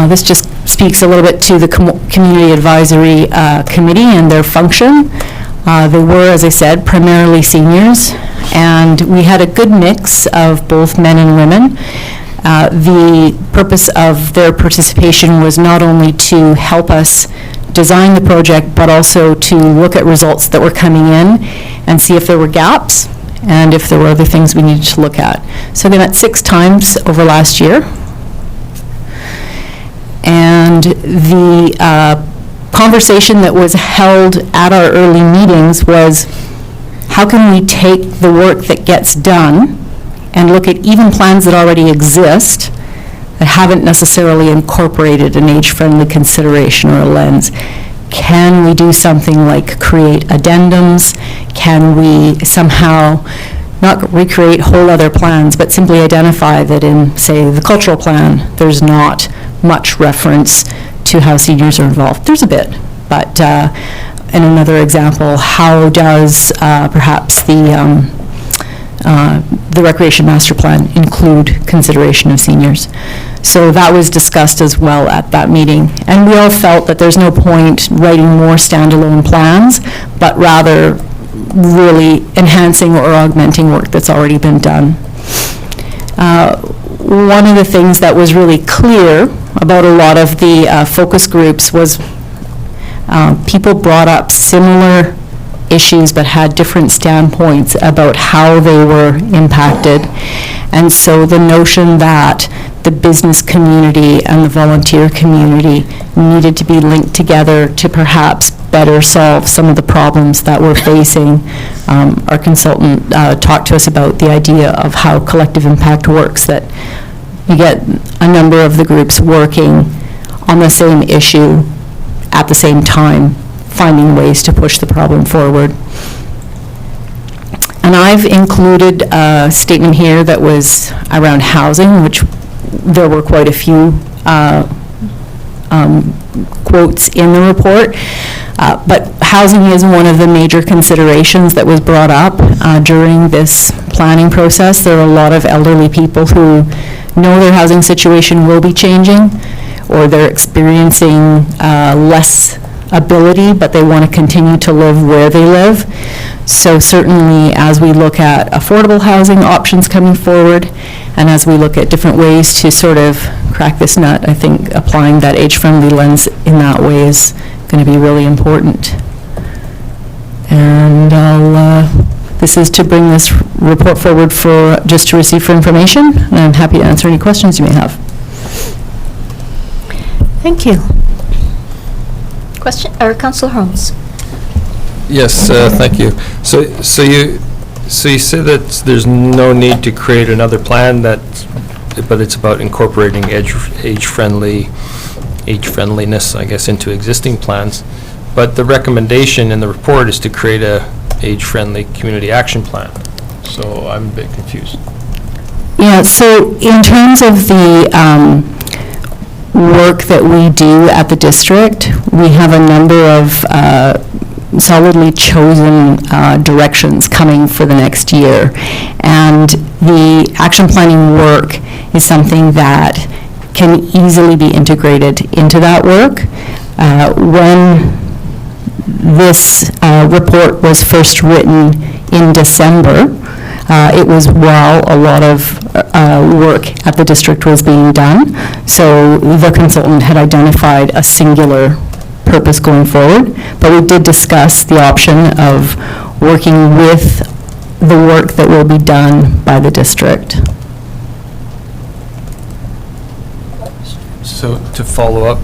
This just speaks a little bit to the Community Advisory Committee and their function. They were, as I said, primarily seniors, and we had a good mix of both men and women. The purpose of their participation was not only to help us design the project, but also to look at results that were coming in and see if there were gaps and if there were other things we needed to look at. So they met 6 times over last year. And the conversation that was held at our early meetings was, how can we take the work that gets done and look at even plans that already exist that haven't necessarily incorporated an age-friendly consideration or a lens? Can we do something like create addendums? Can we somehow not recreate whole other plans, but simply identify that in, say, the cultural plan, there's not much reference to how seniors are involved? There's a bit, but in another example, how does perhaps the Recreation Master Plan include consideration of seniors? So that was discussed as well at that meeting. And we all felt that there's no point writing more standalone plans, but rather really enhancing or augmenting work that's already been done. One of the things that was really clear about a lot of the focus groups was people brought up similar issues but had different standpoints about how they were impacted. And so the notion that the business community and the volunteer community needed to be linked together to perhaps better solve some of the problems that we're facing. Our consultant talked to us about the idea of how collective impact works, that you get a number of the groups working on the same issue at the same time, finding ways to push the problem forward. And I've included a statement here that was around housing, which there were quite a few quotes in the report. But housing is one of the major considerations that was brought up during this planning process. There are a lot of elderly people who know their housing situation will be changing, or they're experiencing less ability, but they want to continue to live where they live. So certainly as we look at affordable housing options coming forward, And as we look at different ways to sort of crack this nut, I think applying that age-friendly lens in that way is going to be really important. And this is to bring this report forward for, just to receive for information, and I'm happy to answer any questions you may have. Thank you. Question, or Councillor Holmes? Yes, thank you. So you said that there's no need to create another plan, but it's about incorporating age-friendliness, I guess, into existing plans. But the recommendation in the report is to create a age-friendly community action plan. So I'm a bit confused. Yeah, so in terms of the work that we do at the district, we have a number of solidly chosen directions coming for the next year. And the action planning work is something that can easily be integrated into that work. When this report was first written in December, it was while a lot of work at the district was being done. So the consultant had identified a singular purpose going forward, but we did discuss the option of working with the work that will be done by the district. So to follow up,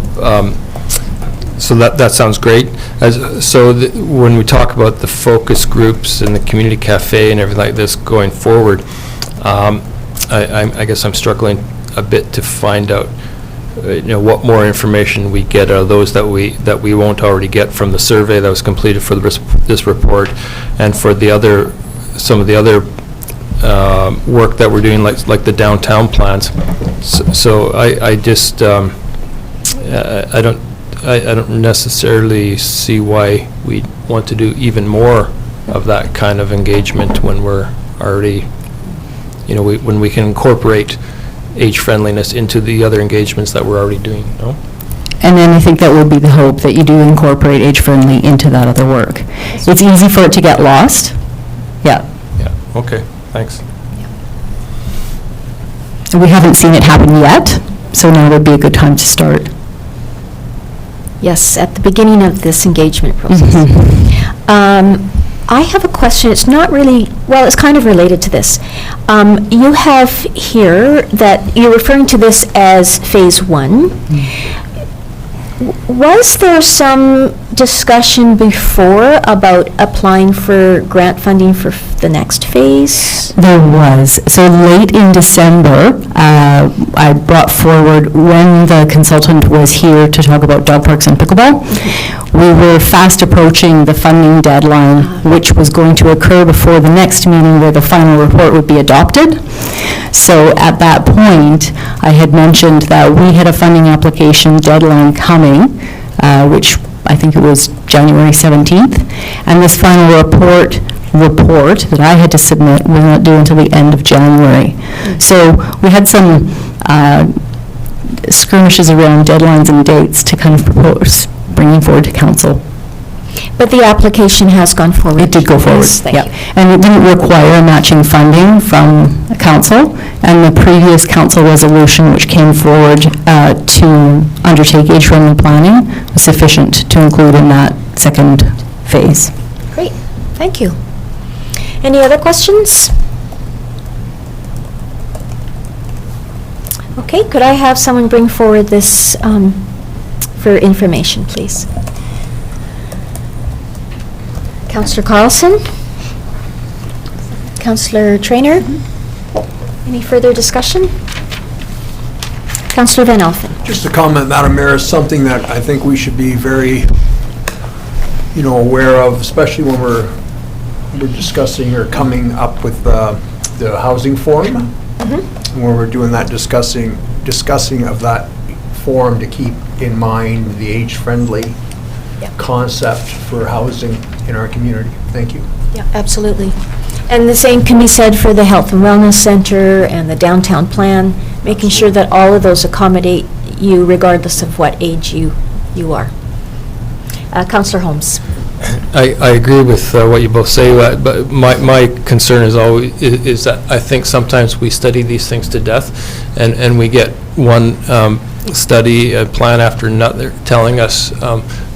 so that sounds great. When we talk about the focus groups and the community cafe and everything like this going forward, I guess I'm struggling a bit to find out, what more information we get out of those that we won't already get from the survey that was completed for this report, and for some of the other work that we're doing, like the downtown plans. So I just I don't necessarily see why we want to do even more of that kind of engagement when we're already, when we can incorporate age friendliness into the other engagements that we're already doing, no? And then I think that would be the hope, that you do incorporate age-friendly into that other work. It's easy for it to get lost. Yeah. Yeah, okay, thanks. We haven't seen it happen yet, so now would be a good time to start. Yes, at the beginning of this engagement process. I have a question. It's not really, well, it's kind of related to this. You have here that you're referring to this as phase 1. Was there some discussion before about applying for grant funding for the next phase? There was. So late in December, I brought forward, when the consultant was here to talk about dog parks and pickleball, we were fast approaching the funding deadline, which was going to occur before the next meeting where the final report would be adopted. So at that point, I had mentioned that we had a funding application deadline coming, which I think it was January 17th, and this final report that I had to submit was not due until the end of January. So we had some skirmishes around deadlines and dates to kind of propose bringing forward to council. But the application has gone forward. It did go forward, Yes, thank yeah. you. And it didn't require matching funding from council, and the previous council resolution, which came forward to undertake age-friendly planning, was sufficient to include in that second phase. Great, thank you. Any other questions? Okay, could I have someone bring forward this for information, please? Councillor Carlson? Councillor Traynor? Any further discussion? Councillor Van Alphen? Just a comment, Madam Mayor, is something that I think we should be very, aware of, especially when we're discussing or coming up with the housing forum. When we're doing that discussing of that forum, to keep in mind the age-friendly concept for housing in our community. Thank you. Yeah, absolutely. And the same can be said for the Health and Wellness Center and the downtown plan, making sure that all of those accommodate you regardless of what age you are. Councillor Holmes. I agree with what you both say, but my concern is always, is that I think sometimes we study these things to death, and we get one study, plan after another, telling us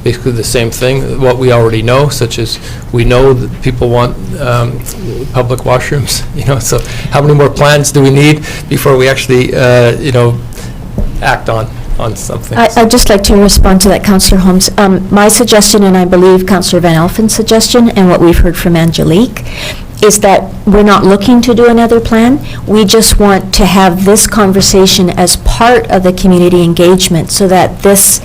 basically the same thing, what we already know, such as we know that people want public washrooms, so how many more plans do we need before we actually, act on something? I'd just like to respond to that, Councillor Holmes. My suggestion, and I believe Councillor Van Elfen's suggestion, and what we've heard from Angelique, is that we're not looking to do another plan. We just want to have this conversation as part of the community engagement so that this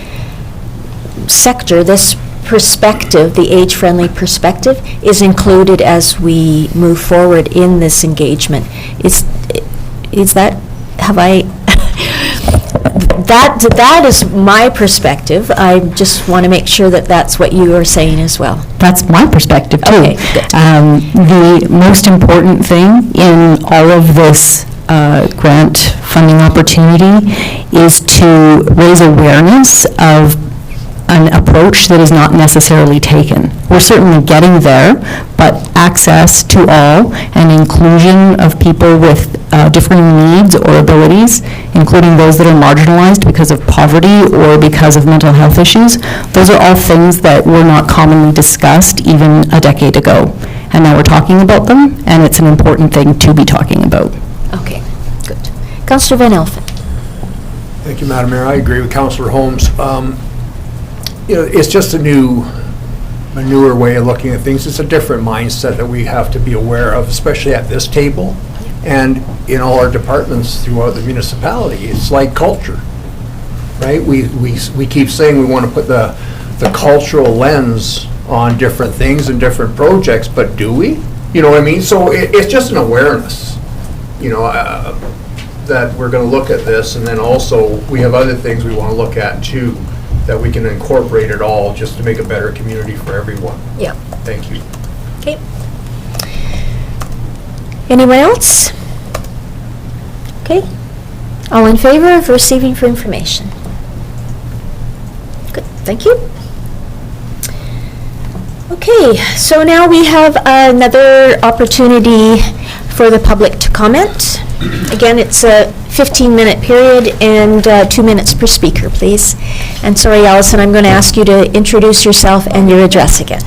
sector, this perspective, the age-friendly perspective, is included as we move forward in this engagement. Is that, have I... That is my perspective. I just want to make sure that that's what you are saying as well. That's my perspective, too. Okay, good. The most important thing in all of this grant funding opportunity is to raise awareness of an approach that is not necessarily taken. We're certainly getting there, but access to all and inclusion of people with differing needs or abilities, including those that are marginalized because of poverty or because of mental health issues, those are all things that were not commonly discussed even a decade ago. And now we're talking about them, and it's an important thing to be talking about. Okay, good. Councillor Van Elfen. Thank you, Madam Mayor. I agree with Councillor Holmes. It's just a newer way of looking at things. It's a different mindset that we have to be aware of, especially at this table and in all our departments throughout the municipality. It's like culture, right? We keep saying we want to put the cultural lens on different things and different projects, but do we? You know what I mean? So it's just an awareness, that we're going to look at this, and then also we have other things we want to look at too, that we can incorporate it all just to make a better community for everyone. Yeah. Thank you. Okay. Anyone else? Okay. All in favor of receiving for information? Good, thank you. Okay, so now we have another opportunity for the public to comment. Again, it's a 15-minute period and 2 minutes per speaker, please. And sorry, Allison, I'm going to ask you to introduce yourself and your address again.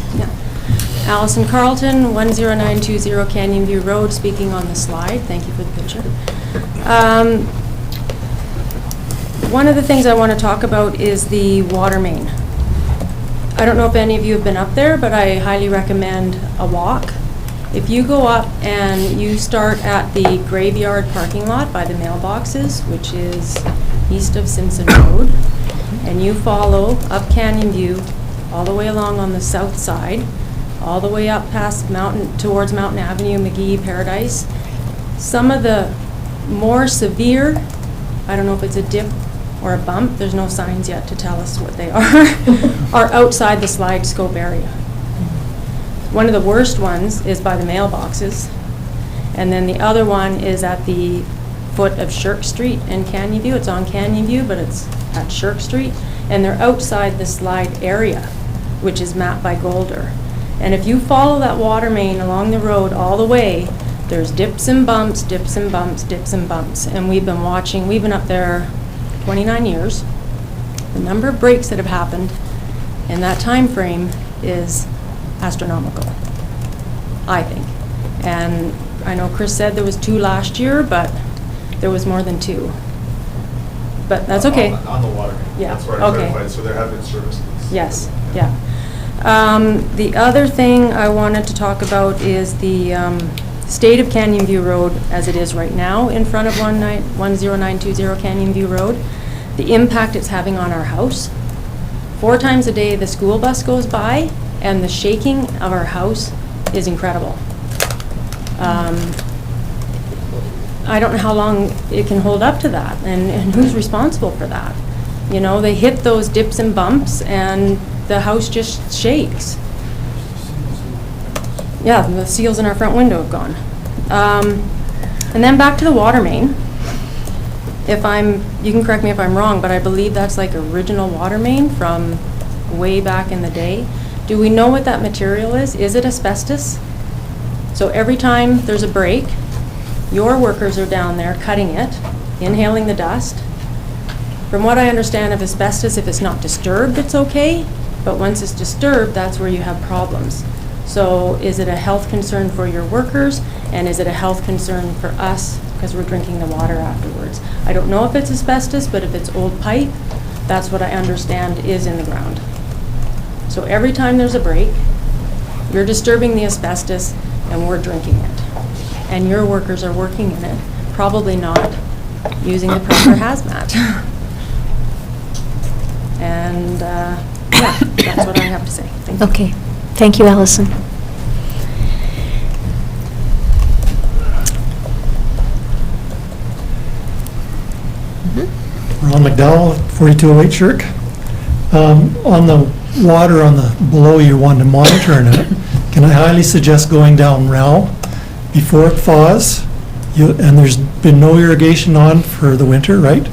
Allison Carlton, 10920 Canyon View Road, speaking on the slide. Thank you for the picture. One of the things I want to talk about is the water main. I don't know if any of you have been up there, but I highly recommend a walk. If you go up and you start at the graveyard parking lot by the mailboxes, which is east of Simpson Road, and you follow up Canyon View all the way along on the south side, all the way up past towards Mountain Avenue, McGee, Paradise, some of the more severe, I don't know if it's a dip or a bump, there's no signs yet to tell us what they are outside the slide scope area. One of the worst ones is by the mailboxes, and then the other one is at the foot of Shirk Street in Canyon View. It's on Canyon View, but it's at Shirk Street, and they're outside the slide area, which is mapped by Golder. And if you follow that water main along the road all the way, there's dips and bumps, dips and bumps, dips and bumps. And we've been up there 29 years. The number of breaks that have happened in that time frame is astronomical, I think. And I know Chris said there was 2 last year, but there was more than 2. But that's okay. On the water. Yeah. That's where I Okay. clarified, so there have been services. Yes, yeah. The other thing I wanted to talk about is the state of Canyon View Road as it is right now in front of 10920 Canyon View Road, the impact it's having on our house. 4 times a day the school bus goes by, and the shaking of our house is incredible. I don't know how long it can hold up to that, and who's responsible for that. You know, they hit those dips and bumps, and the house just shakes. Yeah, the seals in our front window have gone. And then back to the water main. You can correct me if I'm wrong, but I believe that's like original water main from way back in the day. Do we know what that material is? Is it asbestos? So every time there's a break, your workers are down there cutting it, inhaling the dust. From what I understand of asbestos, if it's not disturbed, it's okay, but once it's disturbed, that's where you have problems. So is it a health concern for your workers, and is it a health concern for us because we're drinking the water afterwards? I don't know if it's asbestos, but if it's old pipe, that's what I understand is in the ground. So every time there's a break, you're disturbing the asbestos and we're drinking it. And your workers are working in it, probably not using the proper hazmat. And yeah, that's what I have to say. Thank you. Okay. Thank you, Allison. Ron McDowell, 4208 Shirk. On the water on the below you want to monitor it, can I highly suggest going down now before it thaws? And there's been no irrigation on for the winter, right?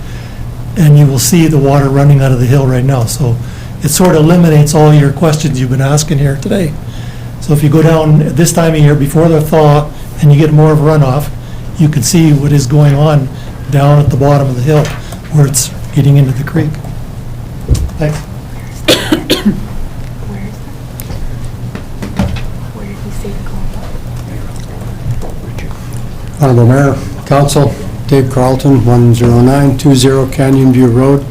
And you will see the water running out of the hill right now. So it sort of eliminates all your questions you've been asking here today. So if you go down at this time of year before the thaw and you get more of a runoff, you can see what is going on down at the bottom of the hill where it's getting into the creek. Thanks. Honorable Mayor, Council, Dave Carlton, 10920 Canyon View Road.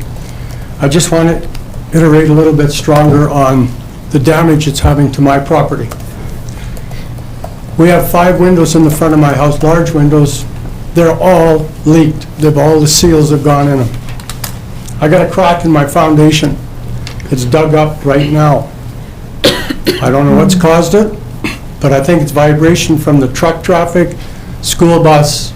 I just want to iterate a little bit stronger on the damage it's having to my property. We have 5 windows in the front of my house, large windows. They're all leaked. All the seals have gone in them. I got a crack in my foundation. It's dug up right now. I don't know what's caused it, but I think it's vibration from the truck traffic, school bus,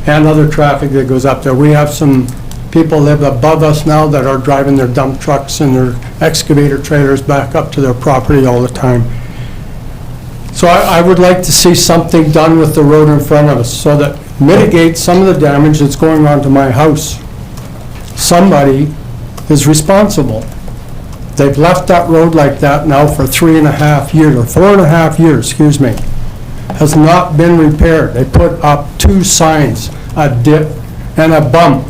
and other traffic that goes up there. We have some people live above us now that are driving their dump trucks and their excavator trailers back up to their property all the time. So I would like to see something done with the road in front of us so that mitigates some of the damage that's going on to my house. Somebody is responsible. They've left that road like that now for 3.5 years, or 4.5 years, excuse me. Has not been repaired. They put up 2 signs, a dip and a bump.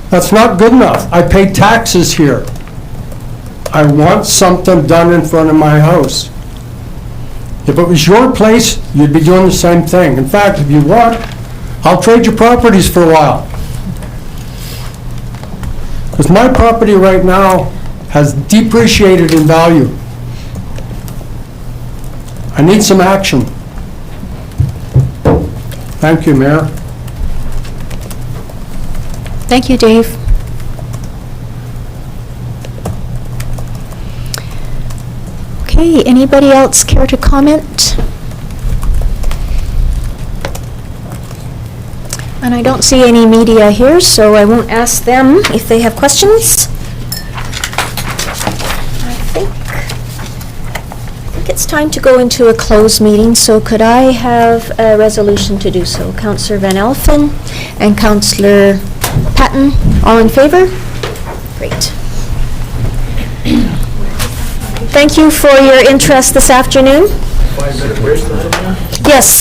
That's not good enough. I pay taxes here. I want something done in front of my house. If it was your place, you'd be doing the same thing. In fact, if you want, I'll trade your properties for a while. Because my property right now has depreciated in value. I need some action. Thank you, Mayor. Thank you, Dave. Okay, anybody else care to comment? And I don't see any media here, so I won't ask them if they have questions. I think it's time to go into a closed meeting, so could I have a resolution to do so? Councillor Van Elfen and Councillor Patton, all in favor? Great. Thank you for your interest this afternoon. Yes.